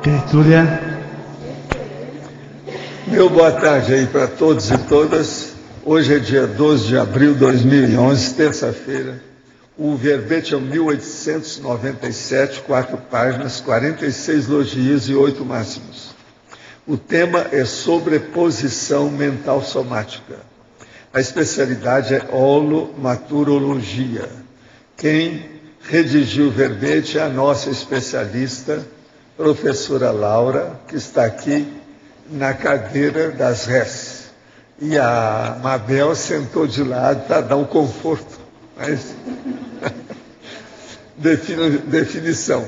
Tertúlia. Meu boa tarde aí para todos e todas. Hoje é dia 12 de abril de 2011, terça-feira. O verbete é o 1897, 4 páginas, 46 logias e 8 máximos. O tema é sobreposição mental somática. A especialidade é holomaturologia. Quem redigiu o verbete é a nossa especialista, professora Laura, que está aqui na cadeira das rés. E a Mabel sentou de lado para dar um conforto. Mas... Definição.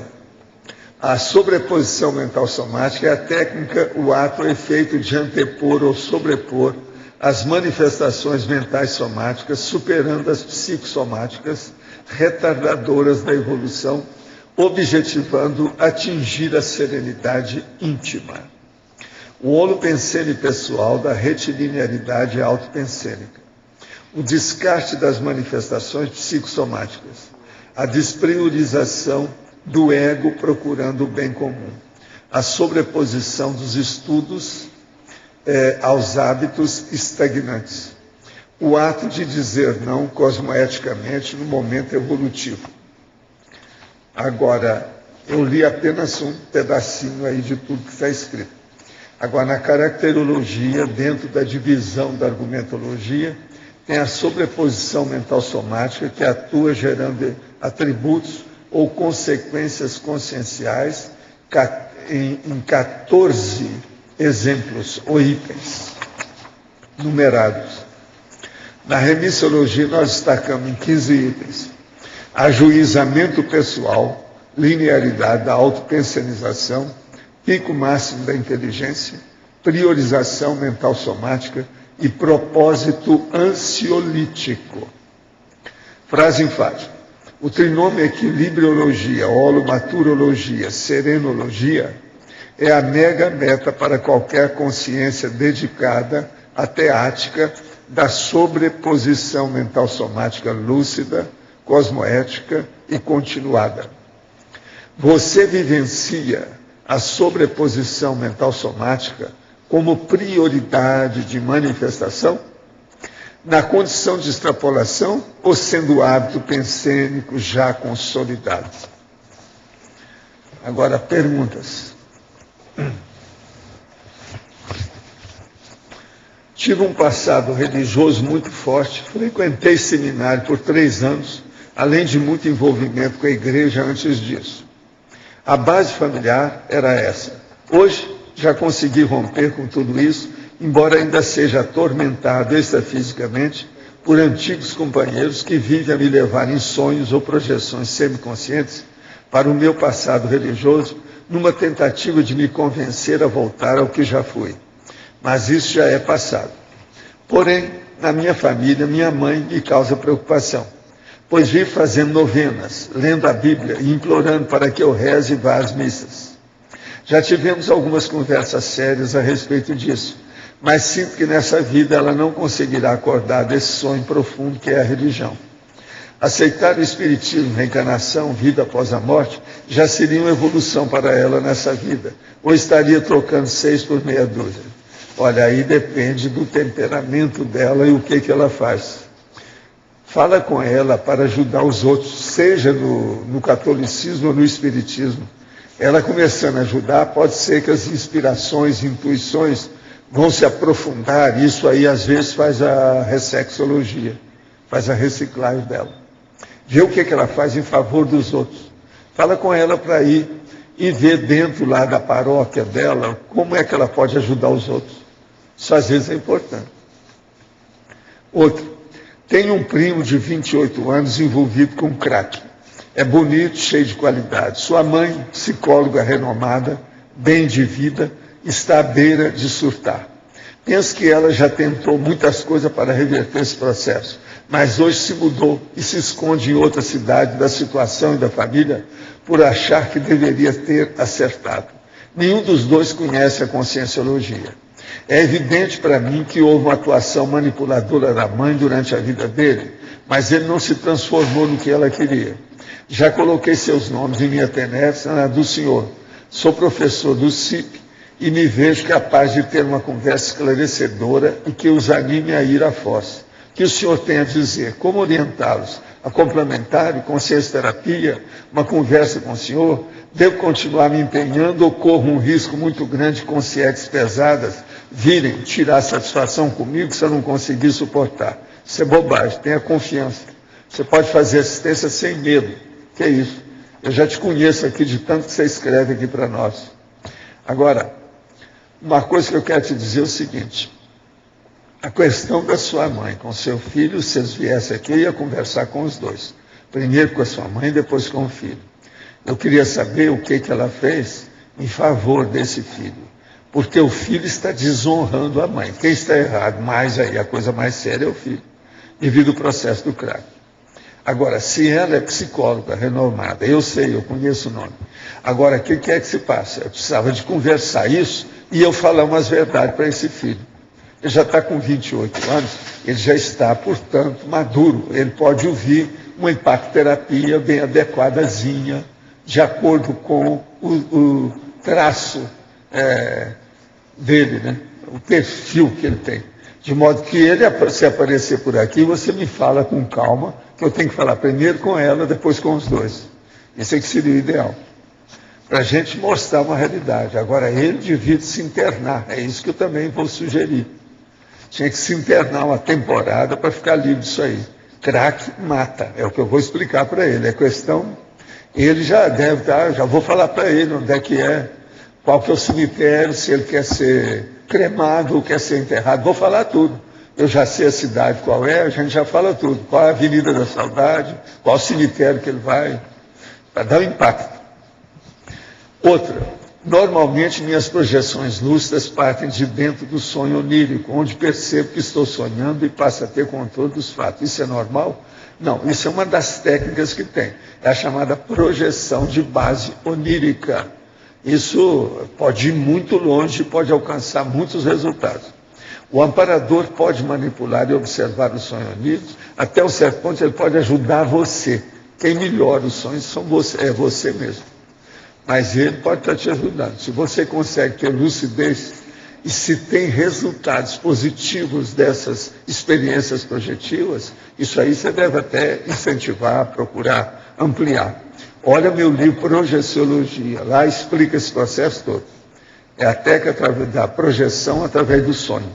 A sobreposição mental somática é a técnica, o ato ou efeito de antepor ou sobrepor as manifestações mentais somáticas, superando as psicossomáticas, retardadoras da evolução, objetivando atingir a serenidade íntima. O holopensene pessoal da retilinearidade autopensênica. O descarte das manifestações psicossomáticas. A despriorização do ego procurando o bem comum. A sobreposição dos estudos aos hábitos estagnantes. O ato de dizer não cosmoeticamente no momento evolutivo. Agora, eu li apenas um pedacinho aí de tudo que está escrito. Agora, na caracterologia, dentro da divisão da argumentologia, tem a sobreposição mental somática que atua gerando atributos ou consequências conscienciais em 14 exemplos ou itens numerados. Na remissiologia, nós destacamos em 15 itens. Ajuizamento pessoal, linearidade da autopensenização, pico máximo da inteligência, priorização mental somática e propósito ansiolítico. Frase enfática. O trinômio equilibriologia, holomaturologia, serenologia é a mega meta para qualquer consciência dedicada à teática da sobreposição mental somática lúcida, cosmoética e continuada. Você vivencia a sobreposição mental somática como prioridade de manifestação, na condição de extrapolação ou sendo hábito pensênico já consolidado? Agora, perguntas. Tive um passado religioso muito forte, frequentei seminário por 3 anos, além de muito envolvimento com a igreja antes disso. A base familiar era essa. Hoje, já consegui romper com tudo isso, embora ainda seja atormentado extrafisicamente por antigos companheiros que vivem a me levar em sonhos ou projeções semiconscientes para o meu passado religioso, numa tentativa de me convencer a voltar ao que já fui. Mas isso já é passado. Porém, na minha família, minha mãe me causa preocupação, pois vive fazendo novenas, lendo a Bíblia e implorando para que eu reze e vá às missas. Já tivemos algumas conversas sérias a respeito disso, mas sinto que nessa vida ela não conseguirá acordar desse sonho profundo que é a religião. Aceitar o espiritismo, reencarnação, vida após a morte, já seria uma evolução para ela nessa vida, ou estaria trocando 6 por meia dúzia. Olha, aí depende do temperamento dela e o que ela faz. Fala com ela para ajudar os outros, seja no catolicismo ou no espiritismo. Ela começando a ajudar, pode ser que as inspirações, intuições vão se aprofundar. Isso aí, às vezes, faz a ressexologia, faz a reciclagem dela. Vê o que ela faz em favor dos outros. Fala com ela para ir e ver dentro lá da paróquia dela como é que ela pode ajudar os outros. Isso, às vezes, é importante. Outro. Tenho um primo de 28 anos envolvido com crack. É bonito, cheio de qualidade. Sua mãe, psicóloga renomada, bem de vida, está à beira de surtar. Penso que ela já tentou muitas coisas para reverter esse processo, mas hoje se mudou e se esconde em outra cidade da situação e da família por achar que deveria ter acertado. Nenhum dos dois conhece a conscienciologia. É evidente para mim que houve uma atuação manipuladora da mãe durante a vida dele, mas ele não se transformou no que ela queria. Já coloquei seus nomes em minha tenesta na do senhor. Sou professor do CIP e me vejo capaz de ter uma conversa esclarecedora e que os anime a ir à foz. Que o senhor tem a dizer? Como orientá-los? A complementar, consciência-terapia, uma conversa com o senhor? Devo continuar me empenhando ou corro um risco muito grande de consciências pesadas virem tirar satisfação comigo se eu não conseguir suportar? Isso é bobagem, tenha confiança. Você pode fazer assistência sem medo. Que é isso? Eu já te conheço aqui de tanto que você escreve aqui para nós. Agora, uma coisa que eu quero te dizer é o seguinte. A questão da sua mãe com seu filho, se vocês viessem aqui, eu ia conversar com os dois. Primeiro com a sua mãe, depois com o filho. Eu queria saber o que ela fez em favor desse filho. Porque o filho está desonrando a mãe. Quem está errado mais aí, a coisa mais séria é o filho, devido ao processo do crack. Agora, se ela é psicóloga renomada, eu sei, eu conheço o nome. Agora, o que é que se passa? Eu precisava de conversar isso e eu falar umas verdades para esse filho. Ele já está com 28 anos, ele já está, portanto, maduro. Ele pode ouvir uma impactoterapia bem adequadazinha, de acordo com o traço dele, né? O perfil que ele tem. De modo que ele, se aparecer por aqui, você me fala com calma, que eu tenho que falar primeiro com ela, depois com os dois. Isso é que seria o ideal. Para a gente mostrar uma realidade. Agora, ele devia se internar. É isso que eu também vou sugerir. Tinha que se internar uma temporada para ficar livre disso aí. Crack mata. É o que eu vou explicar para ele. É questão... Ele já deve estar... Já vou falar para ele onde é que é, qual que é o cemitério, se ele quer ser cremado ou quer ser enterrado. Vou falar tudo. Eu já sei a cidade qual é, a gente já fala tudo. Qual é a Avenida da Saudade, qual o cemitério que ele vai, para dar um impacto. Outra, normalmente minhas projeções lúcidas partem de dentro do sonho onírico, onde percebo que estou sonhando e passo a ter controle dos fatos. Isso é normal? Não, isso é uma das técnicas que tem. É a chamada projeção de base onírica. Isso pode ir muito longe, pode alcançar muitos resultados. O amparador pode manipular e observar os sonhos onírico, até um certo ponto ele pode ajudar você. Quem melhora os sonhos é você mesmo. Mas ele pode estar te ajudando. Se você consegue ter lucidez e se tem resultados positivos dessas experiências projetivas, isso aí você deve até incentivar, procurar ampliar. Olha meu livro Projeciologia, lá explica esse processo todo. É a técnica da projeção através do sonho.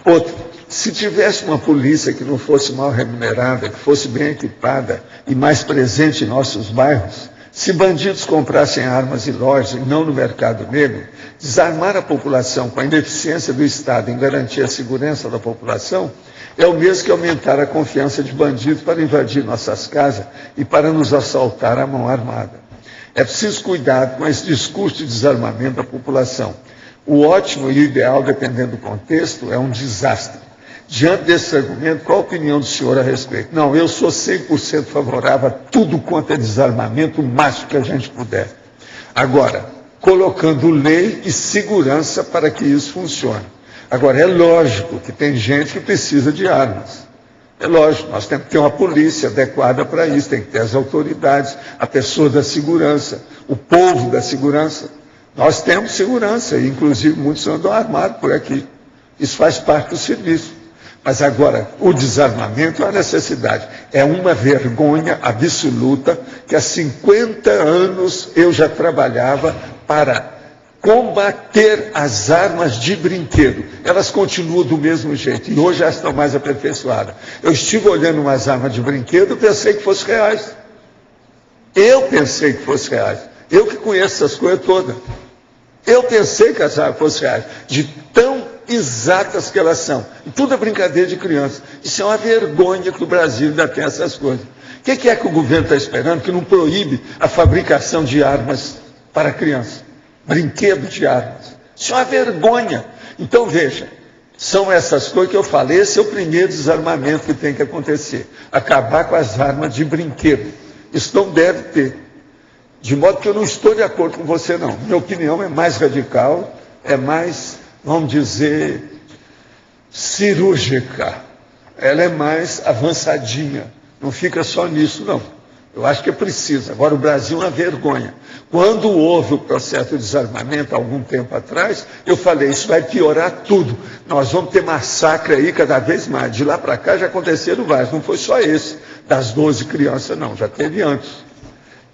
Outro, se tivesse uma polícia que não fosse mal remunerada, que fosse bem equipada e mais presente em nossos bairros, se bandidos comprassem armas em lojas e não no mercado negro, desarmar a população com a ineficiência do Estado em garantir a segurança da população é o mesmo que aumentar a confiança de bandidos para invadir nossas casas e para nos assaltar à mão armada. É preciso cuidar com esse discurso de desarmamento da população. O ótimo e o ideal, dependendo do contexto, é um desastre. Diante desse argumento, qual a opinião do senhor a respeito? Não, eu sou 100% favorável a tudo quanto é desarmamento, o máximo que a gente puder. Agora, colocando lei e segurança para que isso funcione. Agora, é lógico que tem gente que precisa de armas. É lógico, nós temos que ter uma polícia adequada para isso, tem que ter as autoridades, a pessoa da segurança, o povo da segurança. Nós temos segurança, e inclusive muitos andam armados por aqui. Isso faz parte do serviço. Mas agora, o desarmamento é uma necessidade. É uma vergonha absoluta que há 50 anos eu já trabalhava para combater as armas de brinquedo. Elas continuam do mesmo jeito, e hoje já estão mais aperfeiçoadas. Eu estive olhando umas armas de brinquedo e pensei que fossem reais. Eu pensei que fossem reais. Eu que conheço essas coisas todas. Eu pensei que as armas fossem reais, de tão exatas que elas são. E tudo é brincadeira de criança. Isso é uma vergonha que o Brasil ainda tem essas coisas. O que é que o governo está esperando que não proíbe a fabricação de armas para criança? Brinquedo de armas. Isso é uma vergonha. Então, veja, são essas coisas que eu falei. Esse é o primeiro desarmamento que tem que acontecer. Acabar com as armas de brinquedo. Isso não deve ter. De modo que eu não estou de acordo com você, não. Minha opinião é mais radical, é mais, vamos dizer, cirúrgica. Ela é mais avançadinha. Não fica só nisso, não. Eu acho que é preciso. Agora, o Brasil é uma vergonha. Quando houve o processo de desarmamento, há algum tempo atrás, eu falei, isso vai piorar tudo. Nós vamos ter massacre aí cada vez mais. De lá para cá já aconteceram vários. Não foi só esse, das 12 crianças, não. Já teve antes.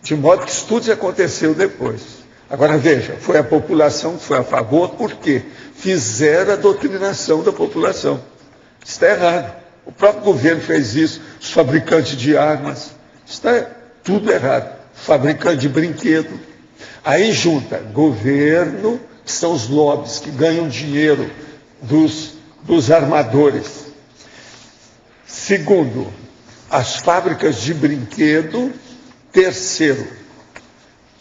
De modo que isso tudo já aconteceu depois. Agora, veja, foi a população que foi a favor, por quê? Fizeram a doutrinação da população. Isso está errado. O próprio governo fez isso, os fabricantes de armas. Está tudo errado. Fabricante de brinquedo. Aí junta governo, que são os lobbies que ganham dinheiro dos armadores. Segundo, as fábricas de brinquedo. Terceiro,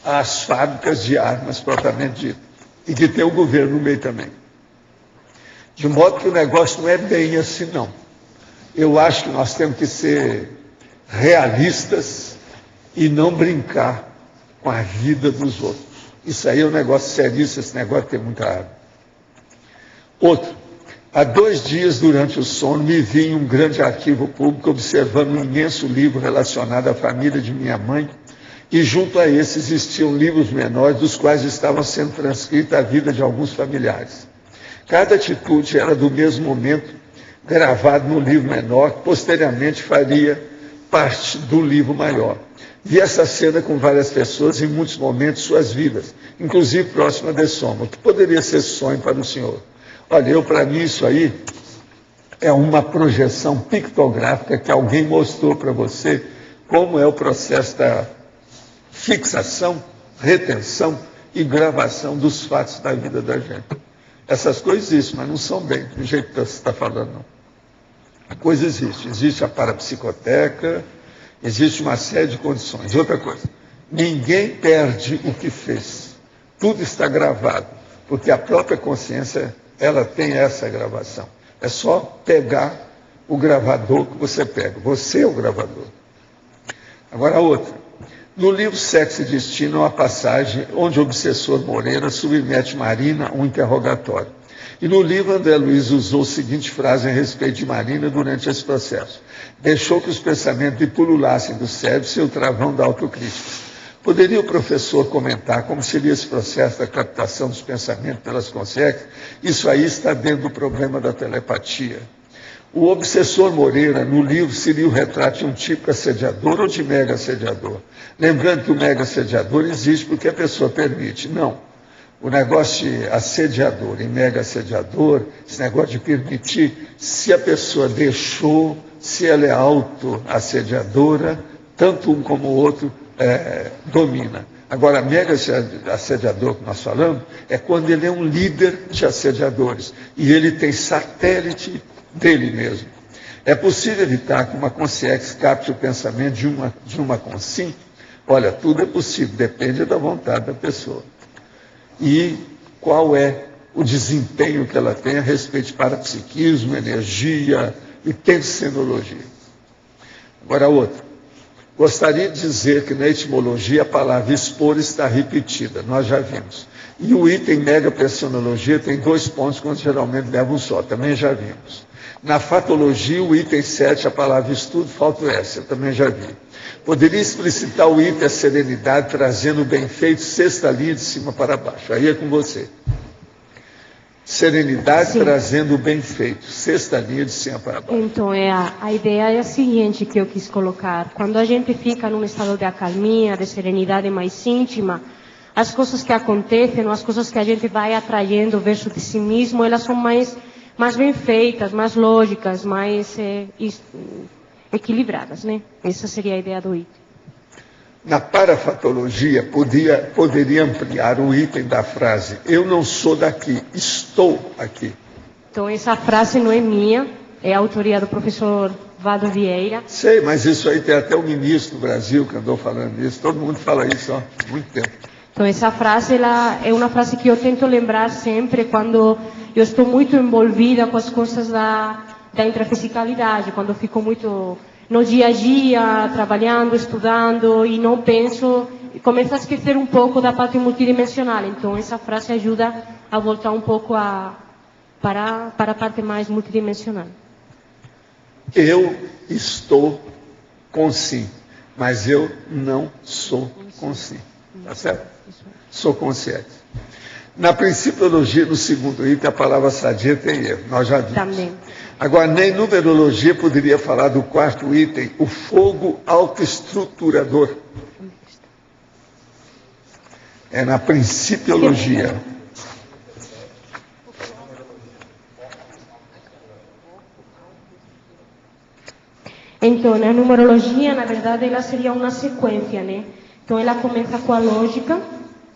as fábricas de armas, propriamente dito. E que tem o governo no meio também. De modo que o negócio não é bem assim, não. Eu acho que nós temos que ser realistas e não brincar com a vida dos outros. Isso aí é um negócio seríssimo, esse negócio tem muita água. Outro, há 2 dias durante o sono me vi em um grande arquivo público observando um imenso livro relacionado à família de minha mãe e junto a esse existiam livros menores dos quais estavam sendo transcrita a vida de alguns familiares. Cada atitude era do mesmo momento gravado no livro menor, que posteriormente faria parte do livro maior. Vi essa cena com várias pessoas em muitos momentos de suas vidas, inclusive próxima de Soma, que poderia ser sonho para o senhor. Olha, para mim isso aí é uma projeção pictográfica que alguém mostrou para você como é o processo da fixação, retenção e gravação dos fatos da vida da gente. Essas coisas existem, mas não são bem do jeito que você está falando, não. A coisa existe. Existe a parapsicoteca, existe uma série de condições. Outra coisa, ninguém perde o que fez. Tudo está gravado, porque a própria consciência, ela tem essa gravação. É só pegar o gravador que você pega. Você é o gravador. Agora, outra. No livro Sexo e Destino, há uma passagem onde o obsessor Moreira submete Marina a um interrogatório. E no livro, André Luiz usou a seguinte frase a respeito de Marina durante esse processo. Deixou que os pensamentos lhe pululassem do cérebro sem o travão da autocrítica. Poderia o professor comentar como seria esse processo da captação dos pensamentos pelas consciências? Isso aí está dentro do problema da telepatia. O obsessor Moreira, no livro, seria o retrato de um típico assediador ou de mega assediador. Lembrando que o mega assediador existe porque a pessoa permite. Não. O negócio de assediador e mega assediador, esse negócio de permitir, se a pessoa deixou, se ela é auto-assediadora, tanto um como o outro domina. Agora, mega assediador que nós falamos é quando ele é um líder de assediadores e ele tem satélite dele mesmo. É possível evitar que uma consciência capte o pensamento de uma consciência? Olha, tudo é possível, depende da vontade da pessoa. E qual é o desempenho que ela tem a respeito de parapsiquismo, energia e pensenologia. Agora, outra. Gostaria de dizer que na etimologia a palavra expor está repetida, nós já vimos. E o item mega pensenologia tem 2 pontos, quando geralmente leva um só, também já vimos. Na fatologia, o item 7, a palavra estudo, falta o S, eu também já vi. Poderia explicitar o item a serenidade, trazendo o bem feito, sexta linha de cima para baixo. Aí é com você. Serenidade. Sim. Trazendo o bem feito, sexta linha de cima para baixo. Então, a ideia é a seguinte que eu quis colocar. Quando a gente fica num estado de acalmia, de serenidade mais íntima, as coisas que acontecem, ou as coisas que a gente vai atraindo versus de si mesmo, elas são mais bem feitas, mais lógicas, mais equilibradas, né? Essa seria a ideia do item. Na parafatologia, poderia ampliar o item da frase, eu não sou daqui, estou aqui. Então, essa frase não é minha, é a autoria do professor Vado Vieira. Sei, mas isso aí tem até o ministro do Brasil que andou falando isso, todo mundo fala isso há muito tempo. Então, essa frase ela é uma frase que eu tento lembrar sempre quando eu estou muito envolvida com as coisas da intrafisicalidade, quando eu fico muito no dia a dia, trabalhando, estudando e não penso, começo a esquecer um pouco da parte multidimensional. Então, essa frase ajuda a voltar um pouco para a parte mais multidimensional. Eu estou consciente. mas eu não sou consciente. Tá certo? Sou consciente. Na principiologia, no segundo item, a palavra sadia tem erro. Nós já vimos. Também. Agora, na numerologia, poderia falar do quarto item, o fogo autoestruturador. É na principiologia. Então, na numerologia, na verdade, ela seria uma sequência, né? Então, ela começa com a lógica.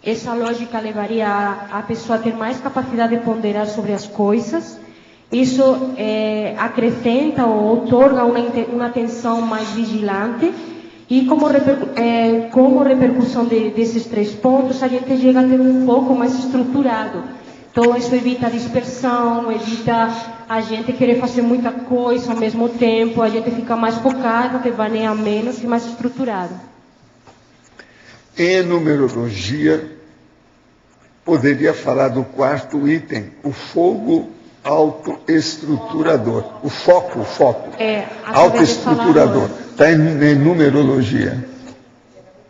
Essa lógica levaria a pessoa a ter mais capacidade de ponderar sobre as coisas. Isso acrescenta ou outorga uma atenção mais vigilante. E como repercussão desses 3 pontos, a gente chega a ter um foco mais estruturado. Então, isso evita a dispersão, evita a gente querer fazer muita coisa ao mesmo tempo, a gente fica mais focado, devaneia menos e mais estruturado. Em numerologia, poderia falar do quarto item, o fogo autoestruturador. O foco. Autoestruturador. Está em numerologia.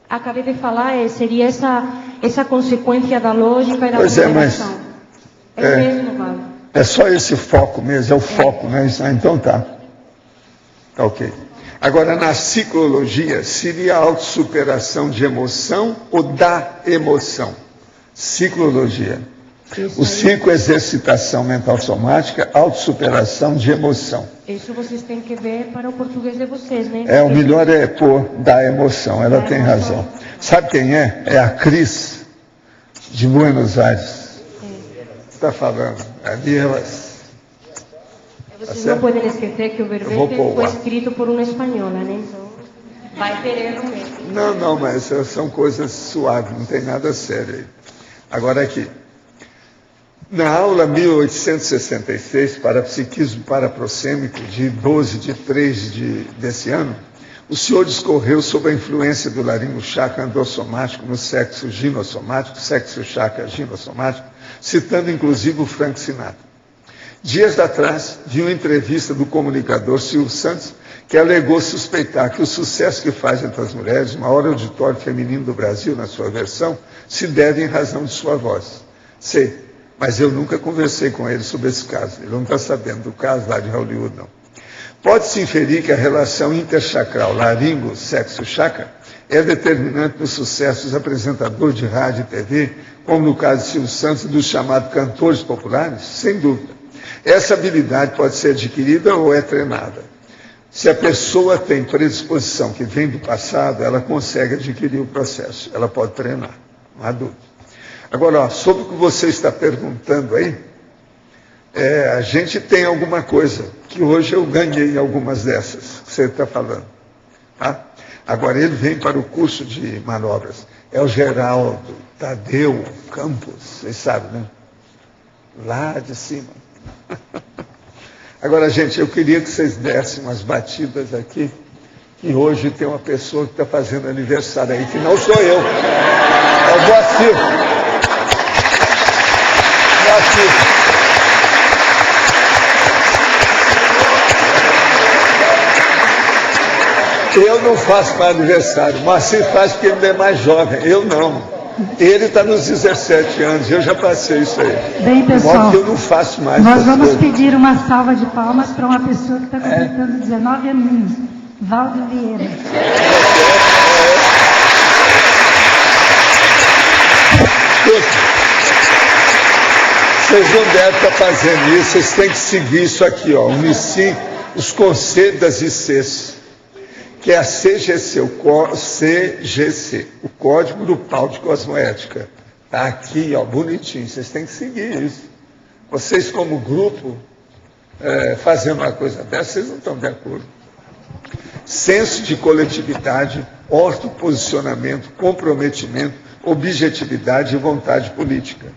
Acabei de falar, seria essa consequência da lógica e da ponderação. É mesmo, Val. É só esse foco mesmo, é o foco, né? Então tá. Tá ok. Agora, na ciclologia, seria a autossuperação de emoção ou da emoção? Ciclologia. O ciclo é exercitação mental somática, autossuperação de emoção. Isso vocês têm que ver para o português de vocês, né? O melhor é pôr da emoção, ela tem razão. Sabe quem é? É a Cris, de Buenos Aires. Está falando. Ali elas... Vocês não podem esquecer que o verbete foi escrito por uma espanhola, né? Então, vai ter erro mesmo. Não, mas são coisas suaves, não tem nada sério aí. Agora aqui. Na aula 1866, para psiquismo paraprocêmico, de 12/3 desse ano, o senhor discorreu sobre a influência do laringo-chakra endossomático no sexo ginossomático, sexo-chakra ginossomático, citando inclusive o Frank Sinatra. Dias atrás, vi uma entrevista do comunicador Silvio Santos, que alegou suspeitar que o sucesso que faz entre as mulheres, o maior auditório feminino do Brasil, na sua versão, se deve em razão de sua voz. Sei, mas eu nunca conversei com ele sobre esse caso. Ele não está sabendo do caso lá de Hollywood, não. Pode-se inferir que a relação interchakral laringo-sexo-chakra é determinante no sucesso dos apresentadores de rádio e TV, como no caso de Silvio Santos e dos chamados cantores populares? Sem dúvida. Essa habilidade pode ser adquirida ou é treinada. Se a pessoa tem predisposição que vem do passado, ela consegue adquirir o processo. Ela pode treinar, não há dúvida. Agora, sobre o que você está perguntando aí, a gente tem alguma coisa, que hoje eu ganhei algumas dessas, que você está falando. Tá? Agora, ele vem para o curso de manobras. É o Geraldo Tadeu Campos, vocês sabem, né? Lá de cima. Agora, gente, eu queria que vocês dessem umas batidas aqui, que hoje tem uma pessoa que está fazendo aniversário aí, que não sou eu. É o Moacir. Eu não faço mais aniversário. O Moacir faz porque ele é mais jovem. Eu não. Ele está nos 17 anos, eu já passei isso aí. Bem, pessoal, eu não faço mais. Nós vamos pedir uma salva de palmas para uma pessoa que está completando 19 aninhos, Valdo Vieira. Vocês não devem estar fazendo isso, vocês têm que seguir isso aqui, ó. Unicim, os conselhos das ICs, que é a CGC, CGC, o Código Grupal de Cosmoética. Está aqui, ó, bonitinho, vocês têm que seguir isso. Vocês, como grupo, fazendo uma coisa dessa, vocês não estão de acordo. Senso de coletividade, ortoposicionamento, comprometimento, objetividade e vontade política.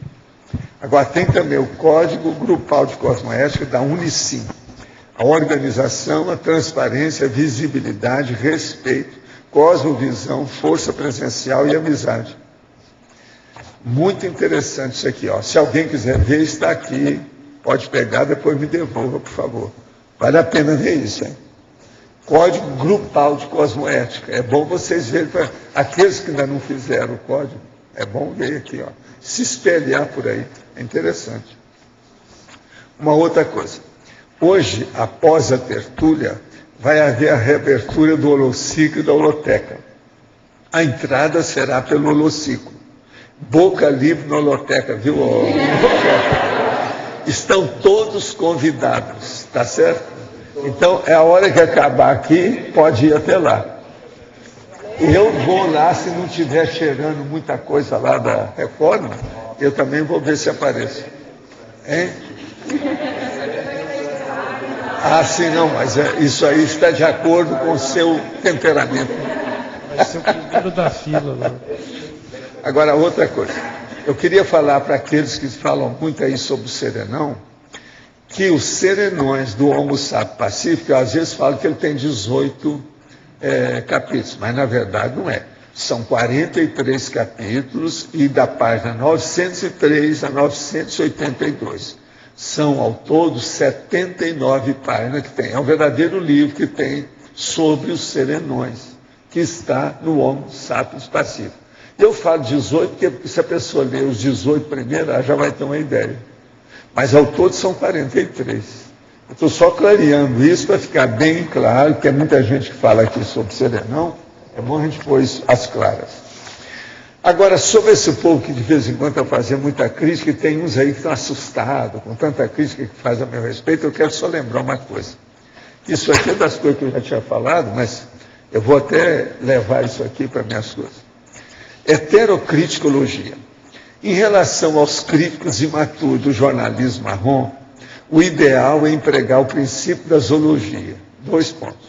Agora, tem também o Código Grupal de Cosmoética da Unicim. A organização, a transparência, a visibilidade, respeito, cosmovisão, força presencial e amizade. Muito interessante isso aqui, ó. Se alguém quiser ver, está aqui. Pode pegar, depois me devolva, por favor. Vale a pena ver isso, hein? Código Grupal de Cosmoética. É bom vocês verem, para aqueles que ainda não fizeram o código, é bom ver aqui, ó, se espelhar por aí. É interessante. Uma outra coisa. Hoje, após a tertúlia, vai haver a reabertura do holociclo e da holoteca. A entrada será pelo holociclo. Boca livre na holoteca, viu? Estão todos convidados, tá certo? Então, é a hora que acabar aqui, pode ir até lá. Eu vou lá, se não estiver cheirando muita coisa lá da reforma, eu também vou ver se apareço. Hein? Ah, sim, não, mas isso aí está de acordo com o seu temperamento. Vai ser o primeiro da fila lá. Agora, outra coisa. Eu queria falar para aqueles que falam muito aí sobre o serenão, que os serenões do Homo sapiens pacífico, eu às vezes falo que ele tem 18 capítulos, mas na verdade não é. São 43 capítulos e da página 903 a 982. São ao todo 79 páginas que tem. É um verdadeiro livro que tem sobre os serenões, que está no Homo sapiens pacífico. Eu falo 18 porque se a pessoa ler os 18 primeiros, ela já vai ter uma ideia. Mas ao todo são 43. Eu estou só clareando isso para ficar bem claro, porque é muita gente que fala aqui sobre serenão, é bom a gente pôr isso às claras. Agora, sobre esse povo que de vez em quando está fazendo muita crítica, e tem uns aí que estão assustados com tanta crítica que faz a meu respeito, eu quero só lembrar uma coisa. Isso aqui é das coisas que eu já tinha falado, mas eu vou até levar isso aqui para minhas coisas. Heterocriticologia. Em relação aos críticos imaturos do jornalismo marrom, o ideal é empregar o princípio da zoologia. 2 pontos.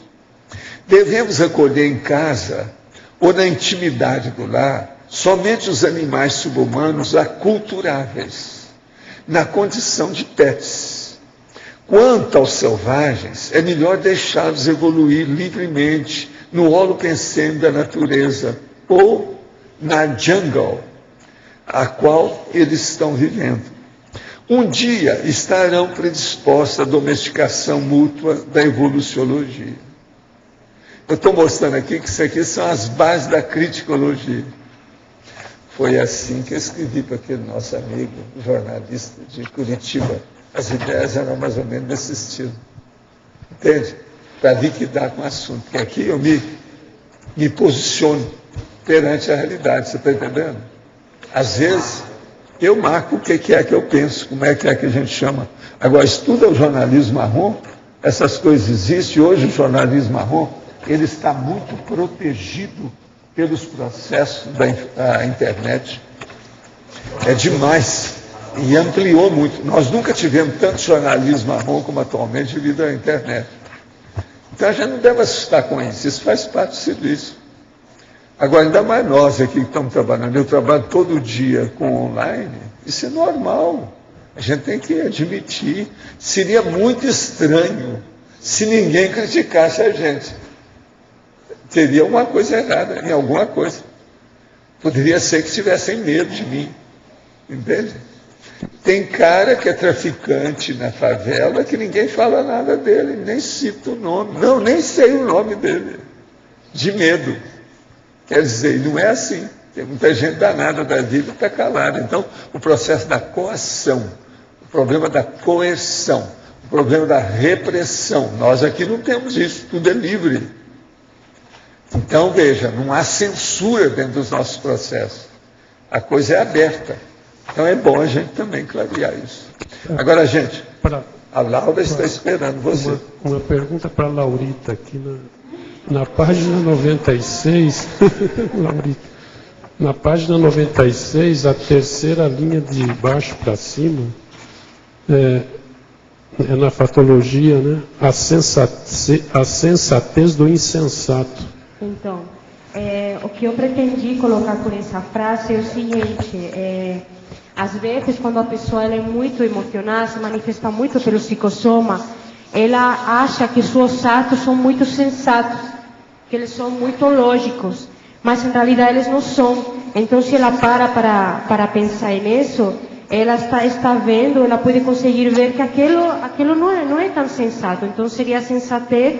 Devemos acolher em casa ou na intimidade do lar somente os animais subhumanos aculturáveis, na condição de pets. Quanto aos selvagens, é melhor deixá-los evoluir livremente no holopensene da natureza ou na jungle, a qual eles estão vivendo. Um dia estarão predispostos à domesticação mútua da evoluciologia. Eu estou mostrando aqui que isso aqui são as bases da criticologia. Foi assim que eu escrevi para aquele nosso amigo, jornalista de Curitiba. As ideias eram mais ou menos desse estilo. Entende? Para liquidar com o assunto. Porque aqui eu me posiciono perante a realidade, você está entendendo? Às vezes, eu marco o que é que eu penso, como é que a gente chama. Agora, estuda o jornalismo marrom, essas coisas existem. Hoje o jornalismo marrom, ele está muito protegido pelos processos da internet. É demais. E ampliou muito. Nós nunca tivemos tanto jornalismo marrom como atualmente devido à internet. Então a gente não deve assustar com isso. Isso faz parte do serviço. Agora, ainda mais nós aqui que estamos trabalhando. Eu trabalho todo dia com online. Isso é normal. A gente tem que admitir. Seria muito estranho se ninguém criticasse a gente. Teria uma coisa errada em alguma coisa. Poderia ser que tivessem medo de mim. Entende? Tem cara que é traficante na favela que ninguém fala nada dele, nem cita o nome. Não, nem sei o nome dele. De medo. Quer dizer, não é assim. Tem muita gente danada da vida que está calada. Então, o processo da coação, o problema da coerção, o problema da repressão. Nós aqui não temos isso, tudo é livre. Então, veja, não há censura dentro dos nossos processos. A coisa é aberta. Então é bom a gente também clarear isso. Agora, gente, a Laura está esperando você. Uma pergunta para a Laurita aqui na página 96. Laurita, na página 96, a terceira linha de baixo para cima, é na fatologia, né? A sensatez do insensato. Então, o que eu pretendi colocar por essa frase é o seguinte: às vezes, quando a pessoa ela é muito emocionada, se manifesta muito pelo psicossoma, ela acha que seus atos são muito sensatos, que eles são muito lógicos, mas em realidade eles não são. Então, se ela para pensar nisso, ela está vendo, ela pode conseguir ver que aquilo não é tão sensato. Então, seria sensatez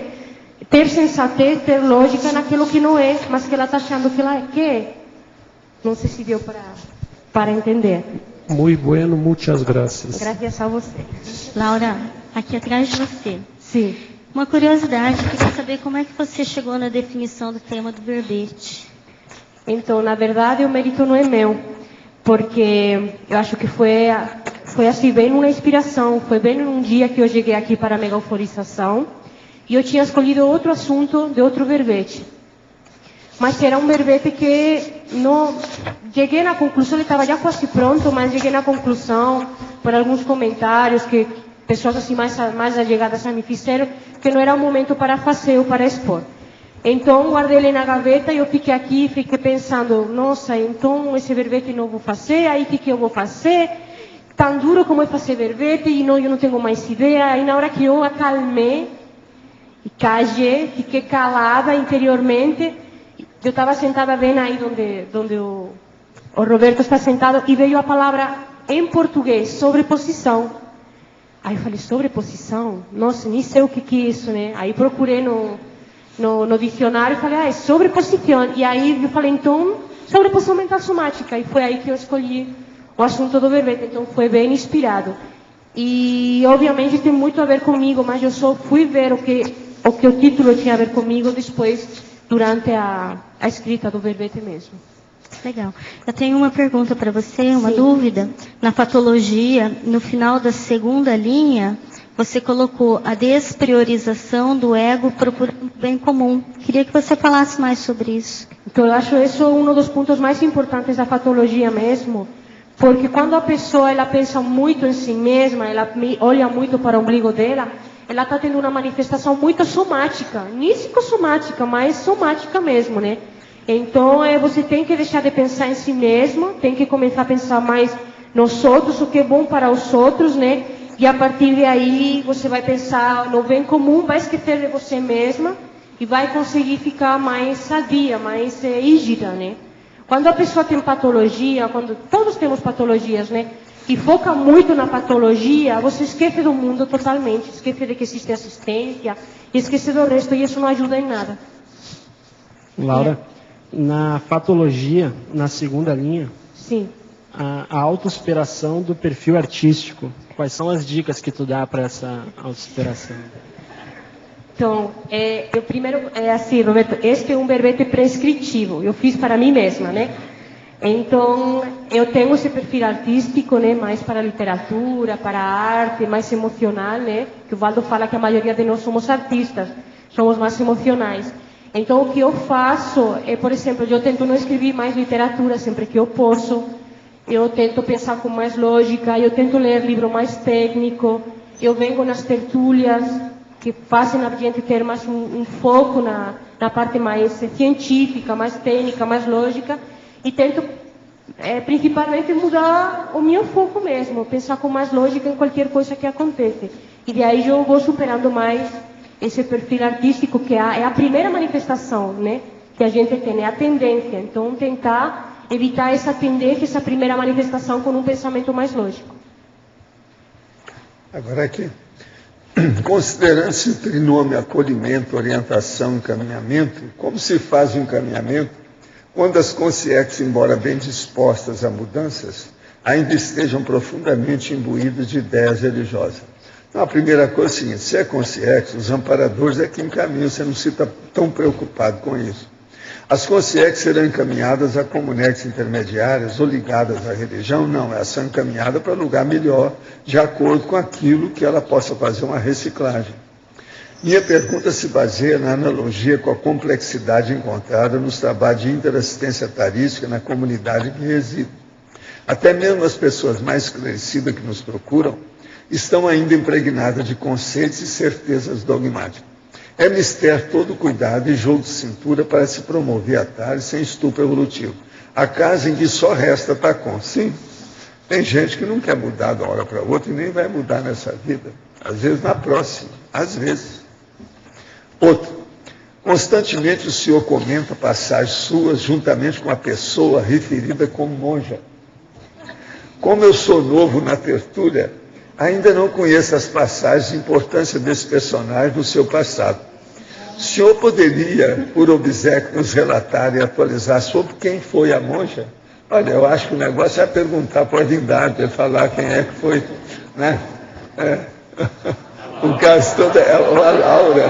ter sensatez, ter lógica naquilo que não é, mas que ela está achando que ela é. Não sei se deu para entender. Muito bueno, muitas graças. Graças a você. Laura, aqui atrás de você. Sim. Uma curiosidade, queria saber como é que você chegou na definição do tema do verbete. Então, na verdade, o mérito não é meu, porque eu acho que foi assim, bem uma inspiração, foi bem num dia que eu cheguei aqui para a mega euforização, e eu tinha escolhido outro assunto de outro verbete. Mas era um verbete que não... Cheguei na conclusão, ele estava já quase pronto, mas cheguei na conclusão, por alguns comentários que pessoas assim mais allegadas a mim fizeram, que não era o momento para fazer ou para expor. Então, guardei ele na gaveta e eu fiquei aqui, fiquei pensando, nossa, então esse verbete não vou fazer, aí o que eu vou fazer? Tão duro como é fazer verbete, e não, eu não tenho mais ideia. Aí na hora que eu acalmei, e callei, fiquei calada interiormente, eu estava sentada bem aí onde o Roberto está sentado, e veio a palavra em português, sobreposição. Aí eu falei, sobreposição? Nossa, nem sei o que é isso, né? Aí procurei no dicionário e falei, é sobreposição. E aí eu falei, então, sobreposição mental somática. E foi aí que eu escolhi o assunto do verbete. Então foi bem inspirado. E obviamente tem muito a ver comigo, mas eu só fui ver o que o título tinha a ver comigo depois, durante a escrita do verbete mesmo. Legal. Eu tenho uma pergunta para você, uma Sim. dúvida. Na patologia, no final da segunda linha, você colocou a despriorização do ego procurando o bem comum. Queria que você falasse mais sobre isso. Então, eu acho isso um dos pontos mais importantes da patologia mesmo, porque quando a pessoa ela pensa muito em si mesma, ela olha muito para o umbigo dela, ela está tendo uma manifestação muito somática, nem psicossomática, mas somática mesmo, né? Então, você tem que deixar de pensar em si mesmo, tem que começar a pensar mais nos outros, o que é bom para os outros, né? E a partir de aí, você vai pensar no bem comum, vai esquecer de você mesma e vai conseguir ficar mais sadia, mais rígida, né? Quando a pessoa tem patologia, quando todos temos patologias, né? E foca muito na patologia, você esquece do mundo totalmente, esquece de que existe assistência, esquece do resto, e isso não ajuda em nada. Laura, na patologia, na segunda linha, Sim. a autossuperação do perfil artístico. Quais são as dicas que tu dá para essa autossuperação? Então, eu primeiro, assim, Roberto, este é um verbete prescritivo, eu fiz para mim mesma, né? Então, eu tenho esse perfil artístico, né, mais para a literatura, para a arte, mais emocional, né? Que o Valdo fala que a maioria de nós somos artistas, somos mais emocionais. Então, o que eu faço é, por exemplo, eu tento não escrever mais literatura sempre que eu posso, eu tento pensar com mais lógica, eu tento ler livro mais técnico, eu venho nas tertúlias, que fazem a gente ter mais um foco na parte mais científica, mais técnica, mais lógica, e tento principalmente mudar o meu foco mesmo, pensar com mais lógica em qualquer coisa que acontece. E de aí eu vou superando mais esse perfil artístico, que é a primeira manifestação, né, que a gente tem, é a tendência. Então, tentar evitar essa tendência, essa primeira manifestação com um pensamento mais lógico. Agora aqui, considerando-se o trinômio acolhimento, orientação e encaminhamento, como se faz o encaminhamento quando as consciências, embora bem dispostas a mudanças, ainda estejam profundamente imbuídas de ideias religiosas? Então, a primeira coisa é a seguinte: se é consciência, os amparadores é que encaminham, você não se está tão preocupado com isso. As consciências serão encaminhadas a comunidades intermediárias ou ligadas à religião? Não, elas são encaminhadas para lugar melhor, de acordo com aquilo que ela possa fazer uma reciclagem. Minha pergunta se baseia na analogia com a complexidade encontrada nos trabalhos de interassistência tarística na comunidade que reside. Até mesmo as pessoas mais esclarecidas que nos procuram estão ainda impregnadas de conceitos e certezas dogmáticas. É mister todo cuidado e jogo de cintura para se promover a tarde sem estupro evolutivo. A casa em que só resta tacon. Sim, tem gente que não quer mudar de uma hora para outra e nem vai mudar nessa vida. Às vezes na próxima, às vezes. Outro, constantemente o senhor comenta passagens suas juntamente com a pessoa referida como monja. Como eu sou novo na tertúlia, ainda não conheço as passagens e a importância desse personagem no seu passado. O senhor poderia, por obséquio, nos relatar e atualizar sobre quem foi a monja? Olha, eu acho que o negócio é perguntar para o Ordindade, ele falar quem é que foi, né? O caso todo é a Laura,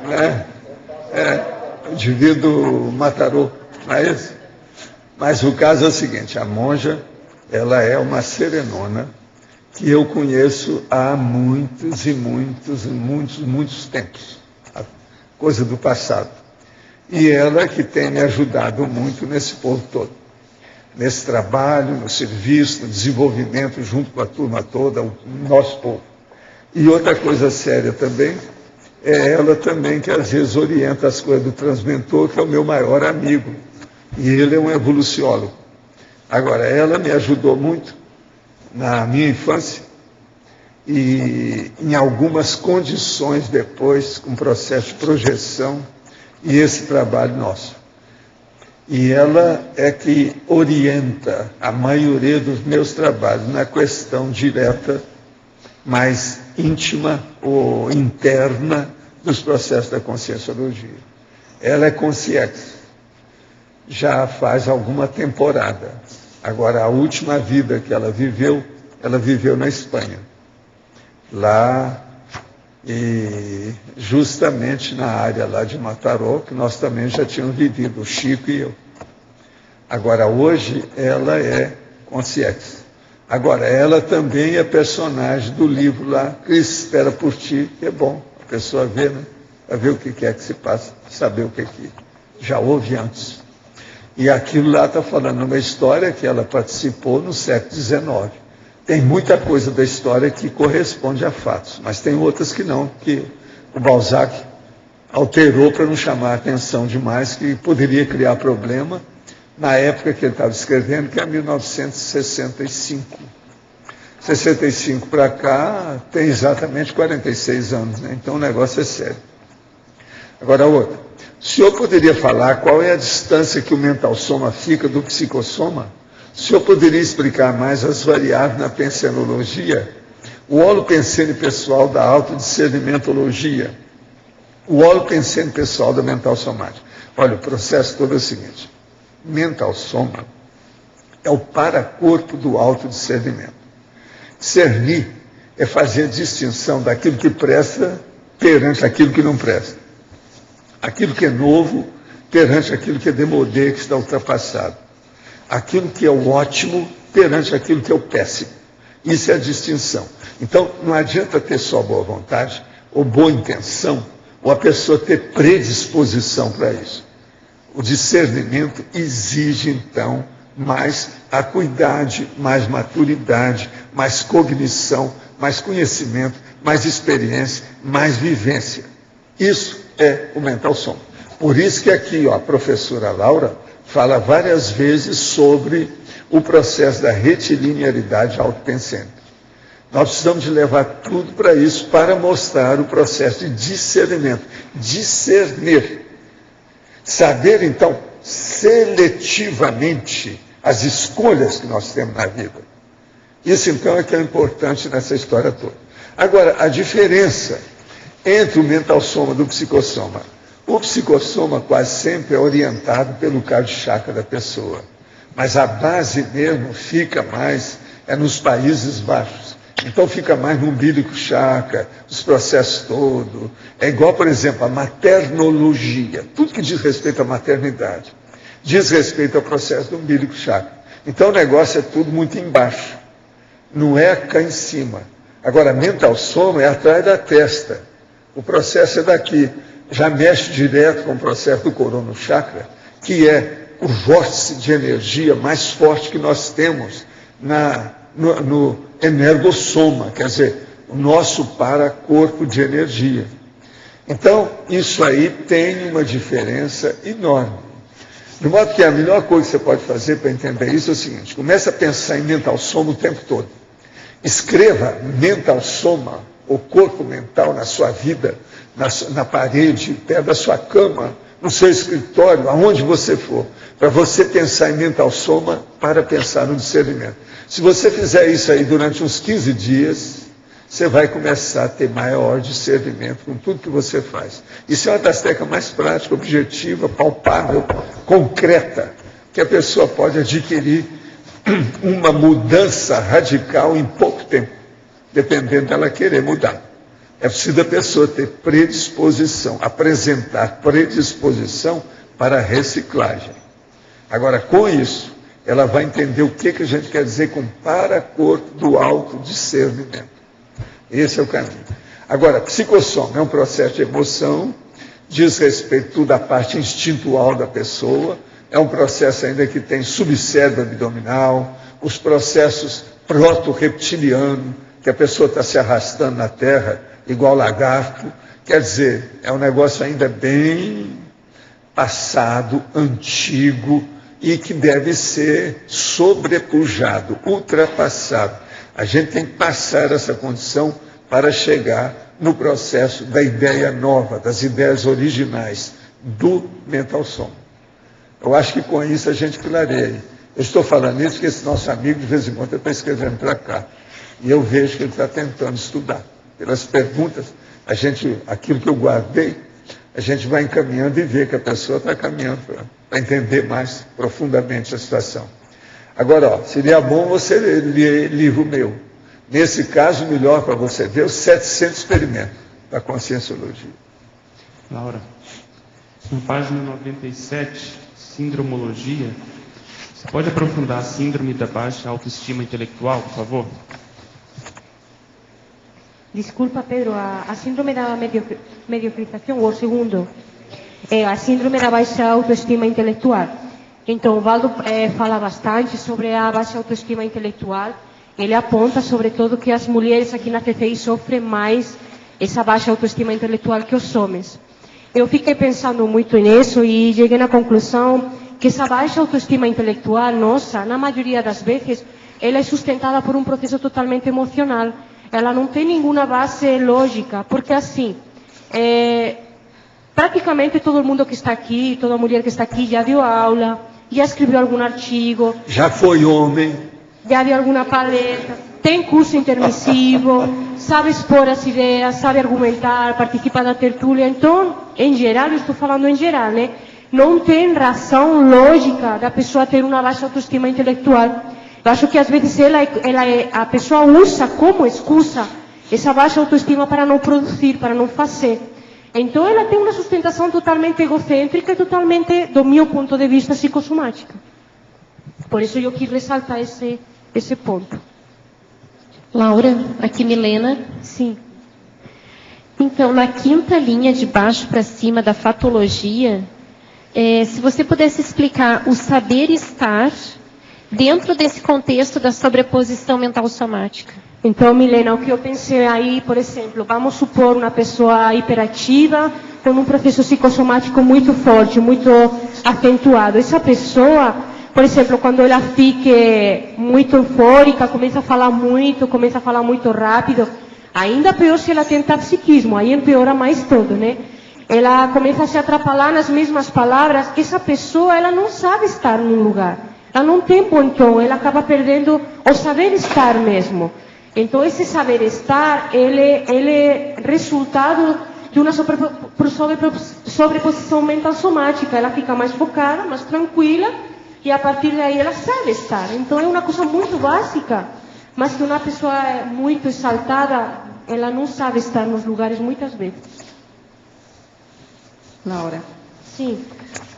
né? O indivíduo Matarô, não é isso? Mas o caso é o seguinte, a monja, ela é uma serenona que eu conheço há muitos tempos, coisa do passado. E ela que tem me ajudado muito nesse povo todo, nesse trabalho, no serviço, no desenvolvimento junto com a turma toda, o nosso povo. E outra coisa séria também, é ela também que às vezes orienta as coisas do transmentor, que é o meu maior amigo. E ele é um evoluciólogo. Agora, ela me ajudou muito na minha infância e em algumas condições depois, com processo de projeção e esse trabalho nosso. E ela é que orienta a maioria dos meus trabalhos na questão direta, mais íntima ou interna dos processos da conscienciologia. Ela é consciência. Já faz alguma temporada. Agora, a última vida que ela viveu na Espanha. Lá, e justamente na área lá de Mataró, que nós também já tínhamos vivido, o Chico e eu. Agora, hoje, ela é consciência. Agora, ela também é personagem do livro lá, Cristo Espera por Ti, que é bom a pessoa ver, né? Para ver o que é que se passa, saber o que já houve antes. E aquilo lá está falando uma história que ela participou no século XIX. Tem muita coisa da história que corresponde a fatos, mas tem outras que não, que o Balzac alterou para não chamar a atenção demais, que poderia criar problema na época que ele estava escrevendo, que é 1965. 65 para cá tem exatamente 46 anos, né? Então o negócio é sério. Agora outra. O senhor poderia falar qual é a distância que o mental soma fica do psicossoma? O senhor poderia explicar mais as variáveis na pensenologia? O holopensene pessoal da autodiscernimentologia? O holopensene pessoal da mental somática? Olha, o processo todo é o seguinte. Mental soma é o paracorpo do autodiscernimento. Discernir é fazer a distinção daquilo que presta perante aquilo que não presta. Aquilo que é novo perante aquilo que é demodé, que está ultrapassado. Aquilo que é o ótimo perante aquilo que é o péssimo. Isso é a distinção. Então, não adianta ter só boa vontade, ou boa intenção, ou a pessoa ter predisposição para isso. O discernimento exige, então, mais acuidade, mais maturidade, mais cognição, mais conhecimento, mais experiência, mais vivência. Isso é o mental soma. Por isso que aqui a professora Laura fala várias vezes sobre o processo da retilinearidade autopensante. Nós precisamos de levar tudo para isso, para mostrar o processo de discernimento. Discernir. Saber, então, seletivamente as escolhas que nós temos na vida. Isso, então, é que é importante nessa história toda. Agora, a diferença entre o mental soma do psicossoma. O psicossoma quase sempre é orientado pelo cardio chakra da pessoa. Mas a base mesmo fica mais nos países baixos. Então fica mais no umbilico chakra, os processos todos. É igual, por exemplo, a maternologia. Tudo que diz respeito à maternidade diz respeito ao processo do umbilico chakra. Então o negócio é tudo muito embaixo. Não é cá em cima. Agora, mental soma é atrás da testa. O processo é daqui, já mexe direto com o processo do corono chakra, que é o vórtice de energia mais forte que nós temos no energossoma, quer dizer, o nosso paracorpo de energia. Então, isso aí tem uma diferença enorme. De modo que a melhor coisa que você pode fazer para entender isso é o seguinte: comece a pensar em mental soma o tempo todo. Escreva mental soma, o corpo mental na sua vida, na parede, perto da sua cama, no seu escritório, aonde você for, para você pensar em mental soma, para pensar no discernimento. Se você fizer isso aí durante uns 15 dias, você vai começar a ter maior discernimento com tudo que você faz. Isso é uma das técnicas mais práticas, objetiva, palpável, concreta, que a pessoa pode adquirir uma mudança radical em pouco tempo, dependendo dela querer mudar. É preciso a pessoa ter predisposição, apresentar predisposição para a reciclagem. Agora, com isso, ela vai entender o que a gente quer dizer com para-corpo do autodiscernimento. Esse é o caminho. Agora, psicossoma é um processo de emoção, diz respeito tudo à parte instintual da pessoa, é um processo ainda que tem subcérebro abdominal, os processos proto-reptiliano, que a pessoa está se arrastando na terra, igual lagarto, quer dizer, é um negócio ainda bem passado, antigo, e que deve ser sobrepujado, ultrapassado. A gente tem que passar essa condição para chegar no processo da ideia nova, das ideias originais do mental som. Eu acho que com isso a gente clareia. Eu estou falando isso porque esse nosso amigo de vez em quando está escrevendo para cá. E eu vejo que ele está tentando estudar. Pelas perguntas, aquilo que eu guardei, a gente vai encaminhando e vê que a pessoa está caminhando para entender mais profundamente a situação. Agora, seria bom você ler livro meu. Nesse caso, melhor para você ver os 700 experimentos da Conscienciologia. Laura, na página 97, Sindromologia, você pode aprofundar a síndrome da baixa autoestima intelectual, por favor? Desculpa, Pedro, a síndrome da mediocrização, ou o segundo, é a síndrome da baixa autoestima intelectual. Então, o Valdo fala bastante sobre a baixa autoestima intelectual. Ele aponta, sobretudo, que as mulheres aqui na TTI sofrem mais essa baixa autoestima intelectual que os homens. Eu fiquei pensando muito nisso e cheguei na conclusão que essa baixa autoestima intelectual nossa, na maioria das vezes, ela é sustentada por um processo totalmente emocional. Ela não tem nenhuma base lógica, porque assim, praticamente todo mundo que está aqui, toda mulher que está aqui já deu aula, já escreveu algum artigo, já foi homem, já deu alguma palestra, tem curso intermissivo, sabe expor as ideias, sabe argumentar, participa da tertúlia. Então, em geral, eu estou falando em geral, né? Não tem razão lógica da pessoa ter uma baixa autoestima intelectual. Eu acho que às vezes a pessoa usa como excusa essa baixa autoestima para não produzir, para não fazer. Então ela tem uma sustentação totalmente egocêntrica e totalmente, do meu ponto de vista, psicossomática. Por isso eu quis ressaltar esse ponto. Laura, aqui Milena. Sim. Então, na quinta linha de baixo para cima da fatologia, se você pudesse explicar o saber estar dentro desse contexto da sobreposição mental somática. Então, Milena, o que eu pensei aí, por exemplo, vamos supor uma pessoa hiperativa com um processo psicossomático muito forte, muito acentuado. Essa pessoa, por exemplo, quando ela fique muito eufórica, começa a falar muito rápido, ainda pior se ela tem psiquismo, aí empeora mais todo, né? Ela começa a se atrapalhar nas mesmas palavras. Essa pessoa, ela não sabe estar num lugar. Ela não tem bom tom, ela acaba perdendo o saber estar mesmo. Então, esse saber estar, ele é resultado de uma sobreposição mental somática. Ela fica mais focada, mais tranquila, e a partir daí ela sabe estar. Então, é uma coisa muito básica, mas que uma pessoa muito exaltada, ela não sabe estar nos lugares muitas vezes. Laura. Sim.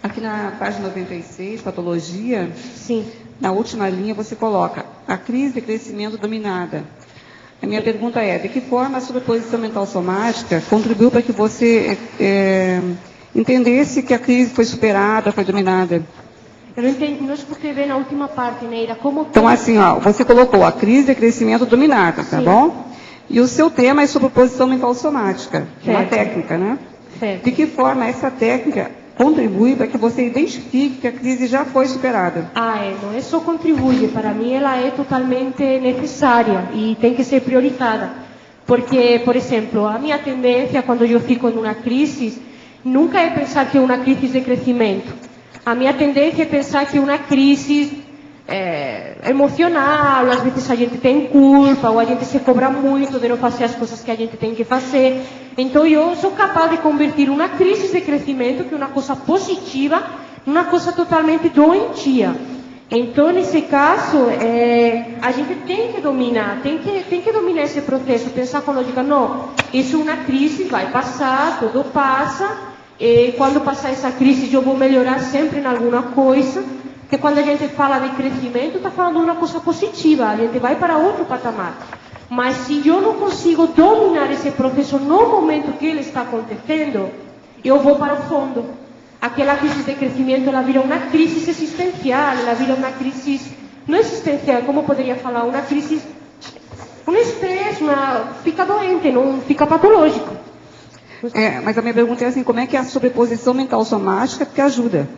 Aqui na página 96, patologia, sim, na última linha você coloca a crise de crescimento dominada. A minha pergunta é, de que forma a sobreposição mental somática contribuiu para que você entendesse que a crise foi superada, foi dominada? Eu não entendi, não escutei bem na última parte, Neira. Como que... Então, assim, você colocou a crise de crescimento dominada, tá bom? E o seu tema é sobreposição mental somática, uma técnica, né? Certo. De que forma essa técnica contribui para que você identifique que a crise já foi superada? Não é só contribui, para mim ela é totalmente necessária e tem que ser priorizada. Porque, por exemplo, a minha tendência quando eu fico em uma crise, nunca é pensar que é uma crise de crescimento. A minha tendência é pensar que é uma crise emocional, às vezes a gente tem culpa, ou a gente se cobra muito de não fazer as coisas que a gente tem que fazer. Então eu sou capaz de convertir uma crise de crescimento, que é uma coisa positiva, numa coisa totalmente doentia. Então, nesse caso, a gente tem que dominar, tem que dominar esse processo, pensar com lógica, não, isso é uma crise, vai passar, tudo passa, e quando passar essa crise eu vou melhorar sempre em alguma coisa, porque quando a gente fala de crescimento, está falando de uma coisa positiva, a gente vai para outro patamar. Mas se eu não consigo dominar esse processo no momento que ele está acontecendo, eu vou para o fundo. Aquela crise de crescimento, ela vira uma crise existencial, ela vira uma crise não existencial, como eu poderia falar, uma crise, um estresse, fica doente, não fica patológico. Mas a minha pergunta é assim, como é que a sobreposição mental somática que ajuda?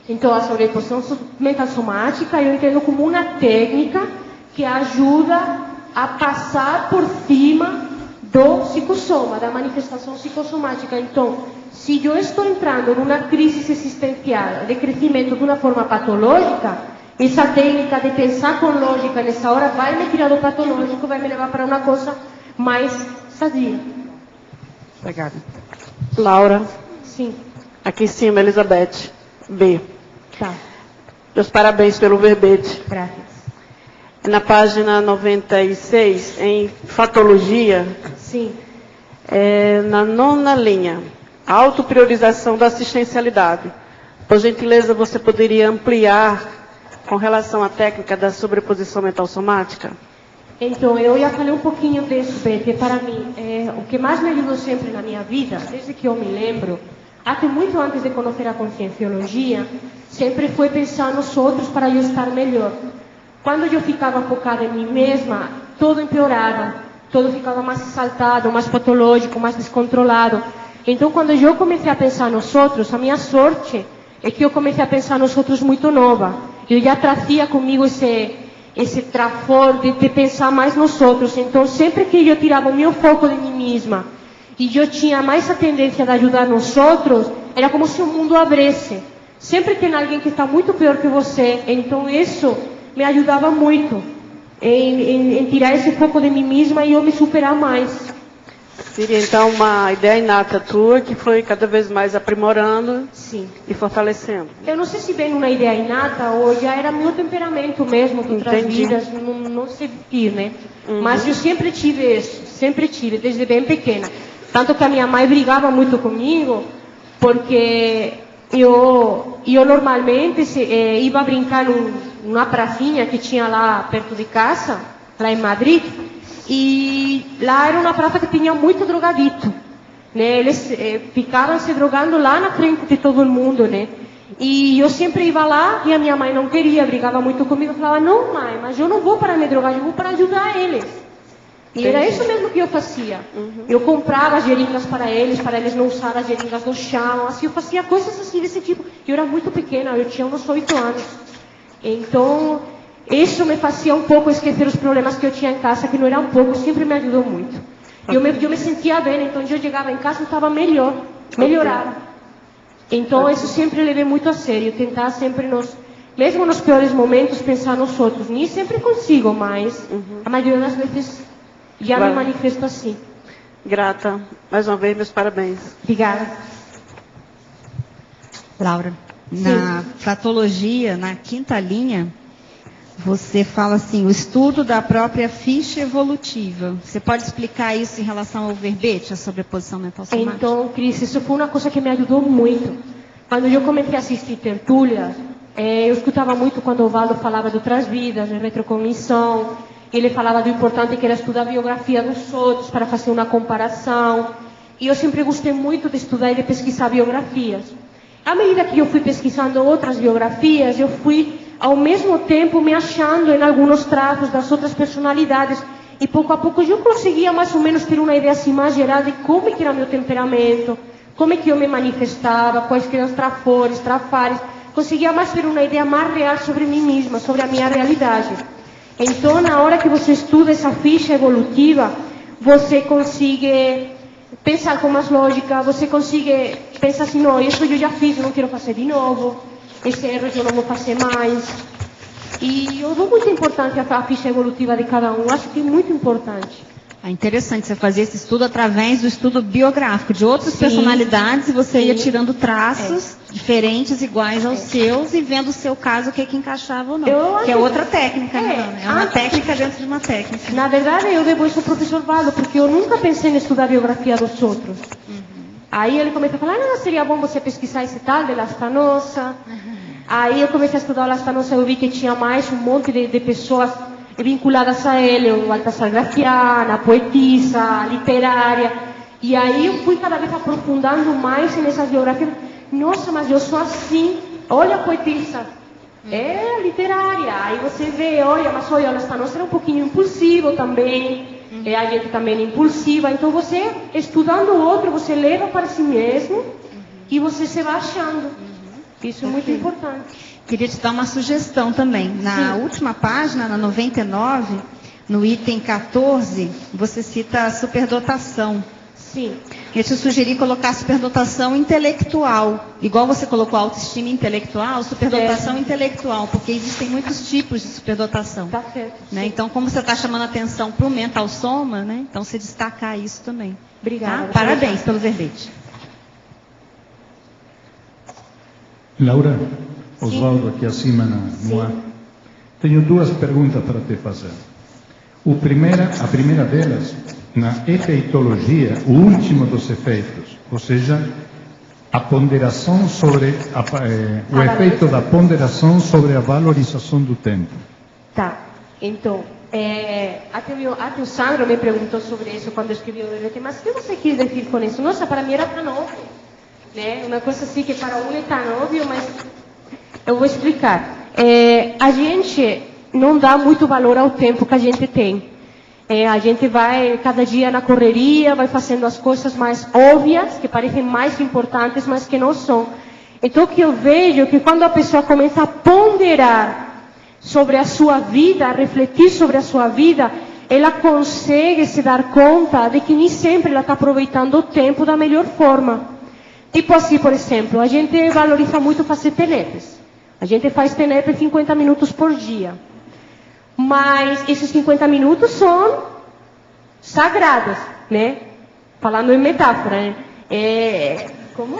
Então, a sobreposição mental somática eu entendo como uma técnica que ajuda a passar por cima do psicossoma, da manifestação psicossomática. Então, se eu estou entrando numa crise existencial de crescimento de uma forma patológica, essa técnica de pensar com lógica nessa hora vai me tirar do patológico, vai me levar para uma coisa mais sadia. Obrigada. Laura. Sim. Aqui em cima, Elizabeth. B. Tá. Meus parabéns pelo verbete. Graças. Na página 96, em Fatologia. Sim. Na 9ª linha. Autopriorização da assistencialidade. Por gentileza, você poderia ampliar com relação à técnica da sobreposição mental somática? Então, eu já falei um pouquinho disso, porque para mim, o que mais me ajudou sempre na minha vida, desde que eu me lembro, até muito antes de conhecer a conscienciologia, sempre foi pensar nos outros para eu estar melhor. Quando eu ficava focada em mim mesma, tudo empeorava, tudo ficava mais exaltado, mais patológico, mais descontrolado. Então, quando eu comecei a pensar nos outros, a minha sorte é que eu comecei a pensar nos outros muito nova. Eu já trazia comigo esse trafor de pensar mais nos outros. Então, sempre que eu tirava o meu foco de mim mesma e eu tinha mais a tendência de ajudar nos outros, era como se o mundo abrisse. Sempre tem alguém que está muito pior que você. Então, isso me ajudava muito em tirar esse foco de mim mesma e eu me superar mais. Seria, então, uma ideia inata tua que foi cada vez mais aprimorando. Sim. E fortalecendo. Eu não sei se vem uma ideia inata ou já era meu temperamento mesmo, de outras vidas, não sei dizer, né? Mas eu sempre tive isso, desde bem pequena. Tanto que a minha mãe brigava muito comigo, porque eu normalmente ia brincar numa pracinha que tinha lá perto de casa, lá em Madrid, e lá era uma praça que tinha muito drogadito, né? Eles ficavam se drogando lá na frente de todo mundo, né? E eu sempre ia lá e a minha mãe não queria, brigava muito comigo, falava, não mãe, mas eu não vou para me drogar, eu vou para ajudar eles. E era isso mesmo que eu fazia. Eu comprava geringas para eles não usar as geringas no chão, assim, eu fazia coisas assim desse tipo. Eu era muito pequena, eu tinha uns 8 anos. Então, isso me fazia um pouco esquecer os problemas que eu tinha em casa, que não era um pouco, sempre me ajudou muito. Eu me sentia bem, então eu chegava em casa e estava melhorava. Então, isso sempre levei muito a sério, tentar sempre mesmo nos piores momentos, pensar nos outros. Nem sempre consigo, mas a maioria das vezes já me manifesto assim. Grata. Mais uma vez, meus parabéns. Obrigada. Laura, na Fatologia, na 5ª linha, você fala assim, o estudo da própria ficha evolutiva. Você pode explicar isso em relação ao verbete, a sobreposição mental somática? Então, Cris, isso foi uma coisa que me ajudou muito. Quando eu comecei a assistir tertúlias, eu escutava muito quando o Valdo falava de outras vidas, de retrocognição. Ele falava do importante que era estudar a biografia dos outros para fazer uma comparação. E eu sempre gostei muito de estudar e de pesquisar biografias. À medida que eu fui pesquisando outras biografias, eu fui, ao mesmo tempo, me achando em alguns traços das outras personalidades. E pouco a pouco eu conseguia mais ou menos ter uma ideia assim mais geral de como que era meu temperamento, como é que eu me manifestava, quais eram os trafores, trafares. Conseguia mais ter uma ideia mais real sobre mim mesma, sobre a minha realidade. Então, na hora que você estuda essa ficha evolutiva, você consegue pensar com mais lógica, você consegue pensar assim, não, isso eu já fiz, eu não quero fazer de novo, esse erro eu não vou fazer mais. E eu dou muito importância à ficha evolutiva de cada um, acho que é muito importante. É interessante você fazer esse estudo através do estudo biográfico de outras personalidades e você ia tirando traços diferentes, iguais aos seus, e vendo o seu caso o que encaixava ou não. Que é outra técnica, né? É uma técnica dentro de uma técnica. Na verdade, eu devo isso ao professor Valdo, porque eu nunca pensei em estudar a biografia dos outros. Aí ele começa a falar, não, seria bom você pesquisar esse tal de Lastanosa. Aí eu comecei a estudar o Lastanosa, eu vi que tinha mais um monte de pessoas vinculadas a ele, o Baltasar Gracián, a poetisa, a literária. E aí eu fui cada vez aprofundando mais nessas biografias. Nossa, mas eu sou assim. Olha a poetisa. É literária. Aí você vê, olha, mas olha, o Lastanosa era um pouquinho impulsivo também. A gente também é impulsiva. Então você, estudando o outro, você leva para si mesmo e você se vai achando. Isso é muito importante. Queria te dar uma sugestão também. Na última página, na 99, no item 14, você cita a superdotação. Sim. Eu te sugeri colocar superdotação intelectual. Igual você colocou autoestima intelectual, superdotação intelectual, porque existem muitos tipos de superdotação. Tá certo. Né? Então, como você está chamando atenção para o mental soma, né? Então você destacar isso também. Obrigada. Tá? Parabéns pelo verbete. Laura, Osvaldo aqui acima no ar. Tenho duas perguntas para te fazer. A primeira delas, na efeitologia, o último dos efeitos, ou seja, a ponderação sobre o efeito da ponderação sobre a valorização do tempo. Tá. Então, até o Sandro me perguntou sobre isso quando eu escrevi o verbete, mas o que você quis dizer com isso? Nossa, para mim era tão óbvio, né? Uma coisa assim que para um é tão óbvio, mas eu vou explicar. A gente não dá muito valor ao tempo que a gente tem. A gente vai cada dia na correria, vai fazendo as coisas mais óbvias, que parecem mais importantes, mas que não são. Então, o que eu vejo é que quando a pessoa começa a ponderar sobre a sua vida, a refletir sobre a sua vida, ela consegue se dar conta de que nem sempre ela está aproveitando o tempo da melhor forma. Tipo assim, por exemplo, a gente valoriza muito fazer tenepes. A gente faz tenepes 50 minutos por dia. Mas esses 50 minutos são sagrados, né? Falando em metáfora, né? Como?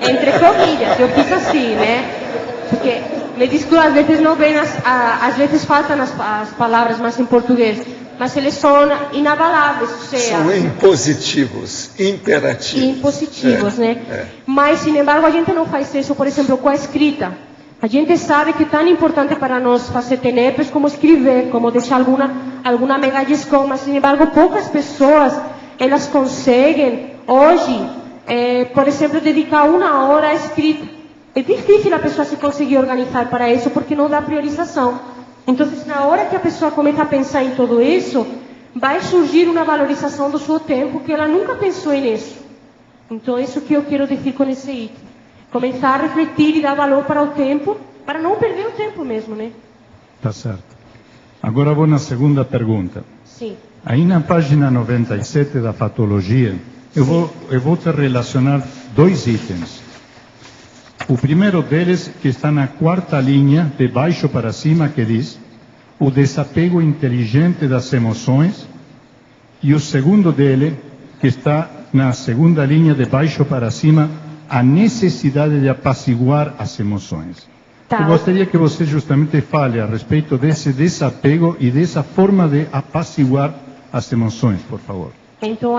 Entre comilhas, eu fiz assim, né? Porque, me desculpa, às vezes não vem, às vezes faltam as palavras mais em português, mas eles são inabaláveis, ou seja... São impositivos, imperativos. Impositivos, né? Mas, sin embargo, a gente não faz isso, por exemplo, com a escrita. A gente sabe que é tão importante para nós fazer tenepes como escrever, como deixar alguma megalhiscoma, mas, sin embargo, poucas pessoas, elas conseguem, hoje, por exemplo, dedicar 1 hora à escrita. É difícil a pessoa se conseguir organizar para isso, porque não dá priorização. Então, na hora que a pessoa começa a pensar em tudo isso, vai surgir uma valorização do seu tempo que ela nunca pensou nisso. Então, isso que eu quero dizer com esse item. Começar a refletir e dar valor para o tempo, para não perder o tempo mesmo, né? Tá certo. Agora vou na segunda pergunta. Sim. Aí na página 97 da fatologia, eu vou te relacionar 2 itens. O primeiro deles, que está na 4ª linha, de baixo para cima, que diz o desapego inteligente das emoções, e o segundo dele, que está na 2ª linha, de baixo para cima, a necessidade de apaciguar as emoções. Tá. Eu gostaria que você justamente fale a respeito desse desapego e dessa forma de apaciguar as emoções, por favor. Então,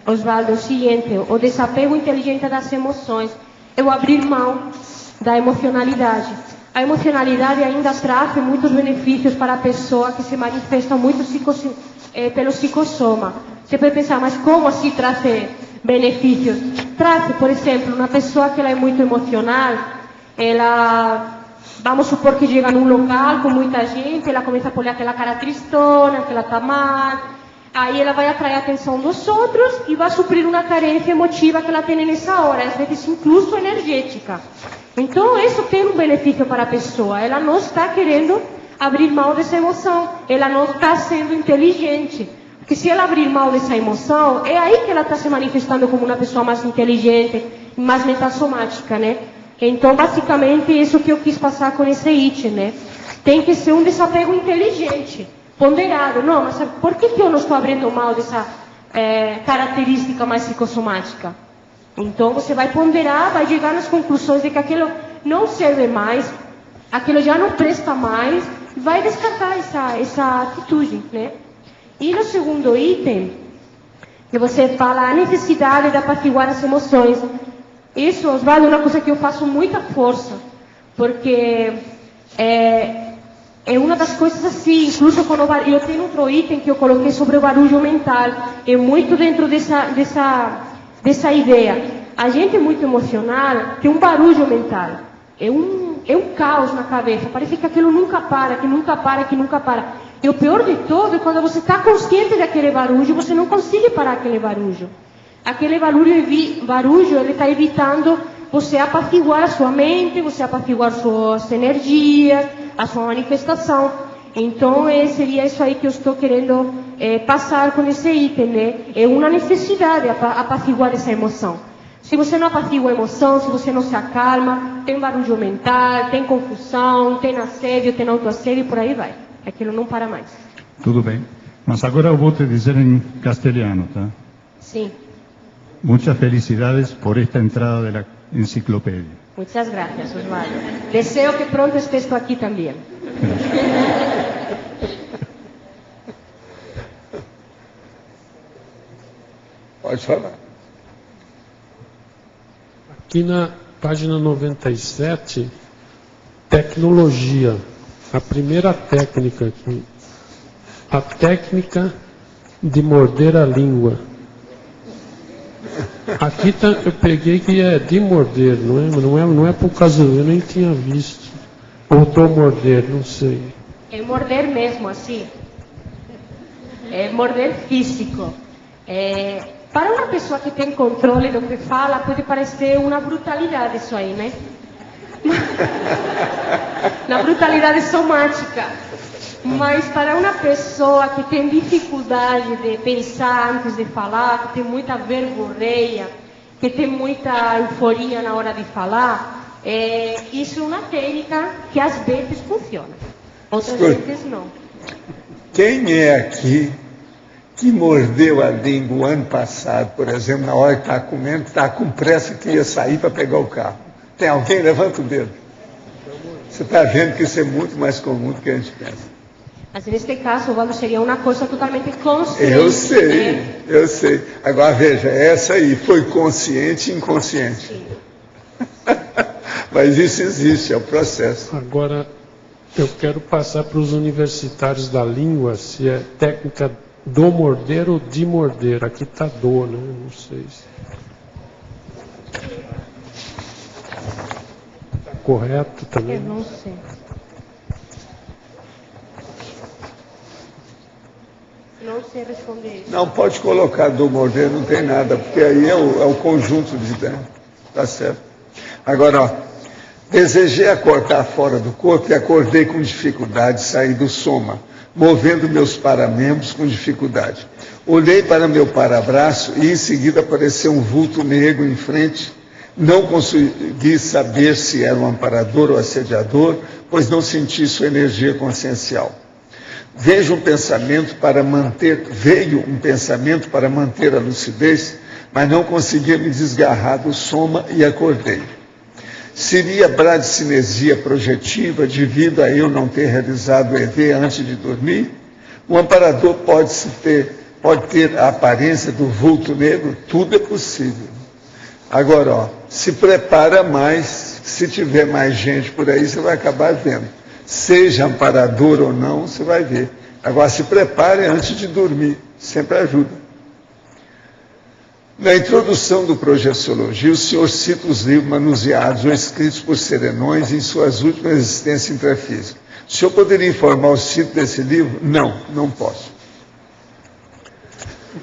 Osvaldo, é o seguinte, o desapego inteligente das emoções é o abrir mão da emocionalidade. A emocionalidade ainda traz muitos benefícios para a pessoa que se manifesta muito pelo psicossoma. Você pode pensar, mas como assim traz benefícios? Traz, por exemplo, uma pessoa que ela é muito emocional, ela, vamos supor que chega num local com muita gente, ela começa a pôr aquela cara tristona, que ela está mal, aí ela vai atrair a atenção dos outros e vai suprir uma carência emotiva que ela tem nessa hora, às vezes incluso energética. Então, isso tem um benefício para a pessoa, ela não está querendo abrir mão dessa emoção, ela não está sendo inteligente. Porque se ela abrir mão dessa emoção, é aí que ela está se manifestando como uma pessoa mais inteligente, mais mental somática, né? Então, basicamente, isso que eu quis passar com esse item, né? tem que ser um desapego inteligente, ponderado. Não, mas por que eu não estou abrindo mão dessa característica mais psicossomática? Então você vai ponderar, vai chegar nas conclusões de que aquilo não serve mais, aquilo já não presta mais, vai descartar essa atitude, né? E no segundo item, que você fala a necessidade de apaciguar as emoções. Isso, Osvaldo, é uma coisa que eu faço muita força, porque é uma das coisas assim, incluso quando eu tenho outro item que eu coloquei sobre o barulho mental, é muito dentro dessa ideia. A gente é muito emocional, tem um barulho mental, é um caos na cabeça, parece que aquilo nunca para, que nunca para, que nunca para. E o pior de tudo é quando você está consciente daquele barulho, você não consegue parar aquele barulho. Aquele barulho ele está evitando você apaciguar a sua mente, você apaciguar suas energias, a sua manifestação. Então, seria isso aí que eu estou querendo passar com esse item, né? É uma necessidade apaciguar essa emoção. Se você não apacigua a emoção, se você não se acalma, tem barulho mental, tem confusão, tem assédio, tem autoassédio, por aí vai. Aquilo não para mais. Tudo bem. Mas agora eu vou te dizer em castelhano, tá? Sim. Muchas felicidades por esta entrada de la enciclopedia. Muchas gracias, Osvaldo. Deseo que pronto estés tú aquí también. Pode falar. Aqui na página 97, tecnologia. A primeira técnica aqui. A técnica de morder a língua. Aqui eu peguei que é de morder, não é por causa, eu nem tinha visto. Ou do morder, não sei. É morder mesmo, assim. É morder físico. Para uma pessoa que tem controle do que fala, pode parecer uma brutalidade isso aí, né? Na brutalidade somática. Mas para uma pessoa que tem dificuldade de pensar antes de falar, que tem muita verborreia, que tem muita euforia na hora de falar, isso é uma técnica que às vezes funciona, outras vezes não. Quem é aqui que mordeu a língua o ano passado, por exemplo, na hora que está comendo, está com pressa que ia sair para pegar o carro? Tem alguém? Levanta o dedo. Você está vendo que isso é muito mais comum do que a gente pensa. Mas neste caso, Osvaldo, seria uma coisa totalmente consciente. Eu sei. Agora veja, essa aí foi consciente e inconsciente. Sim. Mas isso existe, é o processo. Agora, eu quero passar para os universitários da língua, se é técnica do morder ou de morder. Aqui está do, né? Não sei se... Está correto também? Eu não sei. Não sei responder isso. Não, pode colocar do morder, não tem nada, porque aí é o conjunto de ideias. Tá certo. Agora, ó, desejei acordar fora do corpo e acordei com dificuldade, saí do soma, movendo meus paramembros com dificuldade. Olhei para meu parabraço e em seguida apareceu um vulto negro em frente. Não consegui saber se era um amparador ou assediador, pois não senti sua energia consciencial. Veio um pensamento para manter a lucidez, mas não conseguia me desgarrar do soma e acordei. Seria bradicinesia projetiva devido a eu não ter realizado o EV antes de dormir? O amparador pode ter a aparência do vulto negro? Tudo é possível. Agora, ó, se prepara mais, se tiver mais gente por aí, você vai acabar vendo. Seja amparador ou não, você vai ver. Agora, se prepare antes de dormir, sempre ajuda. Na introdução do Projeciologia, o senhor cita os livros manuseados ou escritos por serenões em suas últimas existências intrafísicas. O senhor poderia informar o título desse livro? Não, não posso.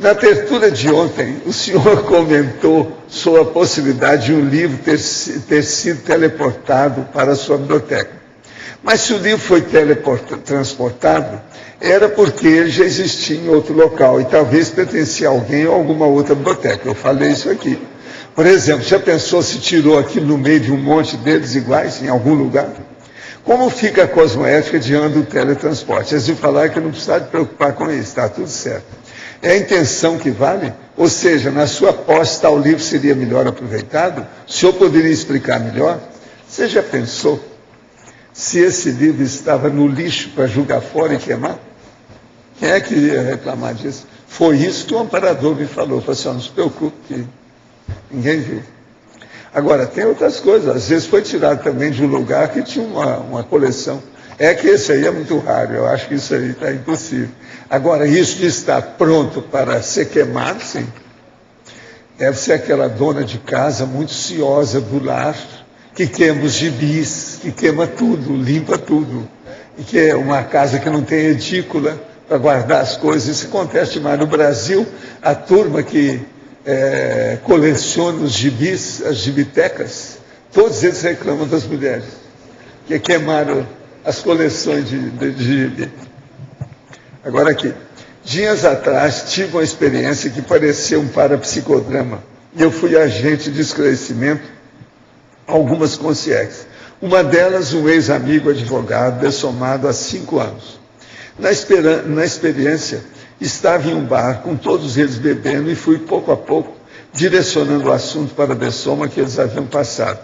Na tertúlia de ontem, o senhor comentou sobre a possibilidade de um livro ter sido teleportado para a sua biblioteca. Mas se o livro foi transportado, era porque ele já existia em outro local e talvez pertencia a alguém ou a alguma outra biblioteca. Eu falei isso aqui. Por exemplo, já pensou se tirou aquilo no meio de um monte deles iguais, em algum lugar? Como fica a cosmoética diante do teletransporte? Eles vão falar que não precisa se preocupar com isso, está tudo certo. É a intenção que vale? Ou seja, na sua posse, tal livro seria melhor aproveitado? O senhor poderia explicar melhor? Você já pensou se esse livro estava no lixo para jogar fora e queimar? Quem é que ia reclamar disso? Foi isso que o amparador me falou. Falou assim, não se preocupe, que ninguém viu. Agora, tem outras coisas. Às vezes foi tirado também de um lugar que tinha uma coleção. É que esse aí é muito raro. Eu acho que isso aí está impossível. Agora, isso de estar pronto para ser queimado, sim. Deve ser aquela dona de casa muito ciosa do lar, que queima os gibis, que queima tudo, limpa tudo. E que é uma casa que não tem edícula para guardar as coisas. Isso acontece demais. No Brasil, a turma que coleciona os gibis, as gibitecas, todos eles reclamam das mulheres, que queimaram as coleções de gibi. Agora aqui, dias atrás tive uma experiência que parecia um parapsicodrama, e eu fui agente de esclarecimento a algumas consciências. Uma delas, um ex-amigo advogado, dessomado há 5 anos. Na experiência, estava em um bar com todos eles bebendo e fui pouco a pouco direcionando o assunto para a dessoma que eles haviam passado.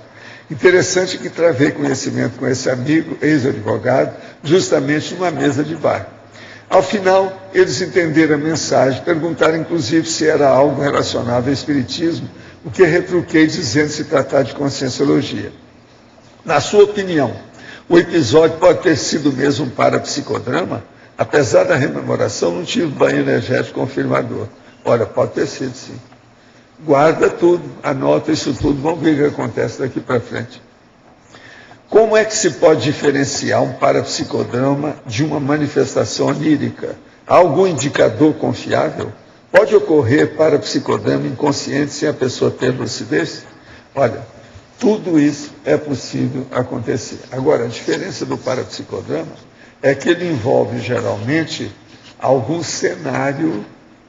Interessante que travei conhecimento com esse amigo, ex-advogado, justamente numa mesa de bar. Ao final, eles entenderam a mensagem, perguntaram inclusive se era algo relacionado ao espiritismo, o que retruquei dizendo se tratar de conscienciologia. Na sua opinião, o episódio pode ter sido mesmo um parapsicodrama? Apesar da rememoração, não tive banho energético confirmador. Olha, pode ter sido, sim. Guarda tudo, anota isso tudo, vamos ver o que acontece daqui para frente. Como é que se pode diferenciar um parapsicodrama de uma manifestação onírica? Há algum indicador confiável? Pode ocorrer parapsicodrama inconsciente sem a pessoa ter lucidez? Olha, tudo isso é possível acontecer. Agora, a diferença do parapsicodrama é que ele envolve, geralmente, algum cenário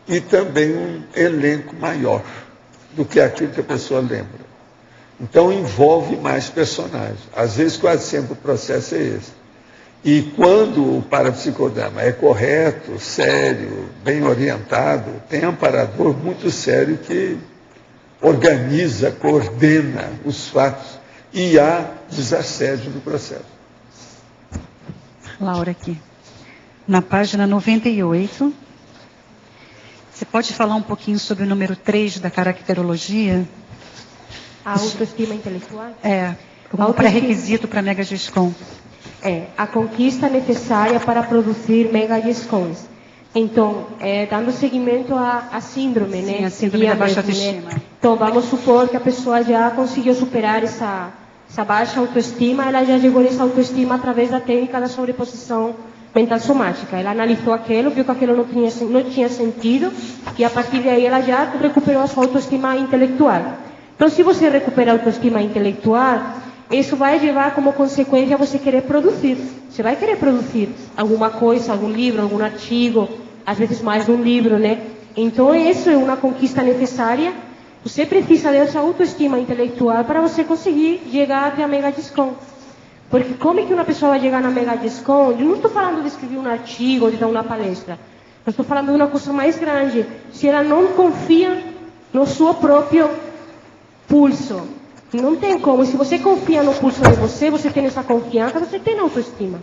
e também um elenco maior do que aquilo que a pessoa lembra. Então, envolve mais personagens. Às vezes, quase sempre o processo é esse. E quando o parapsicodrama é correto, sério, bem orientado, tem amparador muito sério que organiza, coordena os fatos e há desassédio no processo. Laura aqui. Na página 98, você pode falar um pouquinho sobre o número 3 da caracterologia? A autoestima intelectual? Como pré-requisito para Megagescom. A conquista necessária para produzir Megagescons. Então, dando seguimento à síndrome, né? Sim, a síndrome da baixa autoestima. Né? Então, vamos supor que a pessoa já conseguiu superar essa baixa autoestima, ela já chegou nessa autoestima através da técnica da sobreposição mental somática. Ela analisou aquilo, viu que aquilo não tinha sentido, e a partir daí ela já recuperou a sua autoestima intelectual. Então, se você recupera a autoestima intelectual, isso vai levar como consequência você querer produzir. Você vai querer produzir alguma coisa, algum livro, algum artigo, às vezes mais de um livro, né? Então, isso é uma conquista necessária. Você precisa dessa autoestima intelectual para você conseguir chegar até a Megagescom. Porque como é que uma pessoa vai chegar na Megagescom? Eu não estou falando de escrever um artigo ou de dar uma palestra. Eu estou falando de uma coisa mais grande. Se ela não confia no seu próprio pulso. Não tem como. Se você confia no pulso de você, você tem essa confiança, você tem autoestima.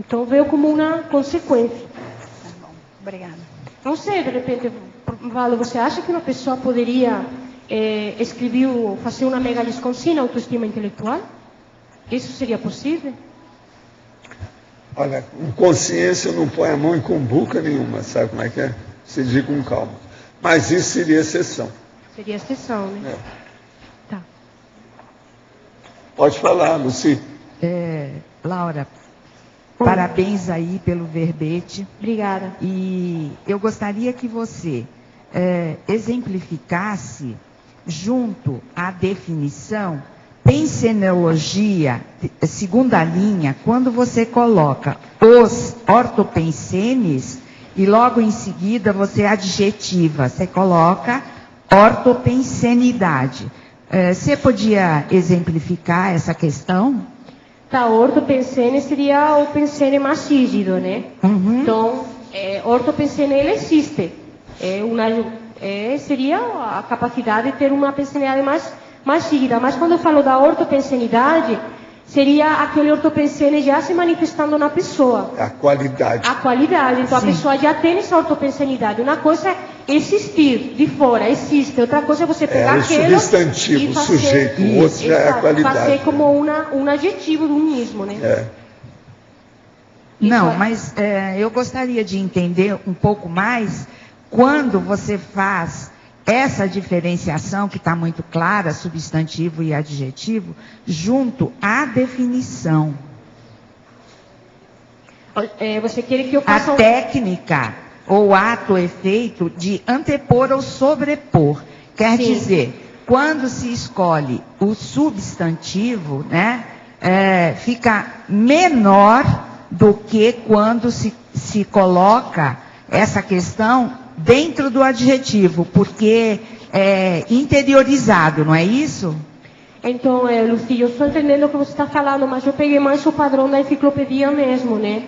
Então veio como uma consequência. Tá bom. Obrigada. Não sei, de repente, Valo, você acha que uma pessoa poderia fazer uma Megagescom sem autoestima intelectual? Isso seria possível? Olha, com consciência não põe a mão em cumbuca nenhuma, sabe como é que é? Se diz com calma. Mas isso seria exceção. Seria exceção, né? Tá. Pode falar, Luci. Laura, parabéns aí pelo verbete. Obrigada. E eu gostaria que você exemplificasse, junto à definição, pensenologia, segunda linha, quando você coloca os ortopensenes e logo em seguida você adjetiva, você coloca ortopensenidade. Você podia exemplificar essa questão? Tá, ortopensene seria o pensene mais rígido, né? Então, ortopensene ele existe. Seria a capacidade de ter uma pensenidade mais rígida. Mas quando eu falo da ortopensenidade, seria aquele ortopensene já se manifestando na pessoa. A qualidade. A qualidade. Então, sim, a pessoa já tem essa ortopensenidade. Uma coisa é existir de fora, existe. Outra coisa é você pegar aquilo substantivo, e fazer, sujeito. O outro já é a qualidade. Fazer como um adjetivo de um mesmo, né? Não, mas eu gostaria de entender um pouco mais quando você faz essa diferenciação, que está muito clara, substantivo e adjetivo, junto à definição. Você quer que eu faça a técnica ou ato ou efeito de antepor ou sobrepor. Quer Sim. dizer, quando se escolhe o substantivo, né, fica menor do que quando se coloca essa questão dentro do adjetivo, porque é interiorizado, não é isso? Então, Lucy, eu estou entendendo o que você está falando, mas eu peguei mais o padrão da enciclopédia mesmo, né?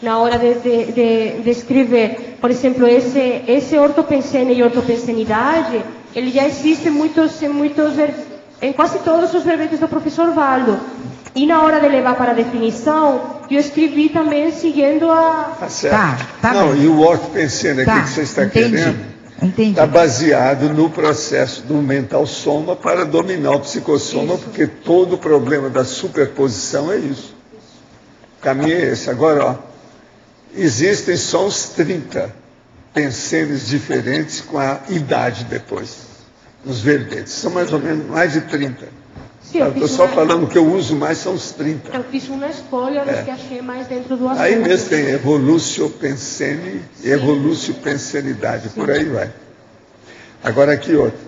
Na hora de escrever. Por exemplo, esse ortopensene e ortopensenidade, ele já existe em quase todos os verbetes do professor Valdo. E na hora de levar para a definição, eu escrevi também seguindo a... Tá certo. Não, e o ortopensene aqui que você está querendo, está baseado no processo do mental soma para dominar o psicossoma, porque todo o problema da superposição é isso. O caminho é esse. Agora, ó, existem só uns 30 pensenes diferentes com a idade depois, nos verbetes. São mais ou menos mais de 30. Estou só falando que eu uso mais, são os 30. Eu fiz uma escolha dos que achei mais dentro do assunto. Aí mesmo tem evolutio pensene e evolutio pensenidade, por aí vai. Agora aqui outro.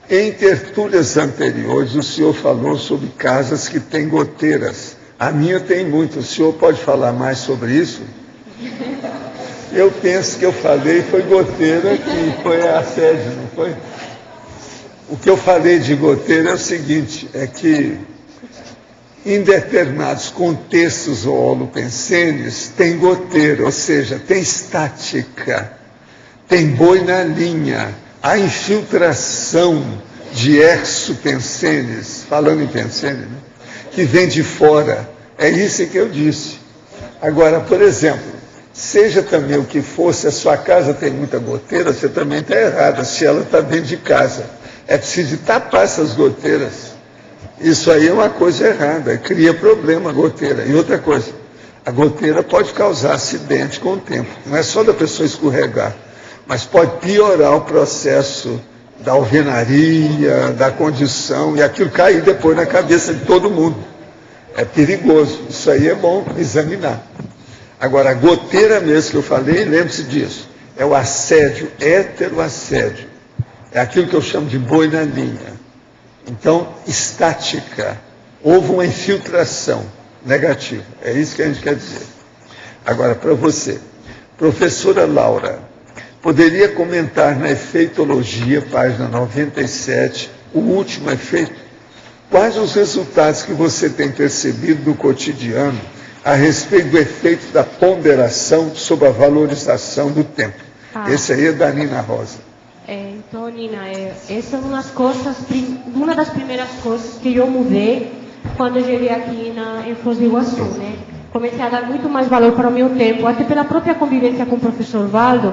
Em tertúlias anteriores, o senhor falou sobre casas que têm goteiras. A minha tem muito. O senhor pode falar mais sobre isso? Eu penso que eu falei foi goteira, que foi assédio, não foi? O que eu falei de goteira é o seguinte, é que em determinados contextos holopensenes tem goteira, ou seja, tem estática, tem boi na linha, há infiltração de exopensenes, falando em pensene, né, que vem de fora. É isso que eu disse. Agora, por exemplo, seja também o que for, se a sua casa tem muita goteira, você também está errada, se ela está dentro de casa. É preciso tapar essas goteiras. Isso aí é uma coisa errada, cria problema a goteira. E outra coisa, a goteira pode causar acidente com o tempo. Não é só da pessoa escorregar, mas pode piorar o processo da alvenaria, da condição, e aquilo cair depois na cabeça de todo mundo. É perigoso, isso aí é bom examinar. Agora, a goteira mesmo que eu falei, lembre-se disso, é o assédio, heteroassédio. É aquilo que eu chamo de boi na linha. Então, estática. Houve uma infiltração negativa. É isso que a gente quer dizer. Agora, para você, professora Laura, poderia comentar na efeitologia, página 97, o último efeito? Quais os resultados que você tem percebido no cotidiano a respeito do efeito da ponderação sobre a valorização do tempo? Esse aí é da Nina Rosa. Então, Nina, essa é uma das primeiras coisas que eu mudei quando eu cheguei aqui em Foz do Iguaçu, né? Comecei a dar muito mais valor para o meu tempo, até pela própria convivência com o professor Valdo.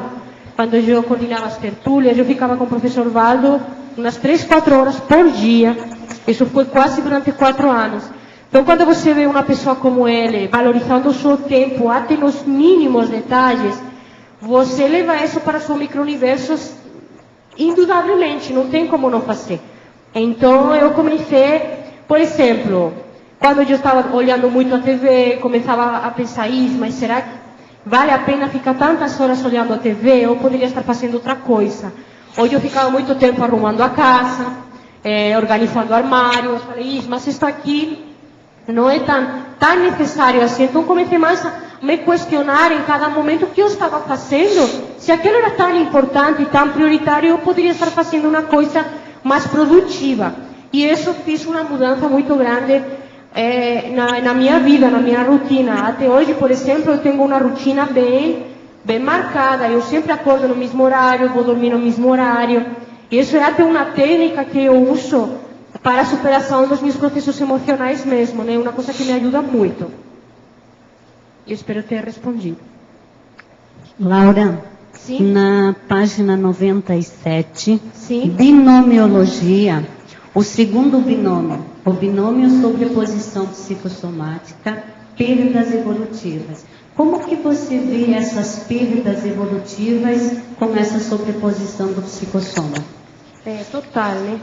Quando eu coordenava as tertúlias, eu ficava com o professor Valdo umas 3, 4 horas por dia. Isso foi quase durante 4 anos. Então, quando você vê uma pessoa como ele, valorizando o seu tempo até nos mínimos detalhes, você leva isso para o seu micro-universo indudablemente, não tem como não fazer. Então, eu comecei, por exemplo, quando eu estava olhando muito a TV, começava a pensar isso, mas será que vale a pena ficar tantas horas olhando a TV? Eu poderia estar fazendo outra coisa. Hoje eu ficava muito tempo arrumando a casa, organizando armários, falei, isso, mas isso aqui não é tão necessário assim. Então, comecei mais a me questionar em cada momento o que eu estava fazendo. Se aquilo era tão importante e tão prioritário, eu poderia estar fazendo uma coisa mais produtiva. E isso fiz uma mudança muito grande na minha vida, na minha rotina. Até hoje, por exemplo, eu tenho uma rotina bem marcada. Eu sempre acordo no mesmo horário, vou dormir no mesmo horário. Isso é até uma técnica que eu uso para a superação dos meus processos emocionais mesmo, né? Uma coisa que me ajuda muito. Eu espero ter respondido. Laura, sim? Na página 97, sim? Binomiologia, o segundo binômio, o binômio sobreposição psicossomática, perdas evolutivas. Como que você vê essas perdas evolutivas com essa sobreposição do psicossoma? Total, né?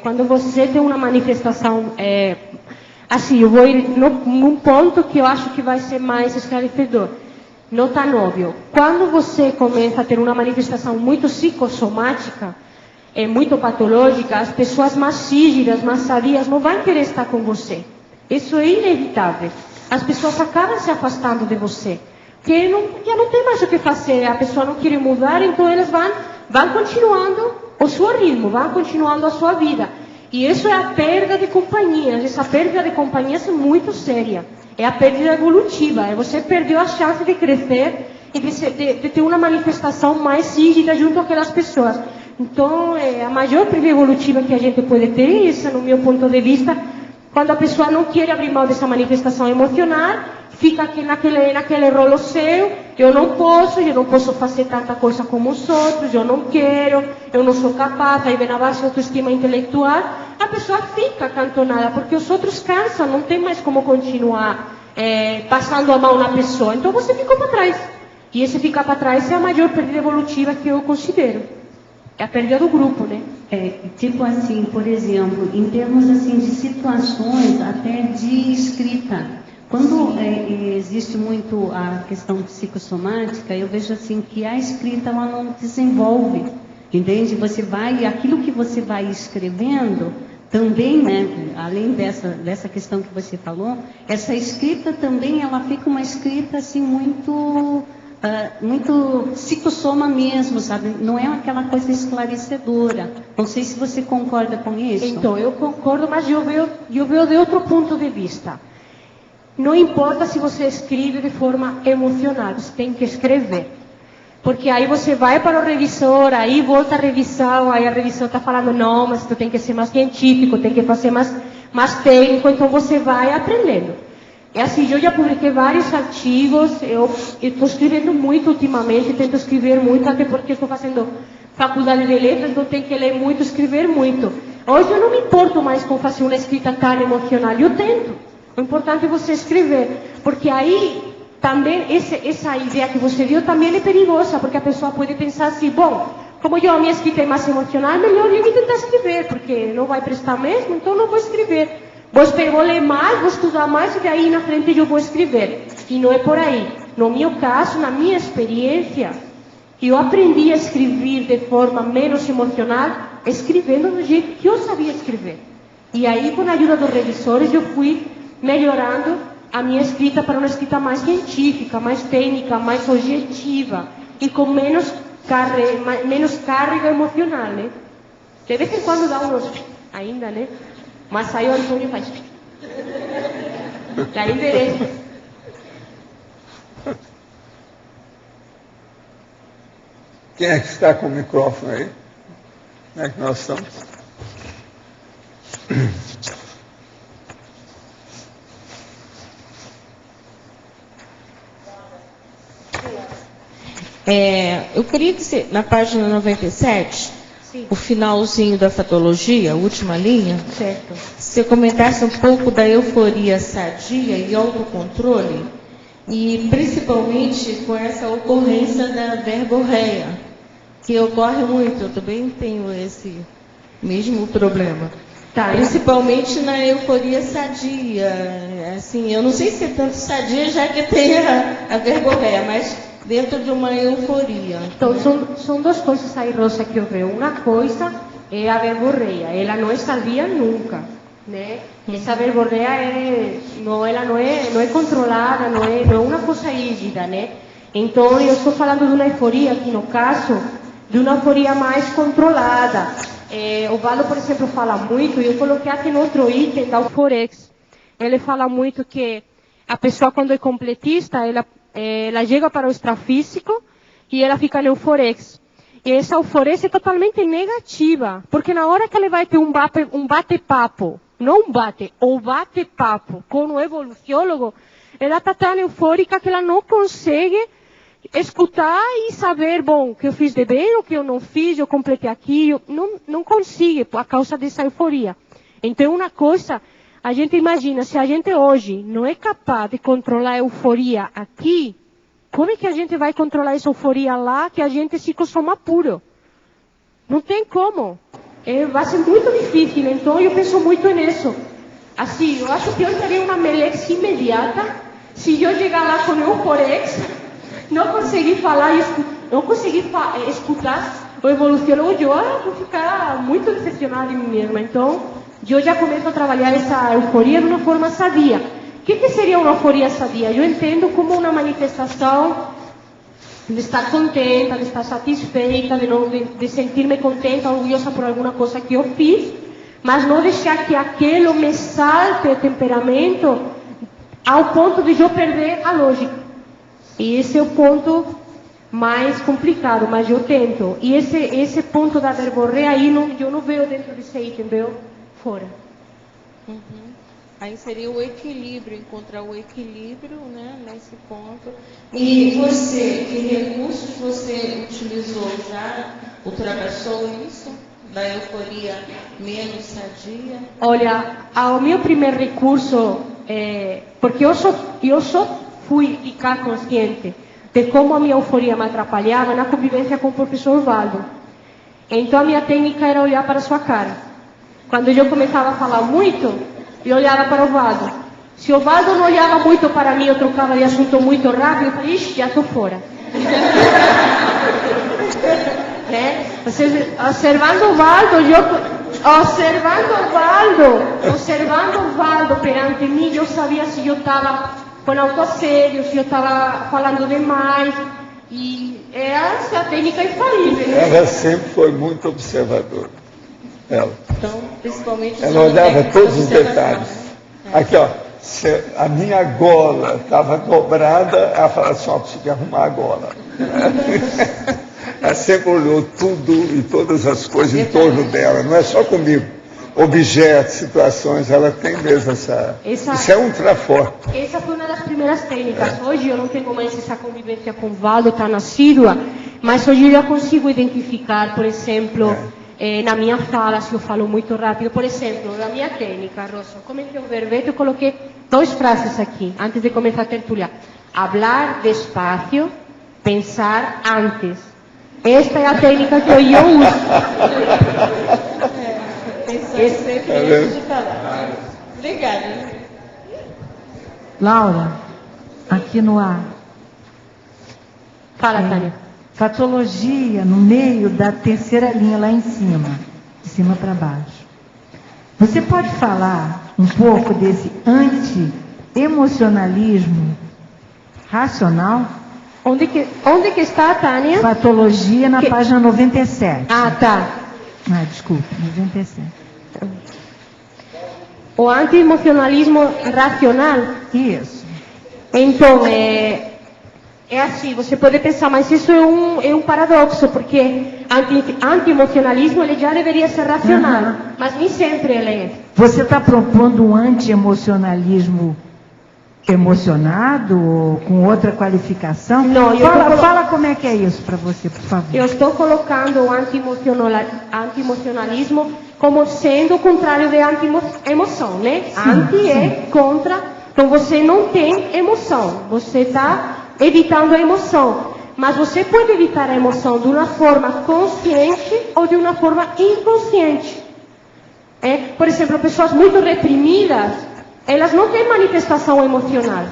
Quando você tem uma manifestação, assim, eu vou ir num ponto que eu acho que vai ser mais esclarecedor. Não tão óbvio. Quando você começa a ter uma manifestação muito psicossomática, muito patológica, as pessoas mais rígidas, mais sadias, não vão querer estar com você. Isso é inevitável. As pessoas acabam se afastando de você. Porque já não tem mais o que fazer, a pessoa não quer mudar, então elas vão continuando o seu ritmo, vão continuando a sua vida. E isso é a perda de companhia. Essa perda de companhia é muito séria. É a perda evolutiva. Você perdeu a chance de crescer e de ter uma manifestação mais rígida junto àquelas pessoas. Então, a maior perda evolutiva que a gente pode ter, isso no meu ponto de vista, quando a pessoa não quer abrir mão dessa manifestação emocional, fica aqui naquele rolo seu, eu não posso fazer tanta coisa como os outros, eu não quero, eu não sou capaz, aí vem a baixa autoestima intelectual, a pessoa fica acantonada, porque os outros cansam, não tem mais como continuar passando a mão na pessoa, então você ficou para trás. E esse ficar para trás é a maior perda evolutiva que eu considero. É a perda do grupo, né? Tipo assim, por exemplo, em termos assim de situações até de escrita. Quando existe muito a questão psicossomática, eu vejo assim que a escrita ela não desenvolve, entende? Aquilo que você vai escrevendo também, né? Além dessa questão que você falou, essa escrita também ela fica uma escrita assim muito psicossoma mesmo, sabe? Não é aquela coisa esclarecedora. Não sei se você concorda com isso. Então, eu concordo, mas eu vejo de outro ponto de vista. Não importa se você escreve de forma emocional, você tem que escrever. Porque aí você vai para o revisor, aí volta a revisão, aí a revisão está falando, não, mas tu tem que ser mais científico, tem que fazer mais técnico, então você vai aprendendo. É assim, eu já publiquei vários artigos, eu estou escrevendo muito ultimamente, tento escrever muito, até porque estou fazendo faculdade de letras, então tenho que ler muito, escrever muito. Hoje eu não me importo mais com fazer uma escrita tão emocional, eu tento. O importante é você escrever, porque aí também essa ideia que você viu também é perigosa, porque a pessoa pode pensar assim, bom, como a minha escrita é mais emocional, melhor eu tentar escrever, porque não vai prestar mesmo, então não vou escrever. Vou ler mais, vou estudar mais e daí na frente eu vou escrever. E não é por aí. No meu caso, na minha experiência, eu aprendi a escrever de forma menos emocional, escrevendo do jeito que eu sabia escrever. E aí, com a ajuda dos revisores, eu fui melhorando a minha escrita para uma escrita mais científica, mais técnica, mais objetiva e com menos carga emocional, né? De vez em quando dá uns ainda, né? Mas aí o Antônio faz. Daí veremos. Quem é que está com o microfone aí? Como é que nós estamos? Eu queria que você, na página 97, sim, o finalzinho da fatologia, a última linha, certo, você comentasse um pouco da euforia sadia e autocontrole, e principalmente com essa ocorrência da verborreia, que ocorre muito, eu também tenho esse mesmo problema. Tá, principalmente na euforia sadia, assim, eu não sei se é tanto sadia, já que tem a verborreia, mas dentro de uma euforia. Então, são duas coisas aí, Rosa, que eu vejo. Uma coisa é a verborreia, ela não é sadia nunca, né? Essa verborreia não é controlada, não é uma coisa rígida, né? Então, eu estou falando de uma euforia, aqui no caso, de uma euforia mais controlada. O Valo, por exemplo, fala muito, e eu coloquei aqui no outro item da Euforex, ele fala muito que a pessoa, quando é completista, ela chega para o extrafísico e ela fica na euforex. E essa euforex é totalmente negativa, porque na hora que ela vai ter um bate-papo, não um bate, ou bate-papo com o evoluciólogo, ela está tão eufórica que ela não consegue escutar e saber, bom, o que eu fiz de bem, o que eu não fiz, eu completei aqui, não consigo, por causa dessa euforia. Então, uma coisa, a gente imagina, se a gente hoje não é capaz de controlar a euforia aqui, como é que a gente vai controlar essa euforia lá, que a gente é psicossoma puro? Não tem como. Vai ser muito difícil, então eu penso muito nisso. Assim, eu acho que eu teria uma melex imediata, se eu chegar lá com o euforex, não conseguir falar, não conseguir escutar o evolucionário, eu vou ficar muito decepcionada em mim mesma. Então, eu já começo a trabalhar essa euforia de uma forma sadia. O que seria uma euforia sadia? Eu entendo como uma manifestação de estar contenta, de estar satisfeita, de sentir-me contenta, orgulhosa por alguma coisa que eu fiz, mas não deixar que aquilo me salte o temperamento ao ponto de eu perder a lógica. E esse é o ponto mais complicado, mas eu tento. E esse ponto da verborrea aí, eu não vejo dentro desse item, vejo fora. Uhum. Aí seria o equilíbrio, encontrar o equilíbrio, né, nesse ponto. E você, que recursos você utilizou? Já ultrapassou isso? Da euforia menos sadia? Olha, o meu primeiro recurso, porque eu só fui ficar consciente de como a minha euforia me atrapalhava na convivência com o professor Valdo. Então a minha técnica era olhar para a sua cara. Quando eu começava a falar muito, eu olhava para o Valdo. Se o Valdo não olhava muito para mim, eu trocava de assunto muito rápido, eu falei, ixi, já estou fora. Observando o Valdo perante mim, eu sabia se eu estava com autoassédio, se eu estava falando demais. E essa é a técnica infalível. Ela sempre foi muito observadora. Então, principalmente ela olhava todos os detalhes. Aqui, ó, a minha gola estava dobrada, ela falava assim, ó, preciso arrumar a gola. Ela sempre olhou tudo e todas as coisas em torno dela, não é só comigo. Objetos, situações, ela tem mesmo isso é um traforte. Essa foi uma das primeiras técnicas. Hoje eu não tenho mais essa convivência com o Valdo, está na Síria, mas hoje eu já consigo identificar, por exemplo, na minha fala, se eu falo muito rápido, por exemplo, na minha técnica, Rosa, eu comentei um verbete, eu coloquei 2 frases aqui, antes de começar a tertuliar. Hablar despacio, pensar antes. Esta é a técnica que eu uso. Pensar sempre antes de falar. Obrigada. Laura, aqui no ar. Fala, Tânia. Fatologia no meio da terceira linha lá em cima, de cima para baixo. Você pode falar um pouco desse anti-emocionalismo racional? Onde que está, Tânia? Patologia na página 97. Ah, tá. Ah, desculpa, 97. O anti-emocionalismo racional? Isso. Então, é assim, você pode pensar, mas isso é um paradoxo, porque anti-emocionalismo ele já deveria ser racional, mas nem sempre ele é. Você está propondo um anti-emocionalismo emocionado ou com outra qualificação? Não, fala como é que é isso para você, por favor. Eu estou colocando o anti-emocionalismo como sendo o contrário de anti-emoção, né? Anti é contra, então você não tem emoção, você está evitando a emoção. Mas você pode evitar a emoção de uma forma consciente ou de uma forma inconsciente. Por exemplo, pessoas muito reprimidas, elas não têm manifestação emocional.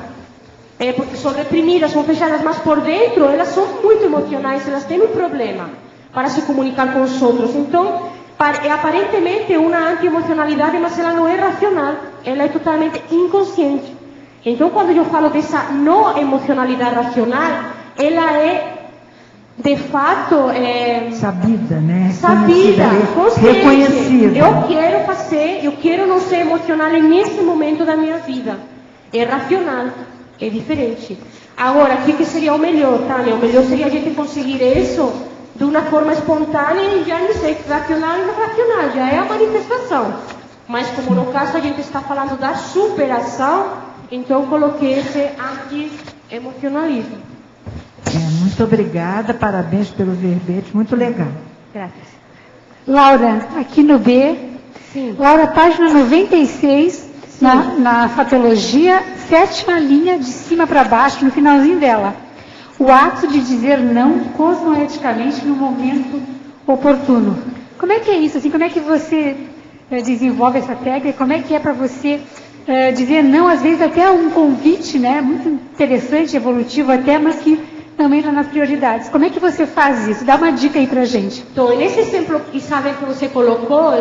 Porque são reprimidas, são fechadas, mas por dentro elas são muito emocionais, elas têm um problema para se comunicar com os outros. Então, aparentemente é uma anti-emocionalidade, mas ela não é racional, ela é totalmente inconsciente. Então, quando eu falo dessa não emocionalidade racional, ela é de fato, sabida, né? Sabida, consciente. Reconhecida. Eu quero não ser emocional nesse momento da minha vida. É racional, é diferente. Agora, o que seria o melhor, Tânia? O melhor seria a gente conseguir isso de uma forma espontânea e já não sei, racional e não racional, já é a manifestação. Mas como no caso a gente está falando da superação, então eu coloquei esse anti-emocionalismo. Muito obrigada, parabéns pelo verbete, muito legal. Graças. Laura, aqui no B, sim. Laura, página 96, na fatologia, 7ª linha de cima para baixo, no finalzinho dela. O ato de dizer não cosmoeticamente no momento oportuno. Como é que é isso? Assim, como é que você desenvolve essa técnica? Como é que é para você dizer não, às vezes até um convite, né, muito interessante, evolutivo até, mas que também está nas prioridades. Como é que você faz isso? Dá uma dica aí pra gente. Então, nesse exemplo, Isabel, que você colocou,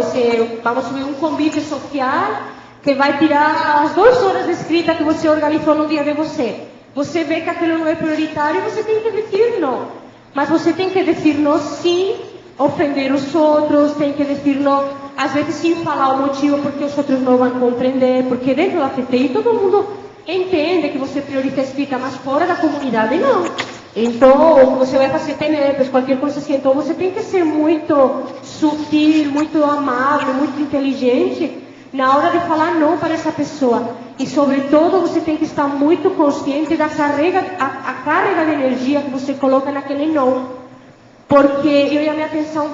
vamos subir um convite social que vai tirar as 2 horas de escrita que você organizou no dia de você. Você vê que aquilo não é prioritário, você tem que dizer não. Mas você tem que dizer não sem ofender os outros, tem que dizer não, às vezes sem falar o motivo, porque os outros não vão compreender, porque dentro da FTI todo mundo entende que você prioriza a escrita, mas fora da comunidade não. Então, você vai fazer TNEPs, qualquer coisa assim, então você tem que ser muito sutil, muito amável, muito inteligente na hora de falar não para essa pessoa. E, sobretudo, você tem que estar muito consciente da carga, a carga de energia que você coloca naquele não. Porque eu ia minha atenção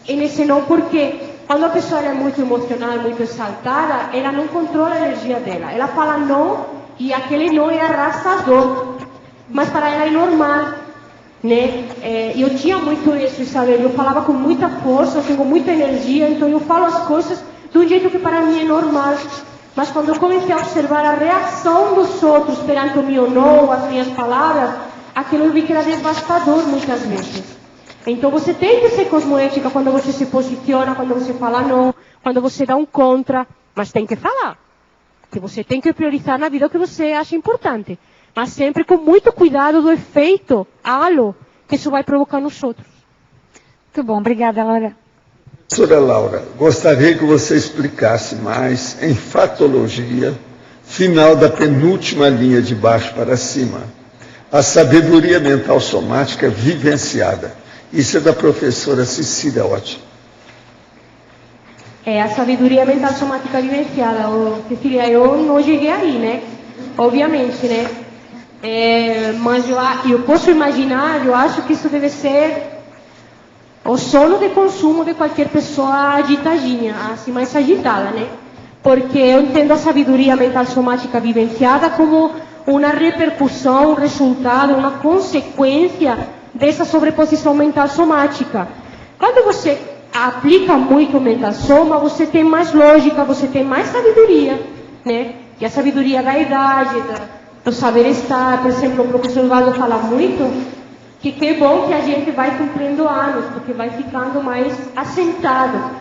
nesse não, porque quando a pessoa é muito emocional, muito exaltada, ela não controla a energia dela. Ela fala não e aquele não é arrasador. Mas para ela é normal, né? Eu tinha muito isso, Isabel. Eu falava com muita força, eu tenho muita energia, então eu falo as coisas de um jeito que para mim é normal. Mas quando eu comecei a observar a reação dos outros perante o meu não, as minhas palavras, aquilo eu vi que era devastador muitas vezes. Então você tem que ser cosmoética quando você se posiciona, quando você fala não, quando você dá um contra, mas tem que falar. Que você tem que priorizar na vida o que você acha importante. Mas sempre com muito cuidado do efeito halo que isso vai provocar nos outros. Muito bom, obrigada, Laura. Professora Laura, gostaria que você explicasse mais em fatologia, final da penúltima linha de baixo para cima, a sabedoria mental somática vivenciada. Isso é da professora Cecília Otti. A sabedoria mental somática vivenciada. Cecília, eu não cheguei aí, né? Obviamente, né? Mas eu posso imaginar, eu acho que isso deve ser o sono de consumo de qualquer pessoa agitadinha, assim, mais agitada, né? Porque eu entendo a sabedoria mental somática vivenciada como uma repercussão, um resultado, uma consequência dessa sobreposição mental somática. Quando você aplica muito o mental soma, você tem mais lógica, você tem mais sabedoria, né? Que a sabedoria da idade, do saber estar. Por exemplo, o professor Valdo fala muito que é bom que a gente vai cumprindo anos, porque vai ficando mais assentado,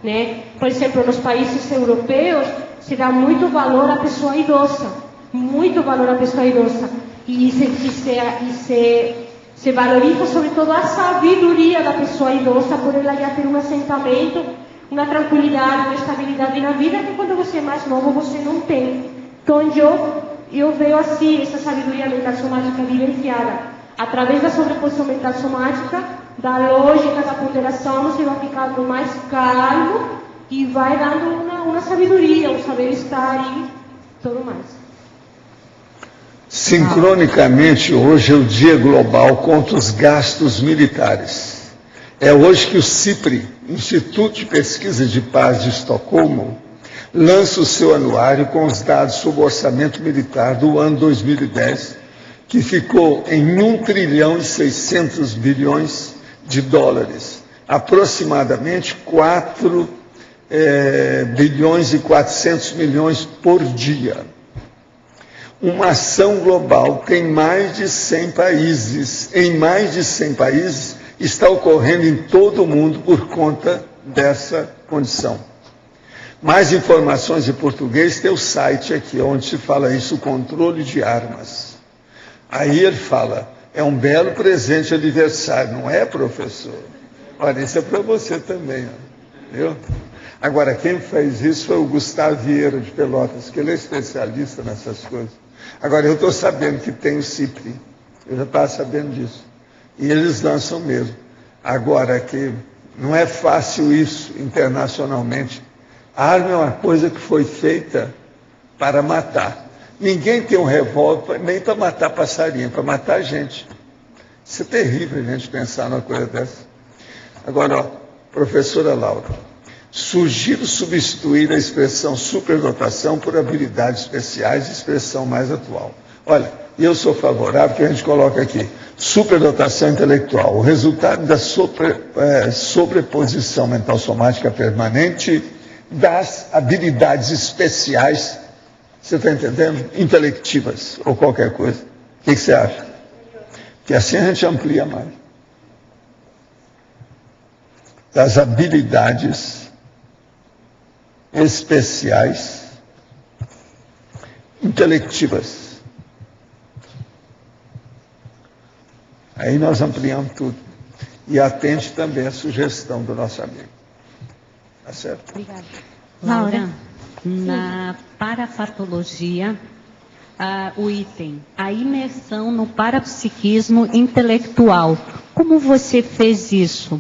né? Por exemplo, nos países europeus se dá muito valor à pessoa idosa, muito valor à pessoa idosa, e se valoriza sobretudo a sabedoria da pessoa idosa por ela já ter um assentamento, uma tranquilidade, uma estabilidade na vida que quando você é mais novo você não tem. Então eu vejo assim essa sabedoria mental somática vivenciada através da sobreposição mental somática, da lógica da ponderação, você vai ficando mais calmo e vai dando uma sabedoria, um saber estar e tudo mais. Sincronicamente, hoje é o Dia Global contra os Gastos Militares. É hoje que o CIPRI, Instituto de Pesquisa de Paz de Estocolmo, lança o seu anuário com os dados sobre o orçamento militar do ano 2010, que ficou em 1 trilhão e 600 bilhões de dólares, aproximadamente 4 bilhões e 400 milhões por dia. Uma ação global que em mais de 100 países está ocorrendo em todo o mundo por conta dessa condição. Mais informações em português tem o site aqui, onde se fala isso, o controle de armas. Aí ele fala, É um belo presente de aniversário, não é, professor? Olha, isso é para você também, ó. Viu? Agora, quem fez isso foi o Gustavo Vieira de Pelotas, que ele é especialista nessas coisas. Agora, eu estou sabendo que tem o CIPRI, eu já estava sabendo disso. E eles lançam mesmo. Agora, que não é fácil isso internacionalmente. A arma é uma coisa que foi feita para matar. Ninguém tem um revólver nem para matar passarinho, para matar gente. Isso é terrível a gente pensar numa coisa dessa. Agora, ó, professora Laura, sugiro substituir a expressão superdotação por habilidades especiais, expressão mais atual. Olha, eu sou favorável que a gente coloca aqui, superdotação intelectual, o resultado da sobreposição mental somática permanente das habilidades especiais, você está entendendo? Intelectivas, ou qualquer coisa. O que você acha? Que assim a gente amplia mais. Das habilidades especiais intelectivas. Aí nós ampliamos tudo. E atende também a sugestão do nosso amigo. Tá certo? Obrigada. Laura, na parapatologia, o item, a imersão no parapsiquismo intelectual. Como você fez isso?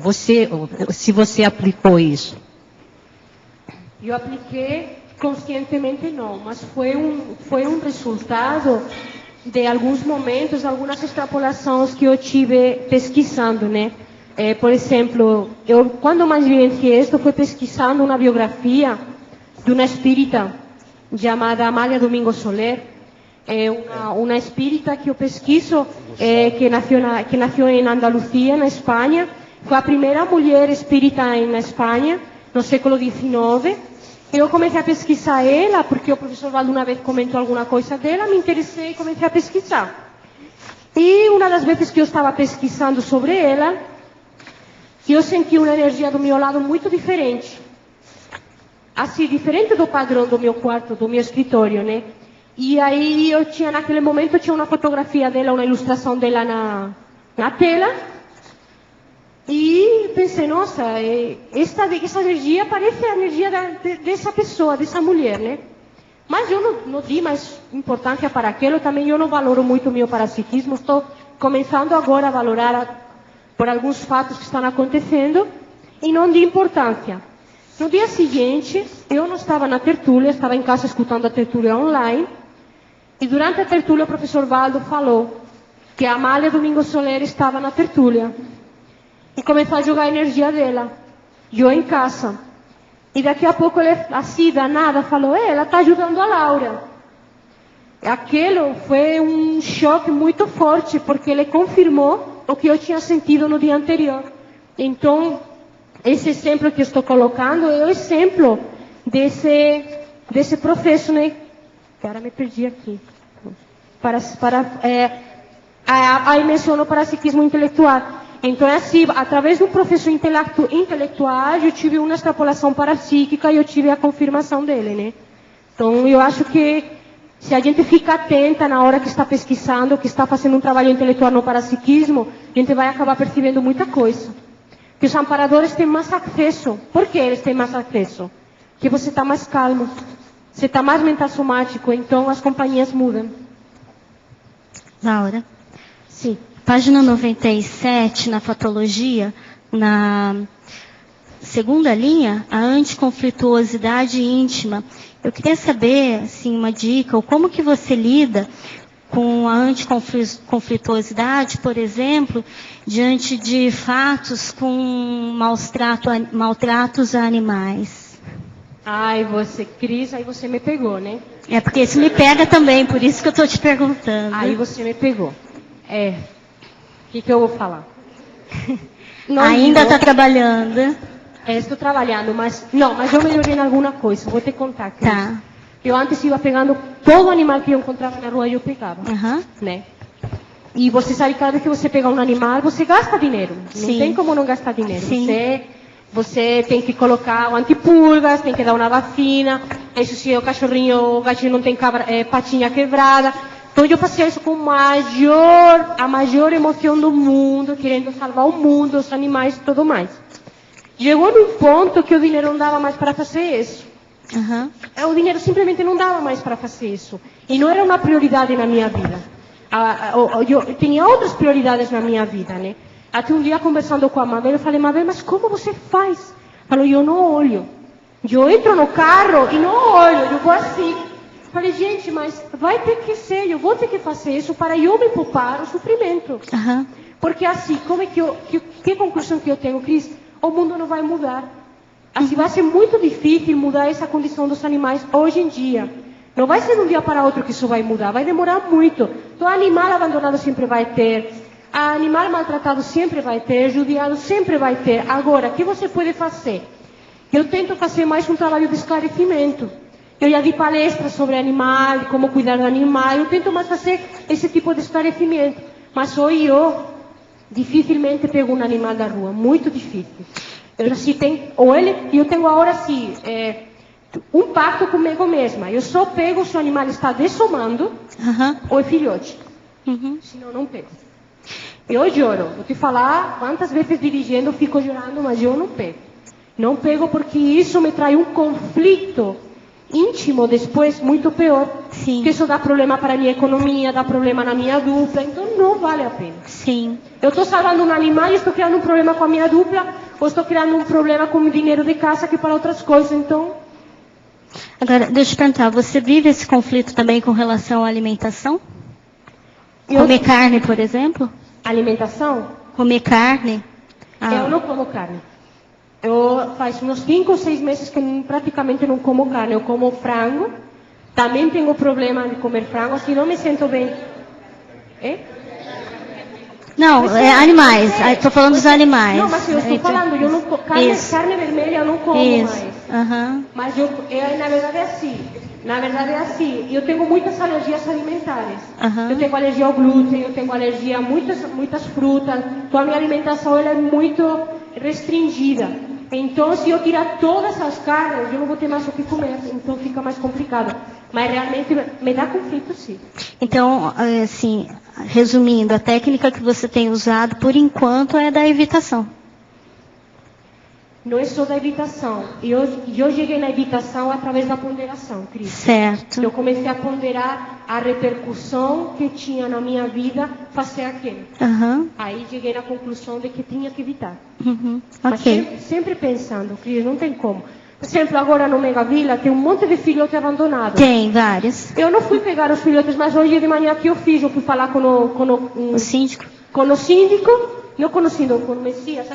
Se você aplicou isso? Eu apliquei conscientemente não, mas foi um resultado de alguns momentos, algumas extrapolações que eu tive pesquisando, né? Por exemplo, quando mais vivenciei isso, foi pesquisando uma biografia de uma espírita chamada Amália Domingo Soler, uma espírita que eu pesquiso, que nasceu em Andalucía, na Espanha, foi a primeira mulher espírita na Espanha, no século XIX. Eu comecei a pesquisar ela, porque o professor Valdo uma vez comentou alguma coisa dela, me interessei e comecei a pesquisar. E uma das vezes que eu estava pesquisando sobre ela, eu senti uma energia do meu lado muito diferente. Assim, diferente do padrão do meu quarto, do meu escritório, né? E aí naquele momento, eu tinha uma fotografia dela, uma ilustração dela na tela. E pensei, nossa, essa energia parece a energia dessa pessoa, dessa mulher, né? Mas eu não dei mais importância para aquilo, também eu não valoro muito o meu parapsiquismo, estou começando agora a valorar por alguns fatos que estão acontecendo, e não dei importância. No dia seguinte, eu não estava na tertúlia, estava em casa escutando a tertúlia online, e durante a tertúlia o professor Valdo falou que a Amália Domingo Soler estava na tertúlia. E começou a jogar a energia dela. Eu em casa. E daqui a pouco ele, assim, danada, falou, ela está ajudando a Laura. Aquilo foi um choque muito forte, porque ele confirmou o que eu tinha sentido no dia anterior. Então, esse exemplo que eu estou colocando é o exemplo desse processo, né? Agora me perdi aqui. A imersão no parapsiquismo intelectual. Então, é assim, através do processo intelectual, eu tive uma extrapolação parapsíquica e eu tive a confirmação dele, né? Então, eu acho que se a gente fica atenta na hora que está pesquisando, que está fazendo um trabalho intelectual no parapsiquismo, a gente vai acabar percebendo muita coisa. Que os amparadores têm mais acesso. Por que eles têm mais acesso? Porque você está mais calmo, você está mais mental somático, então as companhias mudam. Laura? Sim. Página 97, na fatologia, na segunda linha, a anticonflituosidade íntima. Eu queria saber, assim, uma dica, ou como que você lida com a anticonflituosidade, por exemplo, diante de fatos com maltratos a animais. Ai, você, Cris, aí você me pegou, né? É porque isso me pega também, por isso que eu estou te perguntando. Aí você me pegou. O que eu vou falar? Ainda está trabalhando? Estou trabalhando, mas eu melhorei em alguma coisa. Vou te contar, Cris. Tá. Eu antes ia pegando todo animal que eu encontrava na rua e eu pegava, né? E você sabe que cada vez que você pegar um animal, você gasta dinheiro. Não tem como não gastar dinheiro. Você tem que colocar o antipulgas, tem que dar uma vacina. Isso se o gatinho não tem patinha quebrada. Então eu fazia isso com a maior emoção do mundo, querendo salvar o mundo, os animais e tudo mais. Chegou num ponto que o dinheiro não dava mais para fazer isso. O dinheiro simplesmente não dava mais para fazer isso. E não era uma prioridade na minha vida. Eu tinha outras prioridades na minha vida, né? Até um dia, conversando com a Mabel, eu falei, Mabel, mas como você faz? Falou, eu não olho. Eu entro no carro e não olho, eu vou assim. Falei, gente, mas vai ter que ser, eu vou ter que fazer isso para eu me poupar o sofrimento. Porque assim, como é que conclusão que eu tenho, Cris? O mundo não vai mudar. Assim, vai ser muito difícil mudar essa condição dos animais hoje em dia. Não vai ser de um dia para outro que isso vai mudar, vai demorar muito. Então, animal abandonado sempre vai ter, animal maltratado sempre vai ter, judiado sempre vai ter. Agora, o que você pode fazer? Eu tento fazer mais um trabalho de esclarecimento. Eu já di palestras sobre animal, como cuidar do animal. Eu tento mais fazer esse tipo de esclarecimento. Mas hoje eu dificilmente pego um animal da rua, muito difícil. Eu assim eu tenho agora assim, um pacto comigo mesma. Eu só pego se o animal está dessomando ou é filhote. Senão não pego. Eu choro. Vou te falar quantas vezes dirigindo eu fico chorando, mas eu não pego. Não pego porque isso me traz um conflito íntimo depois muito pior. Que isso dá problema para a minha economia, dá problema na minha dupla, então não vale a pena. Eu estou salvando um animal e estou criando um problema com a minha dupla, ou estou criando um problema com o dinheiro de casa que para outras coisas, então... Agora, deixa eu te perguntar, você vive esse conflito também com relação à alimentação? Comer carne, por exemplo? Alimentação? Comer carne? Eu não como carne. Eu faz uns 5 ou 6 meses que praticamente não como carne. Eu como frango. Também tenho problema de comer frango, assim não me sinto bem. Não, animais. Estou falando dos animais. Não, mas eu estou falando, eu não carne vermelha eu não como mais. Mas na verdade é assim. Na verdade é assim. Eu tenho muitas alergias alimentares. Eu tenho alergia ao glúten, eu tenho alergia a muitas frutas. Então a minha alimentação ela é muito restringida. Então, se eu tirar todas as carnes, eu não vou ter mais o que comer. Então, fica mais complicado. Mas, realmente, me dá conflito, sim. Então, assim, resumindo, a técnica que você tem usado, por enquanto, é da evitação. Não é só da evitação. Eu cheguei na evitação através da ponderação, Cris. Certo. Eu comecei a ponderar a repercussão que tinha na minha vida fazer aquilo. Aí cheguei na conclusão de que tinha que evitar. Mas sempre pensando, Cris, não tem como. Por exemplo, agora no Mega Vila tem um monte de filhotes abandonados. Tem, vários. Eu não fui pegar os filhotes, mas hoje de manhã que eu fiz, eu fui falar com o síndico. Com o síndico. Não conhecido com o Messias,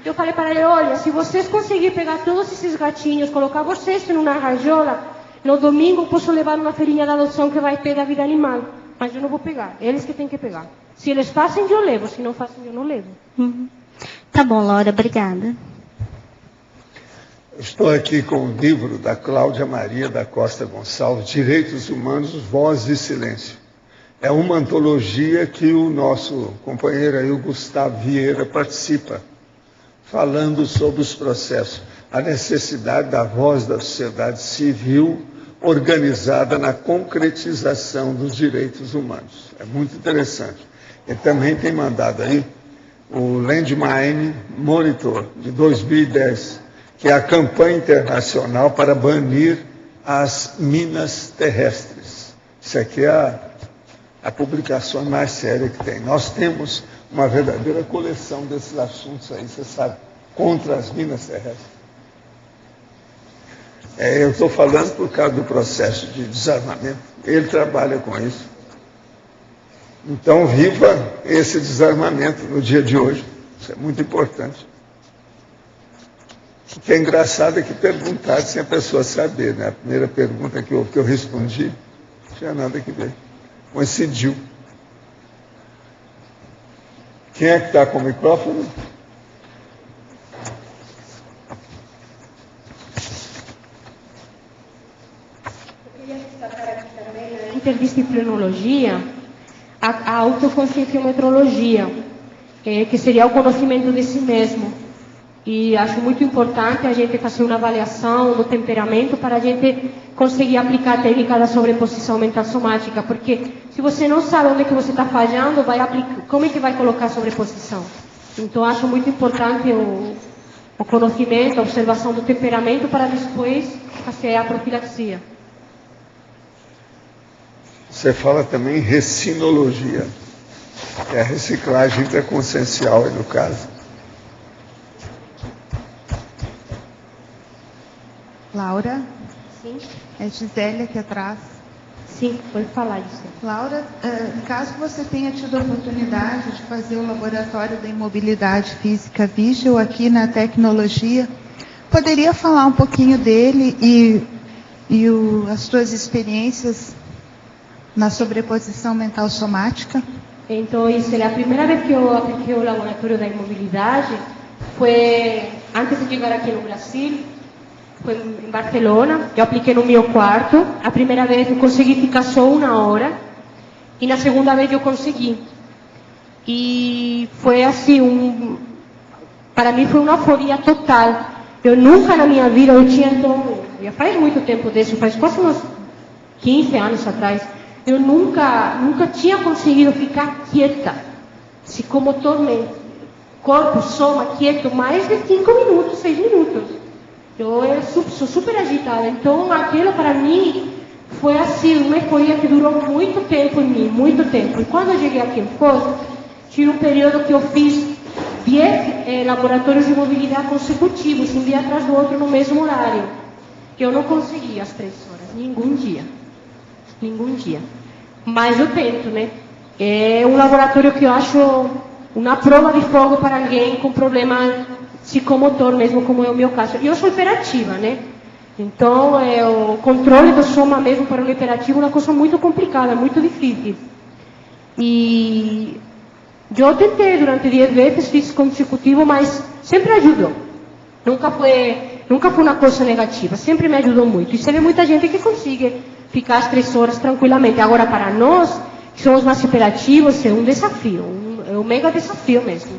eu falei para ele, olha, se vocês conseguirem pegar todos esses gatinhos, colocar vocês em uma rajola, no domingo eu posso levar uma feirinha de adoção que vai ter da vida animal. Mas eu não vou pegar, eles que têm que pegar. Se eles fazem, eu levo, se não fazem, eu não levo. Tá bom, Laura, obrigada. Estou aqui com o livro da Cláudia Maria da Costa Gonçalves, Direitos Humanos, Voz e Silêncio. É uma antologia que o nosso companheiro aí, o Gustavo Vieira, participa, falando sobre os processos, a necessidade da voz da sociedade civil organizada na concretização dos direitos humanos. É muito interessante. Ele também tem mandado aí o Landmine Monitor, de 2010, que é a campanha internacional para banir as minas terrestres. Isso aqui é a publicação mais séria que tem. Nós temos uma verdadeira coleção desses assuntos aí, você sabe, contra as minas terrestres. Eu estou falando por causa do processo de desarmamento. Ele trabalha com isso. Então, viva esse desarmamento no dia de hoje. Isso é muito importante. O que é engraçado é que perguntaram sem a pessoa saber, né? A primeira pergunta que eu respondi, não tinha nada que ver. Coincidiu. Quem é que está com o microfone? Eu queria destacar aqui também na interdisciplinologia a autoconscienciometrologia, que seria o conhecimento de si mesmo. E acho muito importante a gente fazer uma avaliação do temperamento para a gente conseguir aplicar a técnica da sobreposição mental somática, porque se você não sabe onde é que você está falhando, como é que vai colocar a sobreposição? Então acho muito importante o conhecimento, a observação do temperamento para depois fazer a profilaxia. Você fala também em recinologia, que é a reciclagem interconsciencial aí no caso. Laura? Sim. É Gisele aqui atrás. Sim, pode falar, Gisele. Laura, caso você tenha tido a oportunidade de fazer o laboratório da imobilidade física Vigil aqui na tecnologia, poderia falar um pouquinho dele e as suas experiências na sobreposição mental somática? Então, Gisele, a primeira vez que eu apliquei o laboratório da imobilidade foi antes de chegar aqui no Brasil. Foi em Barcelona, eu apliquei no meu quarto. A primeira vez eu consegui ficar só 1 hora e na segunda vez eu consegui. E foi assim, para mim foi uma euforia total. Eu nunca na minha vida, já faz muito tempo disso, faz quase uns 15 anos atrás, eu nunca tinha conseguido ficar quieta, psicomotormente, corpo, soma, quieto, mais de 5 minutos, 6 minutos. Eu sou super agitada, então aquilo para mim foi assim, uma euforia que durou muito tempo em mim, muito tempo. E quando eu cheguei aqui em Foz, tive um período que eu fiz 10 laboratórios de mobilidade consecutivos, um dia atrás do outro no mesmo horário. Eu não consegui as 3 horas, nenhum dia. Mas eu tento, né? É um laboratório que eu acho uma prova de fogo para alguém com problema psicomotor mesmo, como é o meu caso. E eu sou hiperativa, né? Então, o controle do soma mesmo para o hiperativo é uma coisa muito complicada, muito difícil. E eu tentei durante 10 vezes, fiz consecutivo, mas sempre ajudou. Nunca foi uma coisa negativa, sempre me ajudou muito. E você vê muita gente que consegue ficar as 3 horas tranquilamente. Agora, para nós, que somos mais hiperativos, é um desafio, é um mega desafio mesmo.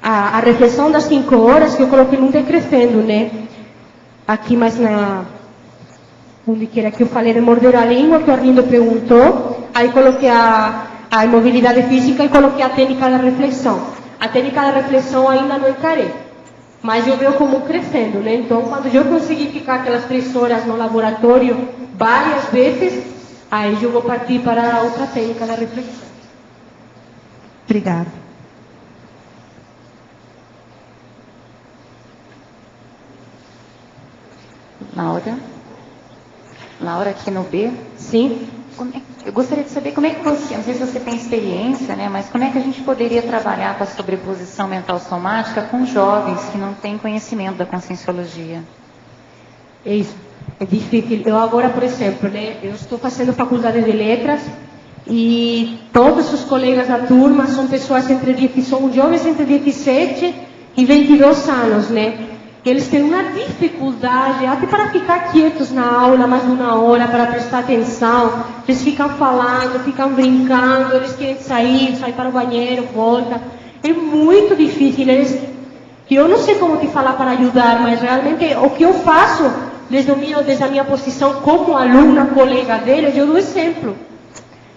A reflexão das 5 horas que eu coloquei num decrescendo, né? Aqui mais onde que era que eu falei de morder a língua, que o Arlindo perguntou, aí coloquei a imobilidade física e coloquei a técnica da reflexão. A técnica da reflexão ainda não encarei, mas eu vejo como crescendo, né? Então, quando eu conseguir ficar aquelas 3 horas no laboratório várias vezes, aí eu vou partir para a outra técnica da reflexão. Obrigada. Laura aqui no B. Sim. Eu gostaria de saber como é que você, não sei se você tem experiência, né, mas como é que a gente poderia trabalhar com a sobreposição mental somática com jovens que não têm conhecimento da conscienciologia? É isso, é difícil. Eu agora, por exemplo, né, eu estou fazendo faculdade de letras e todos os colegas da turma são pessoas são jovens entre 17 e 22 anos, né? Eles têm uma dificuldade até para ficar quietos na aula mais de 1 hora, para prestar atenção. Eles ficam falando, ficam brincando, eles querem sair para o banheiro, volta. É muito difícil. Eu não sei como te falar para ajudar, mas realmente o que eu faço desde a minha posição como aluna, colega deles, eu dou exemplo.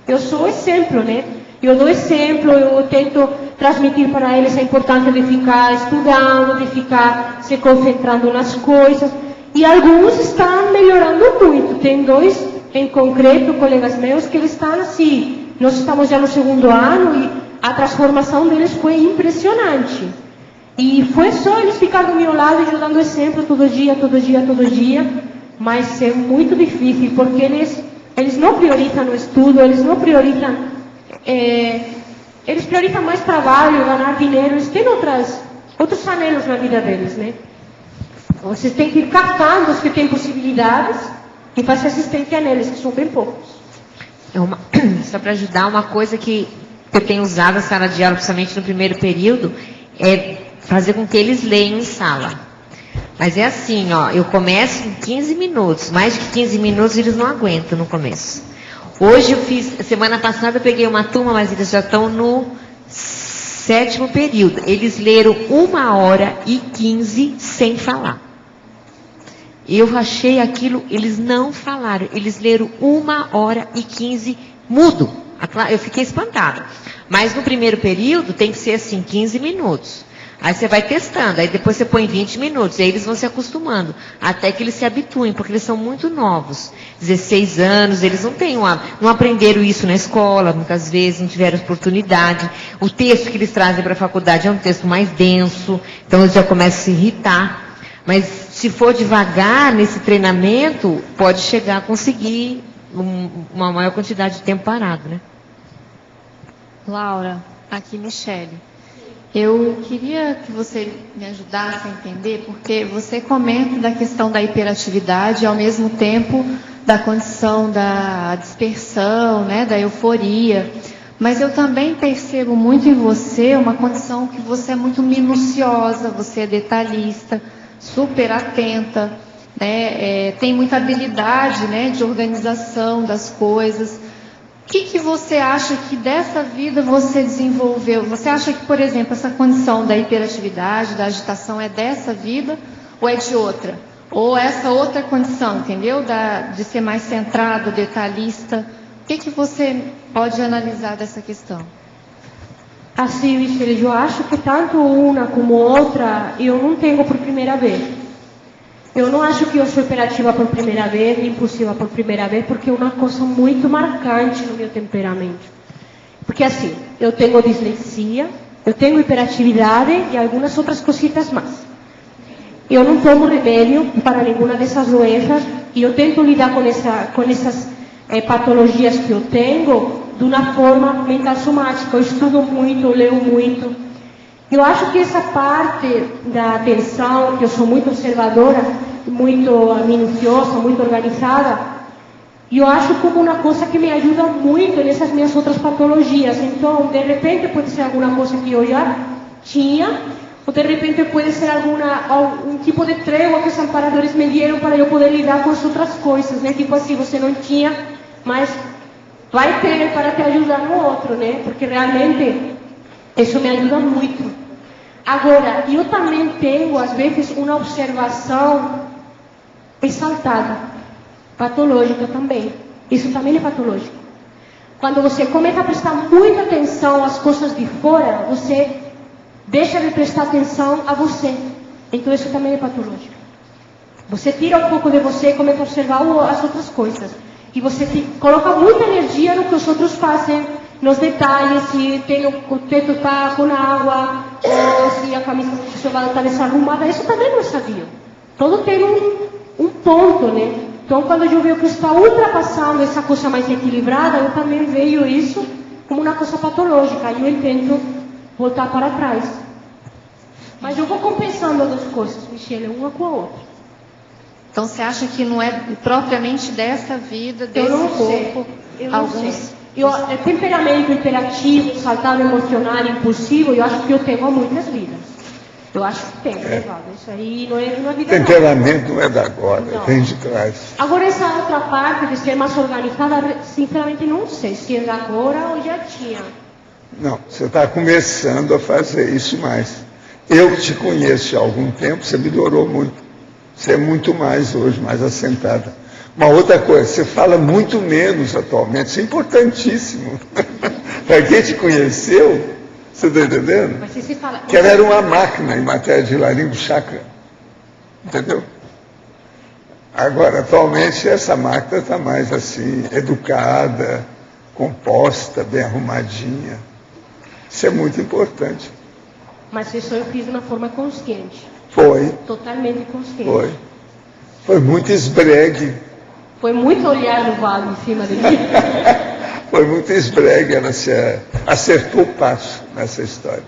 Eu sou exemplo, né? Eu dou exemplo, eu tento transmitir para eles a importância de ficar estudando, de ficar se concentrando nas coisas. E alguns estão melhorando muito. Tem 2 em concreto, colegas meus, que eles estão assim. Nós estamos já no 2º ano e a transformação deles foi impressionante. E foi só eles ficar do meu lado e eu dando exemplo todo dia. Mas é muito difícil, porque eles não priorizam o estudo, eles não priorizam... eles priorizam mais trabalho, ganhar dinheiro, eles têm outros anelos na vida deles, né? Vocês têm que ir captando os que têm possibilidades e fazer assistência neles, que são bem poucos. Só para ajudar, uma coisa que eu tenho usado na sala de aula, principalmente no primeiro período, é fazer com que eles leiam em sala. Mas é assim, ó, eu começo em 15 minutos, mais de 15 minutos eles não aguentam no começo. Hoje eu fiz, semana passada eu peguei uma turma, mas eles já estão no 7º período. Eles leram 1h15 sem falar. Eu achei aquilo, eles não falaram, eles leram 1h15 mudo. Eu fiquei espantada. Mas no primeiro período tem que ser assim, 15 minutos. Aí você vai testando, aí depois você põe 20 minutos, e aí eles vão se acostumando, até que eles se habituem, porque eles são muito novos. 16 anos, eles não aprenderam isso na escola, muitas vezes, não tiveram oportunidade. O texto que eles trazem para a faculdade é um texto mais denso, então eles já começam a se irritar. Mas se for devagar nesse treinamento, pode chegar a conseguir uma maior quantidade de tempo parado, né? Laura, aqui Michele. Eu queria que você me ajudasse a entender, porque você comenta da questão da hiperatividade e ao mesmo tempo da condição da dispersão, né, da euforia. Mas eu também percebo muito em você uma condição que você é muito minuciosa, você é detalhista, super atenta, né, tem muita habilidade, né, de organização das coisas. O que você acha que dessa vida você desenvolveu? Você acha que, por exemplo, essa condição da hiperatividade, da agitação é dessa vida ou é de outra? Ou essa outra condição, entendeu? De ser mais centrado, detalhista. O que você pode analisar dessa questão? Assim, Michele, eu acho que tanto uma como outra eu não tenho por primeira vez. Eu não acho que eu sou hiperativa por primeira vez, nem impulsiva por primeira vez, porque é uma coisa muito marcante no meu temperamento. Porque assim, eu tenho dislexia, eu tenho hiperatividade e algumas outras cositas mais. Eu não tomo remédio para nenhuma dessas doenças e eu tento lidar com essas patologias que eu tenho de uma forma mental somática. Eu estudo muito, eu leio muito. Eu acho que essa parte da atenção, que eu sou muito observadora, muito minuciosa, muito organizada, eu acho como uma coisa que me ajuda muito nessas minhas outras patologias. Então, de repente, pode ser alguma coisa que eu já tinha, ou de repente pode ser algum tipo de trégua que os amparadores me deram para eu poder lidar com as outras coisas, né? Tipo assim, você não tinha, mas vai ter para te ajudar no outro, né? Porque realmente isso me ajuda muito. Agora, eu também tenho, às vezes, uma observação exaltada, patológica também. Isso também é patológico. Quando você começa a prestar muita atenção às coisas de fora, você deixa de prestar atenção a você. Então, isso também é patológico. Você tira um pouco de você e começa a observar as outras coisas. E você coloca muita energia no que os outros fazem, nos detalhes, se o teto está com água, ou se a camisa do enxoval está desarrumada, isso também não é sabio. Tudo tem um ponto, né? Então, quando eu vejo que está ultrapassando essa coisa mais equilibrada, eu também vejo isso como uma coisa patológica, e eu tento voltar para trás. Mas eu vou compensando as duas coisas, Michele, uma com a outra. Então, você acha que não é propriamente dessa vida, desse corpo? Eu não sei. Temperamento hiperativo, saltado emocional, impulsivo, eu acho que eu tenho há muitas vidas. Eu acho que tenho, levado. Isso aí não é uma vida. Temperamento não é da agora, vem de trás. Agora, essa outra parte de ser mais organizada, sinceramente não sei se é da agora ou já tinha. Não, você está começando a fazer isso mais. Eu te conheço há algum tempo, você melhorou muito. Você é muito mais hoje, mais assentada. Uma outra coisa, você fala muito menos atualmente, isso é importantíssimo. Para quem te conheceu, você está entendendo? Mas se fala... Que ela era uma máquina em matéria de laringo chakra. Entendeu? Agora, atualmente, essa máquina está mais assim, educada, composta, bem arrumadinha. Isso é muito importante. Mas isso eu fiz de uma forma consciente. Foi. Totalmente consciente. Foi muito esbregue. Foi muito olhar no vale em cima de mim. Foi muito esbregue, ela se acertou o passo nessa história.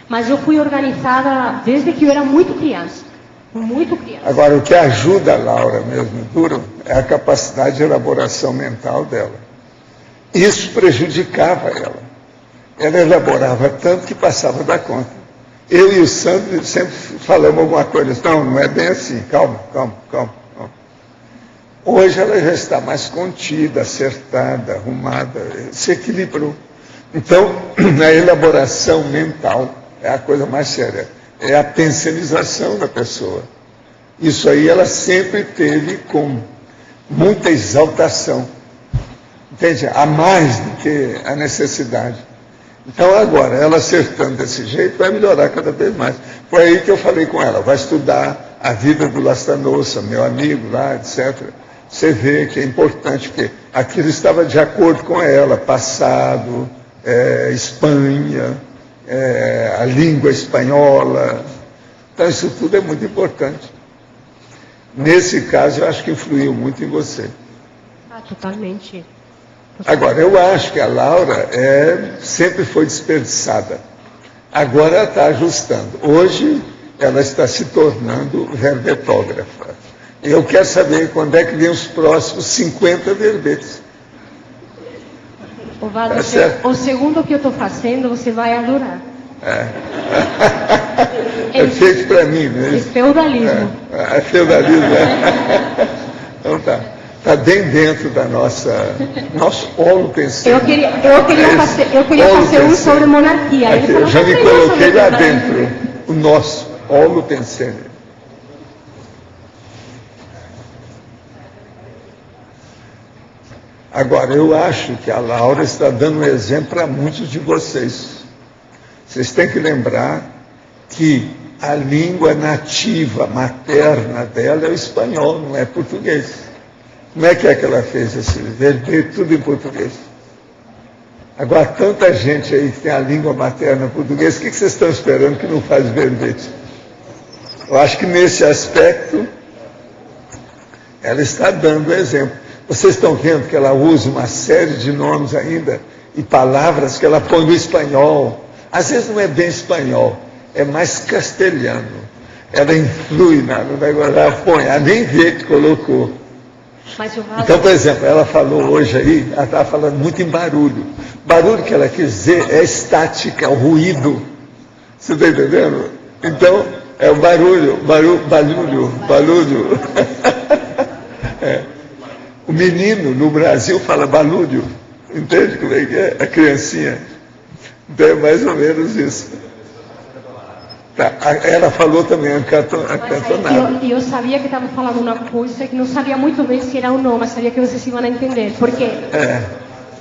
Mas eu fui organizada desde que eu era muito criança. Muito criança. Agora, o que ajuda a Laura mesmo, duro, é a capacidade de elaboração mental dela. Isso prejudicava ela. Ela elaborava tanto que passava da conta. Eu e o Sandro sempre falamos alguma coisa. Não é bem assim. Calma. Hoje ela já está mais contida, acertada, arrumada, se equilibrou. Então, a elaboração mental é a coisa mais séria. É a pensionização da pessoa. Isso aí ela sempre teve com muita exaltação. Entende? A mais do que a necessidade. Então agora, ela acertando desse jeito, vai melhorar cada vez mais. Foi aí que eu falei com ela, vai estudar a vida do Lastanossa, meu amigo lá, etc. Você vê que é importante, porque aquilo estava de acordo com ela, passado, Espanha, a língua espanhola. Então isso tudo é muito importante. Nesse caso, eu acho que influiu muito em você. Totalmente. Agora, eu acho que a Laura sempre foi desperdiçada. Agora ela está ajustando. Hoje, ela está se tornando verbetógrafa. Eu quero saber quando é que vem os próximos 50 verbetes. Ovaldo, o segundo que eu estou fazendo, você vai adorar. É feito para mim mesmo. É feudalismo. É feudalismo, Então tá. Está bem dentro da nosso holopenseiro. Eu queria fazer um sobre monarquia. Aqui, eu já me coloquei lá dentro, o nosso holopenseiro. Agora, eu acho que a Laura está dando um exemplo para muitos de vocês. Vocês têm que lembrar que a língua nativa, materna dela é o espanhol, não é português. Como é que ela fez esse verbete tudo em português? Agora, tanta gente aí que tem a língua materna portuguesa, o que vocês estão esperando que não faz verbete? Eu acho que nesse aspecto, ela está dando exemplo. Vocês estão vendo que ela usa uma série de nomes ainda e palavras que ela põe no espanhol. Às vezes não é bem espanhol, é mais castelhano. Ela influi no negócio, ela põe, ela nem vê que colocou. Então, por exemplo, ela falou hoje aí, ela estava falando muito em barulho. Barulho que ela quis dizer é estática, é o ruído. Você está entendendo? Então, é o barulho. O menino no Brasil fala barulho. Entende como é que é? A criancinha. Então é mais ou menos isso. Tá. Ela falou também acantonado. Eu sabia que estava falando uma coisa que não sabia muito bem se era ou não, mas sabia que vocês iam entender. Por quê?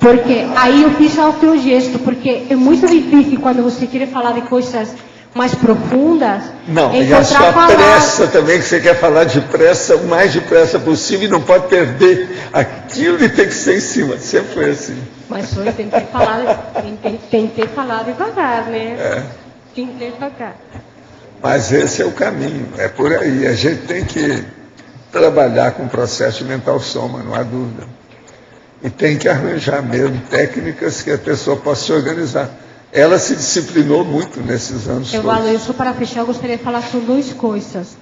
Porque aí eu fiz o teu gesto, porque é muito difícil quando você quer falar de coisas mais profundas. Não, e a sua pressa também, que você quer falar depressa, o mais depressa possível, e não pode perder aquilo e tem que ser em cima. Sempre foi assim. Mas eu tentei falar devagar, né? Tentei devagar. Mas esse é o caminho, é por aí. A gente tem que trabalhar com o processo de mental soma, não há dúvida. E tem que arranjar mesmo técnicas que a pessoa possa se organizar. Ela se disciplinou muito nesses anos todos. Eu só para fechar, eu gostaria de falar sobre duas coisas.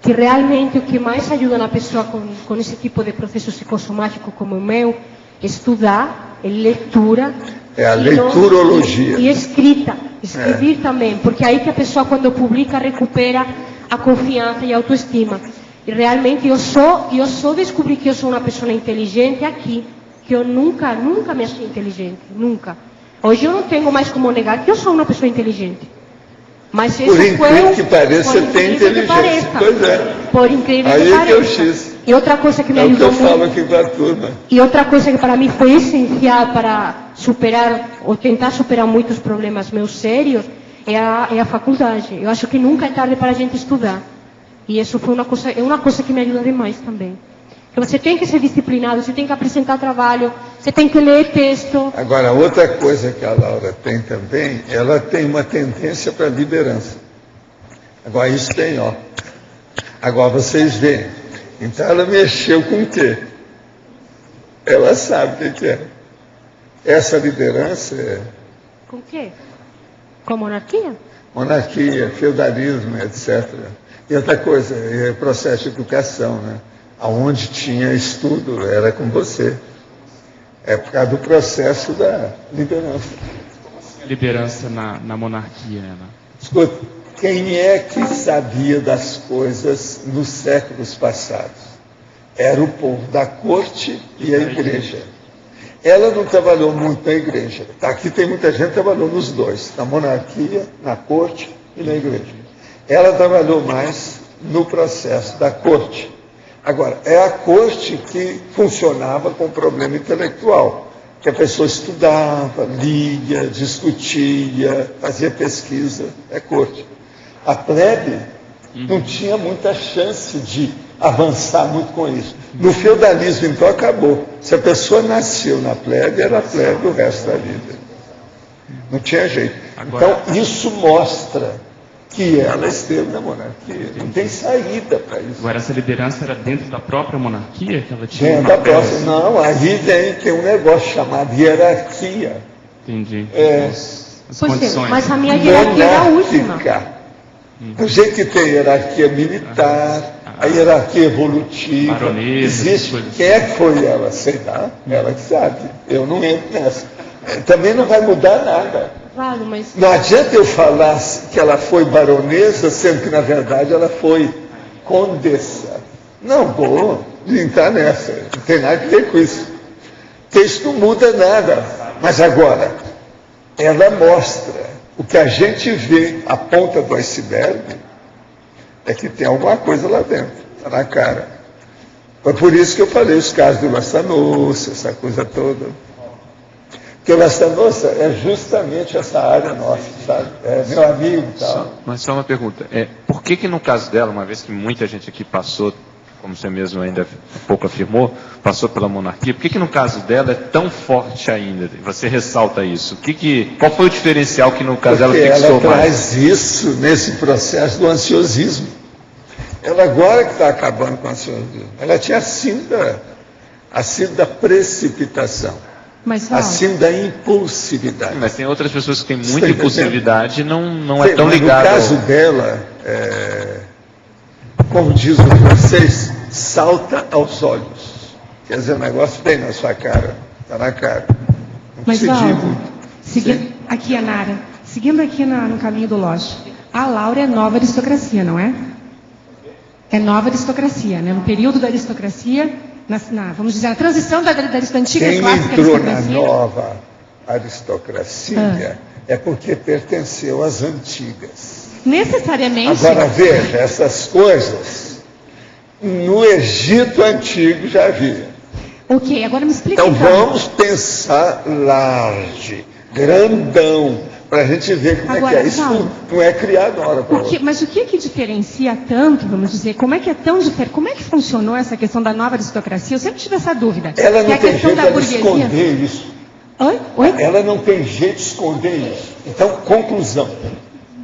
Que realmente o que mais ajuda na pessoa com esse tipo de processo psicossomático como o meu, é estudar, é leitura. É a leiturologia. E escrita. Escrever também, porque aí que a pessoa, quando publica, recupera a confiança e a autoestima. E realmente eu só descobri que eu sou uma pessoa inteligente aqui, que eu nunca me achei inteligente, nunca. Hoje eu não tenho mais como negar que eu sou uma pessoa inteligente. Mas por incrível que pareça, você tem inteligência. Pois é. Por incrível aí que pareça. Aí é que eu X. E outra coisa que me ajudou muito. É o que eu falo aqui com a turma. E outra coisa que para mim foi essencial para superar, ou tentar superar muitos problemas meus sérios, é a faculdade. Eu acho que nunca é tarde para a gente estudar. E isso foi uma coisa que me ajuda demais também. Então, você tem que ser disciplinado, você tem que apresentar trabalho, você tem que ler texto. Agora, outra coisa que a Laura tem também, ela tem uma tendência para liderança. Agora, isso tem, ó. Agora, vocês veem. Então, ela mexeu com o quê? Ela sabe o que é. Essa liderança é... Com o quê? Com monarquia? Monarquia, feudalismo, etc. E outra coisa, é processo de educação, né? Aonde tinha estudo, era com você. É por causa do processo da liderança. A liderança na monarquia, né? Escuta, quem é que sabia das coisas nos séculos passados? Era o povo da corte e a igreja. Ela não trabalhou muito na igreja. Aqui tem muita gente que trabalhou nos dois, na monarquia, na corte e na igreja. Ela trabalhou mais no processo da corte. Agora, é a corte que funcionava com problema intelectual, que a pessoa estudava, lia, discutia, fazia pesquisa, é corte. A plebe não tinha muita chance de avançar muito com isso. No feudalismo, então, acabou. Se a pessoa nasceu na plebe, era plebe o resto da vida. Não tinha jeito. Então, isso mostra que ela esteve na monarquia. Não tem saída para isso. Agora, essa liderança era dentro da própria monarquia que ela tinha? Dentro da própria. Não, aí tem um negócio chamado hierarquia. Entendi. As condições. Mas a minha hierarquia era a última. Do jeito que tem hierarquia militar, a hierarquia evolutiva. Baronesa, existe. Quem é que foi ela? Sei lá, ela que sabe. Eu não entro nessa. Também não vai mudar nada. Claro, mas... Não adianta eu falar que ela foi baronesa, sendo que na verdade ela foi condessa. Não vou entrar nessa, não tem nada a ver com isso. Porque isso não muda nada. Mas agora, ela mostra o que a gente vê, a ponta do iceberg, é que tem alguma coisa lá dentro, está na cara. Foi por isso que eu falei os casos do Lastanossa, essa coisa toda. Porque o Lastanossa é justamente essa área nossa, sabe? É meu amigo e tal. Mas só uma pergunta. Por que no caso dela, uma vez que muita gente aqui passou, como você mesmo ainda há pouco afirmou, passou pela monarquia, por que no caso dela é tão forte ainda? Você ressalta isso. Qual foi o diferencial que no caso dela fixou mais? Ela traz isso nesse processo do ansiosismo. Ela agora que está acabando com o ansiosismo. Ela tinha a síndrome da precipitação. A síndrome da impulsividade. Mas tem outras pessoas que têm muita impulsividade e não é tão mas ligado. No caso dela, como diz o francês, salta aos olhos. Quer dizer, o negócio vem na sua cara, está na cara. Não mas, se diga. Seguindo aqui a Nara, seguindo aqui no caminho do Lodge, a Laura é nova aristocracia, não é? É nova aristocracia, né? No período da aristocracia, vamos dizer, a transição da antiga Quem clássica entrou aristocracia. na nova aristocracia é porque pertenceu às antigas. Necessariamente. Agora veja, essas coisas no Egito Antigo já havia. Ok, agora me explica então. Vamos pensar large, grandão, para a gente ver como agora, é que é. Isso não é criado na hora para outra. Mas o que diferencia tanto, vamos dizer, como é que é tão diferente, como é que funcionou essa questão da nova aristocracia? Eu sempre tive essa dúvida. Ela não a tem questão jeito da de esconder isso. Oi? Ela não tem jeito de esconder isso. Então, conclusão.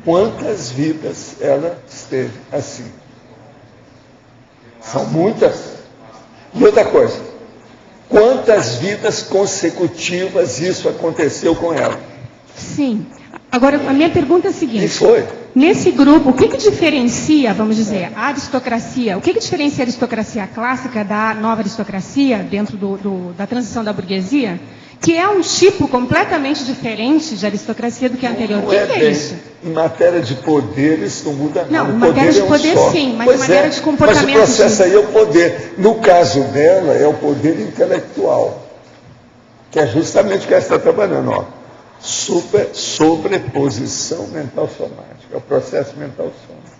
Quantas vidas ela esteve assim? São muitas. E outra coisa, quantas vidas consecutivas isso aconteceu com ela? Sim. Agora, a minha pergunta é a seguinte. E foi. Nesse grupo, o que diferencia, vamos dizer, a aristocracia, o que diferencia a aristocracia clássica da nova aristocracia, dentro da transição da burguesia, que é um tipo completamente diferente de aristocracia do que a anterior? O que é isso? Em matéria de poder, isso não muda nada. Não, em matéria de poder sim, mas em matéria de comportamento... Mas o processo aí é o poder. No caso dela, é o poder intelectual, que é justamente o que ela está trabalhando, ó. Sobreposição mental somática, é o processo mental somático.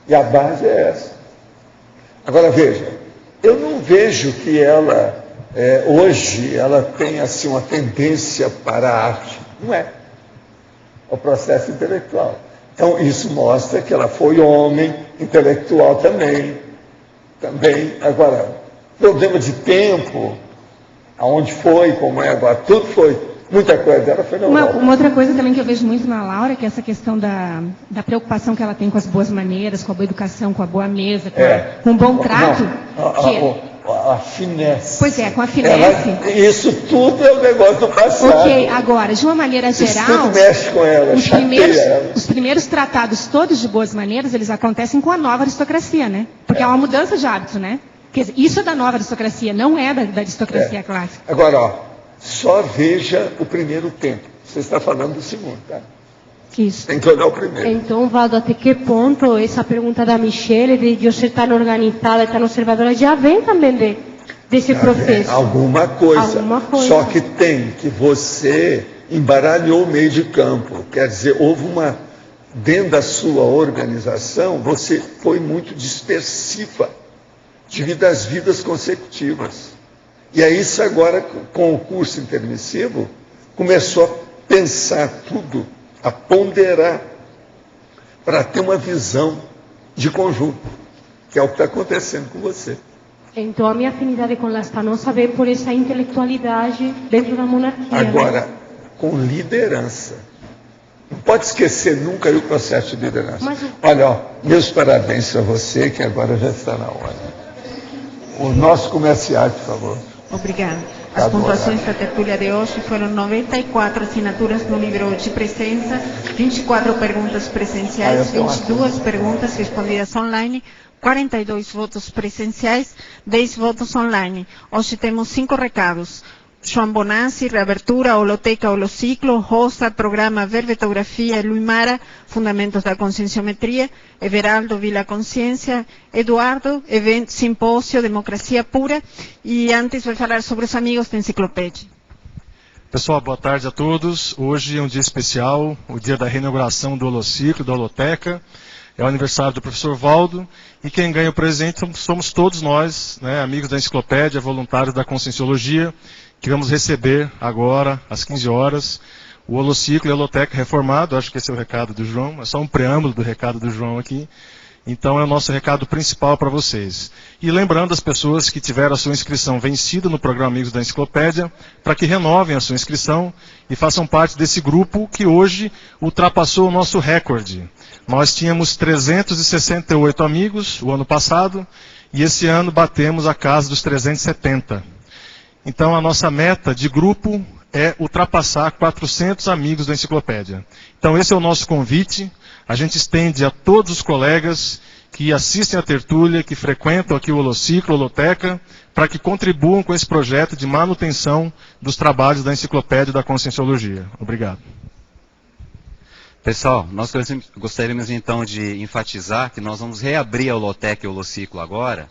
E a base é essa. Agora veja, eu não vejo que ela... hoje ela tem assim uma tendência para a arte. Não é. O processo intelectual. Então isso mostra que ela foi homem, intelectual também. Agora, problema de tempo, aonde foi, como é agora, tudo foi. Muita coisa dela foi normal. Uma outra coisa também que eu vejo muito na Laura, que é essa questão da preocupação que ela tem com as boas maneiras, com a boa educação, com a boa mesa, com um bom trato. A finesse. Pois é, com a finesse. Isso tudo é o negócio do passado. Ok, agora, de uma maneira geral, isso tudo mexe com ela, os primeiros tratados todos de boas maneiras, eles acontecem com a nova aristocracia, né? Porque é uma mudança de hábito, né? Quer dizer, isso é da nova aristocracia, não é da aristocracia clássica. Agora, ó, só veja o primeiro tempo. Você está falando do segundo, tá? Isso. Tem que olhar o primeiro. Então, Valdo, até que ponto essa pergunta da Michelle de eu ser tão organizada e tão observadora já vem também desse processo. Alguma coisa. Alguma coisa. Só que tem que você embaralhou o meio de campo. Quer dizer, houve uma... Dentro da sua organização, você foi muito dispersiva devido às vidas consecutivas. E aí isso agora, com o curso intermissivo, começou a pensar tudo, a ponderar, para ter uma visão de conjunto, que é o que está acontecendo com você. Então a minha afinidade com Lascanosa vem por essa intelectualidade dentro da monarquia. Agora, com liderança. Não pode esquecer nunca aí o processo de liderança. Olha, ó, meus parabéns para você, que agora já está na hora. O nosso comercial, por favor. Obrigada. As pontuações da tertúlia de hoje foram 94 assinaturas no livro de presença, 24 perguntas presenciais, 22 perguntas respondidas online, 42 votos presenciais, 10 votos online. Hoje temos 5 recados. João Bonassi, reabertura, holoteca, holociclo, Rosa, programa Verbetografia, Luimara, Fundamentos da Conscienciometria, Everaldo, Vila Consciência, Eduardo, evento, simpósio, Democracia Pura, e antes vai falar sobre os amigos da enciclopédia. Pessoal, boa tarde a todos. Hoje é um dia especial, o dia da reinauguração do holociclo, da holoteca. É o aniversário do professor Valdo, e quem ganha o presente somos todos nós, né, amigos da enciclopédia, voluntários da Conscienciologia, que vamos receber agora, às 15 horas, o holociclo e a holoteca reformado. Acho que esse é o recado do João, é só um preâmbulo do recado do João aqui. Então é o nosso recado principal para vocês. E lembrando as pessoas que tiveram a sua inscrição vencida no programa Amigos da Enciclopédia, para que renovem a sua inscrição e façam parte desse grupo que hoje ultrapassou o nosso recorde. Nós tínhamos 368 amigos o ano passado, e esse ano batemos a casa dos 370. Então a nossa meta de grupo é ultrapassar 400 amigos da enciclopédia. Então esse é o nosso convite, a gente estende a todos os colegas que assistem a tertúlia, que frequentam aqui o holociclo, a holoteca, para que contribuam com esse projeto de manutenção dos trabalhos da enciclopédia da Conscienciologia. Obrigado. Pessoal, nós gostaríamos então de enfatizar que nós vamos reabrir a holoteca e o holociclo agora.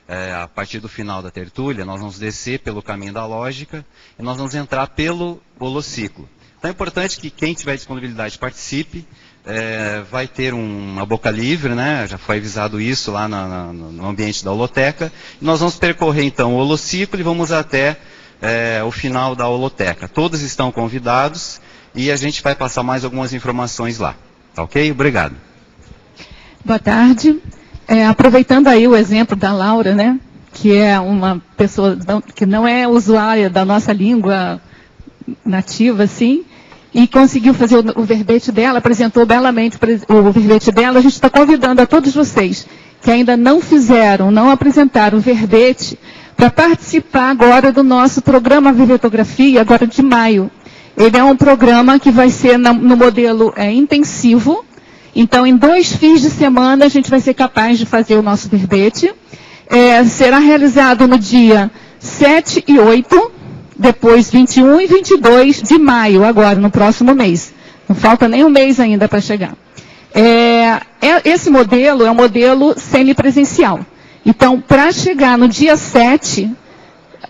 A partir do final da tertúlia, nós vamos descer pelo caminho da lógica e nós vamos entrar pelo holociclo. Então é importante que quem tiver disponibilidade participe, vai ter uma boca livre, né? Já foi avisado isso lá no ambiente da holoteca. E nós vamos percorrer então o holociclo e vamos até o final da holoteca. Todos estão convidados e a gente vai passar mais algumas informações lá. Tá ok? Obrigado. Boa tarde. Aproveitando aí o exemplo da Laura, né, que é uma pessoa que não é usuária da nossa língua nativa, assim, e conseguiu fazer o verbete dela, apresentou belamente o verbete dela. A gente está convidando a todos vocês que ainda não fizeram, não apresentaram o verbete, para participar agora do nosso programa Verbetografia, agora de maio. Ele é um programa que vai ser no modelo intensivo. Então, em 2 fins de semana, a gente vai ser capaz de fazer o nosso verbete. Será realizado no dia 7 e 8, depois 21 e 22 de maio, agora, no próximo mês. Não falta nem um mês ainda para chegar. Esse modelo é um modelo semipresencial. Então, para chegar no dia 7,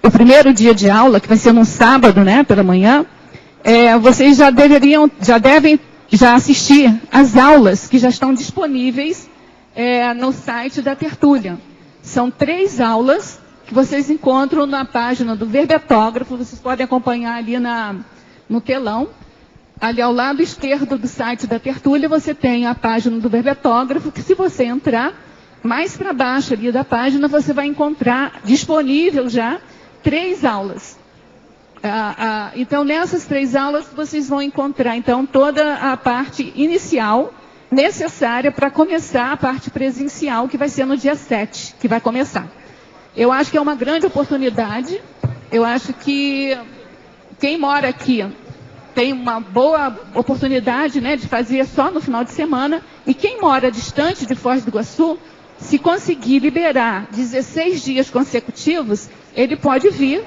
o primeiro dia de aula, que vai ser num sábado, né, pela manhã, vocês já devem assistir às aulas que já estão disponíveis no site da tertúlia. São 3 aulas que vocês encontram na página do Verbetógrafo, vocês podem acompanhar ali no telão. Ali ao lado esquerdo do site da tertúlia, você tem a página do Verbetógrafo, que se você entrar mais para baixo ali da página, você vai encontrar disponível já 3 aulas. Então, nessas 3 aulas, vocês vão encontrar, então, toda a parte inicial necessária para começar a parte presencial, que vai ser no dia 7, que vai começar. Eu acho que é uma grande oportunidade. Eu acho que quem mora aqui tem uma boa oportunidade, né, de fazer só no final de semana. E quem mora distante de Foz do Iguaçu, se conseguir liberar 16 dias consecutivos, ele pode vir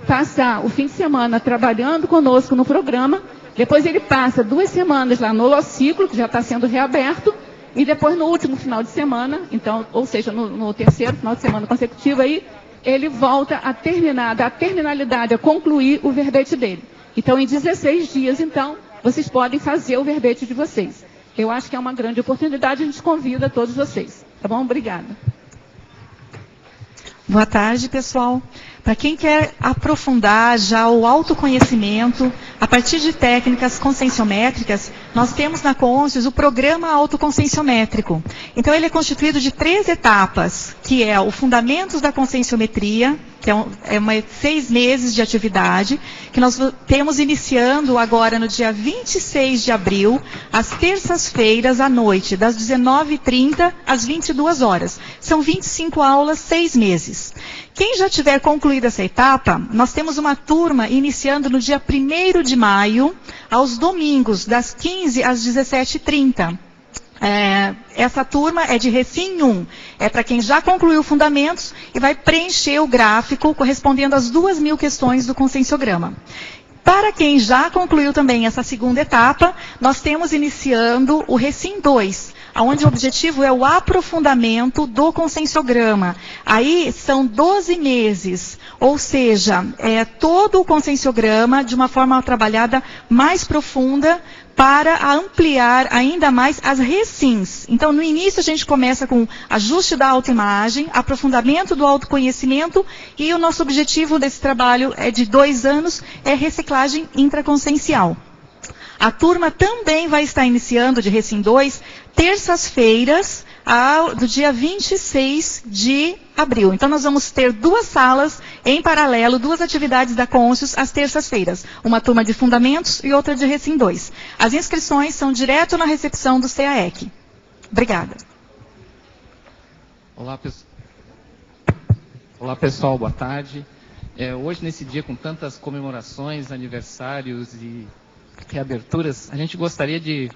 passar o fim de semana trabalhando conosco no programa, depois ele passa 2 semanas lá no holociclo, que já está sendo reaberto, e depois no último final de semana, então, ou seja, no terceiro final de semana consecutivo, aí ele volta a terminalidade, a concluir o verbete dele. Então, em 16 dias, então, vocês podem fazer o verbete de vocês. Eu acho que é uma grande oportunidade, a gente convida todos vocês. Tá bom? Obrigada. Boa tarde, pessoal. Para quem quer aprofundar já o autoconhecimento, a partir de técnicas conscienciométricas, nós temos na Conscius o programa autoconscienciométrico. Então, ele é constituído de 3 etapas, que é o Fundamentos da Conscienciometria, que é 6 meses de atividade, que nós temos iniciando agora no dia 26 de abril, às terças-feiras à noite, das 19h30 às 22 horas. São 25 aulas, 6 meses. Quem já tiver concluído essa etapa, nós temos uma turma iniciando no dia 1º de maio, aos domingos, das 15 às 17h30. Essa turma é de Recim 1, é para quem já concluiu fundamentos e vai preencher o gráfico correspondendo às 2.000 questões do conscienciograma. Para quem já concluiu também essa segunda etapa, nós temos iniciando o Recim 2, onde o objetivo é o aprofundamento do conscienciograma. Aí são 12 meses, ou seja, todo o conscienciograma de uma forma trabalhada mais profunda para ampliar ainda mais as recins. Então, no início a gente começa com ajuste da autoimagem, aprofundamento do autoconhecimento e o nosso objetivo desse trabalho de 2 anos é reciclagem intraconsciencial. A turma também vai estar iniciando de Recim 2, terças-feiras, do dia 26 de abril. Então, nós vamos ter 2 salas em paralelo, 2 atividades da Conscius às terças-feiras. Uma turma de fundamentos e outra de Recim 2. As inscrições são direto na recepção do CAEC. Obrigada. Olá, pessoal, boa tarde. Hoje, nesse dia, com tantas comemorações, aniversários e reaberturas, a gente gostaria de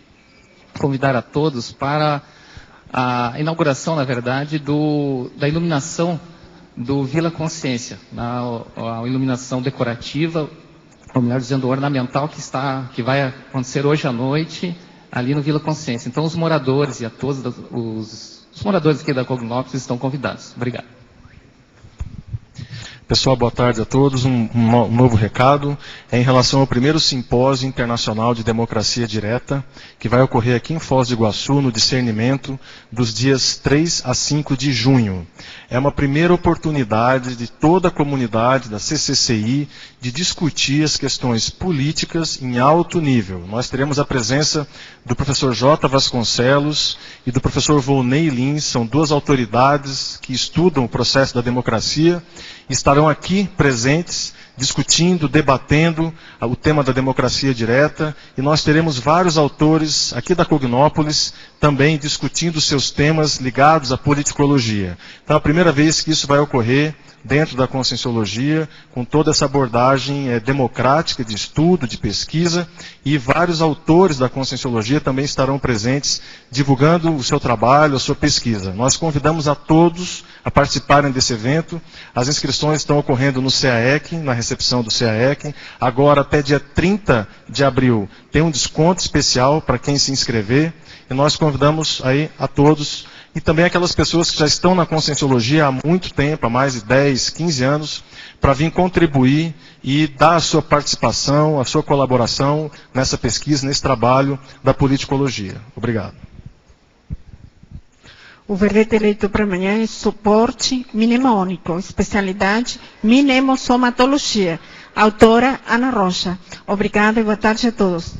convidar a todos para a inauguração, na verdade, da iluminação do Vila Consciência, a iluminação decorativa, ou melhor dizendo, ornamental, que vai acontecer hoje à noite, ali no Vila Consciência. Então, os moradores e a todos os moradores aqui da Cognópolis estão convidados. Obrigado. Pessoal, boa tarde a todos. Um novo recado é em relação ao primeiro simpósio internacional de democracia direta, que vai ocorrer aqui em Foz do Iguaçu, no Discernimento, dos dias 3 a 5 de junho. É uma primeira oportunidade de toda a comunidade da CCCI de discutir as questões políticas em alto nível. Nós teremos a presença do professor J. Vasconcelos e do professor Volney Lins, são 2 autoridades que estudam o processo da democracia, estarão aqui presentes, discutindo, debatendo o tema da democracia direta, e nós teremos vários autores aqui da Cognópolis também discutindo seus temas ligados à politicologia. Então, é a primeira vez que isso vai ocorrer dentro da Conscienciologia, com toda essa abordagem democrática de estudo, de pesquisa, e vários autores da Conscienciologia também estarão presentes, divulgando o seu trabalho, a sua pesquisa. Nós convidamos a todos a participarem desse evento. As inscrições estão ocorrendo no CAEC, na recepção do CAEC. Agora, até dia 30 de abril, tem um desconto especial para quem se inscrever, e nós convidamos aí a todos, e também aquelas pessoas que já estão na Conscienciologia há muito tempo, há mais de 10, 15 anos, para vir contribuir e dar a sua participação, a sua colaboração nessa pesquisa, nesse trabalho da politicologia. Obrigado. O verbete eleito para amanhã é suporte mnemônico, especialidade mnemosomatologia. Autora Ana Rocha. Obrigada e boa tarde a todos.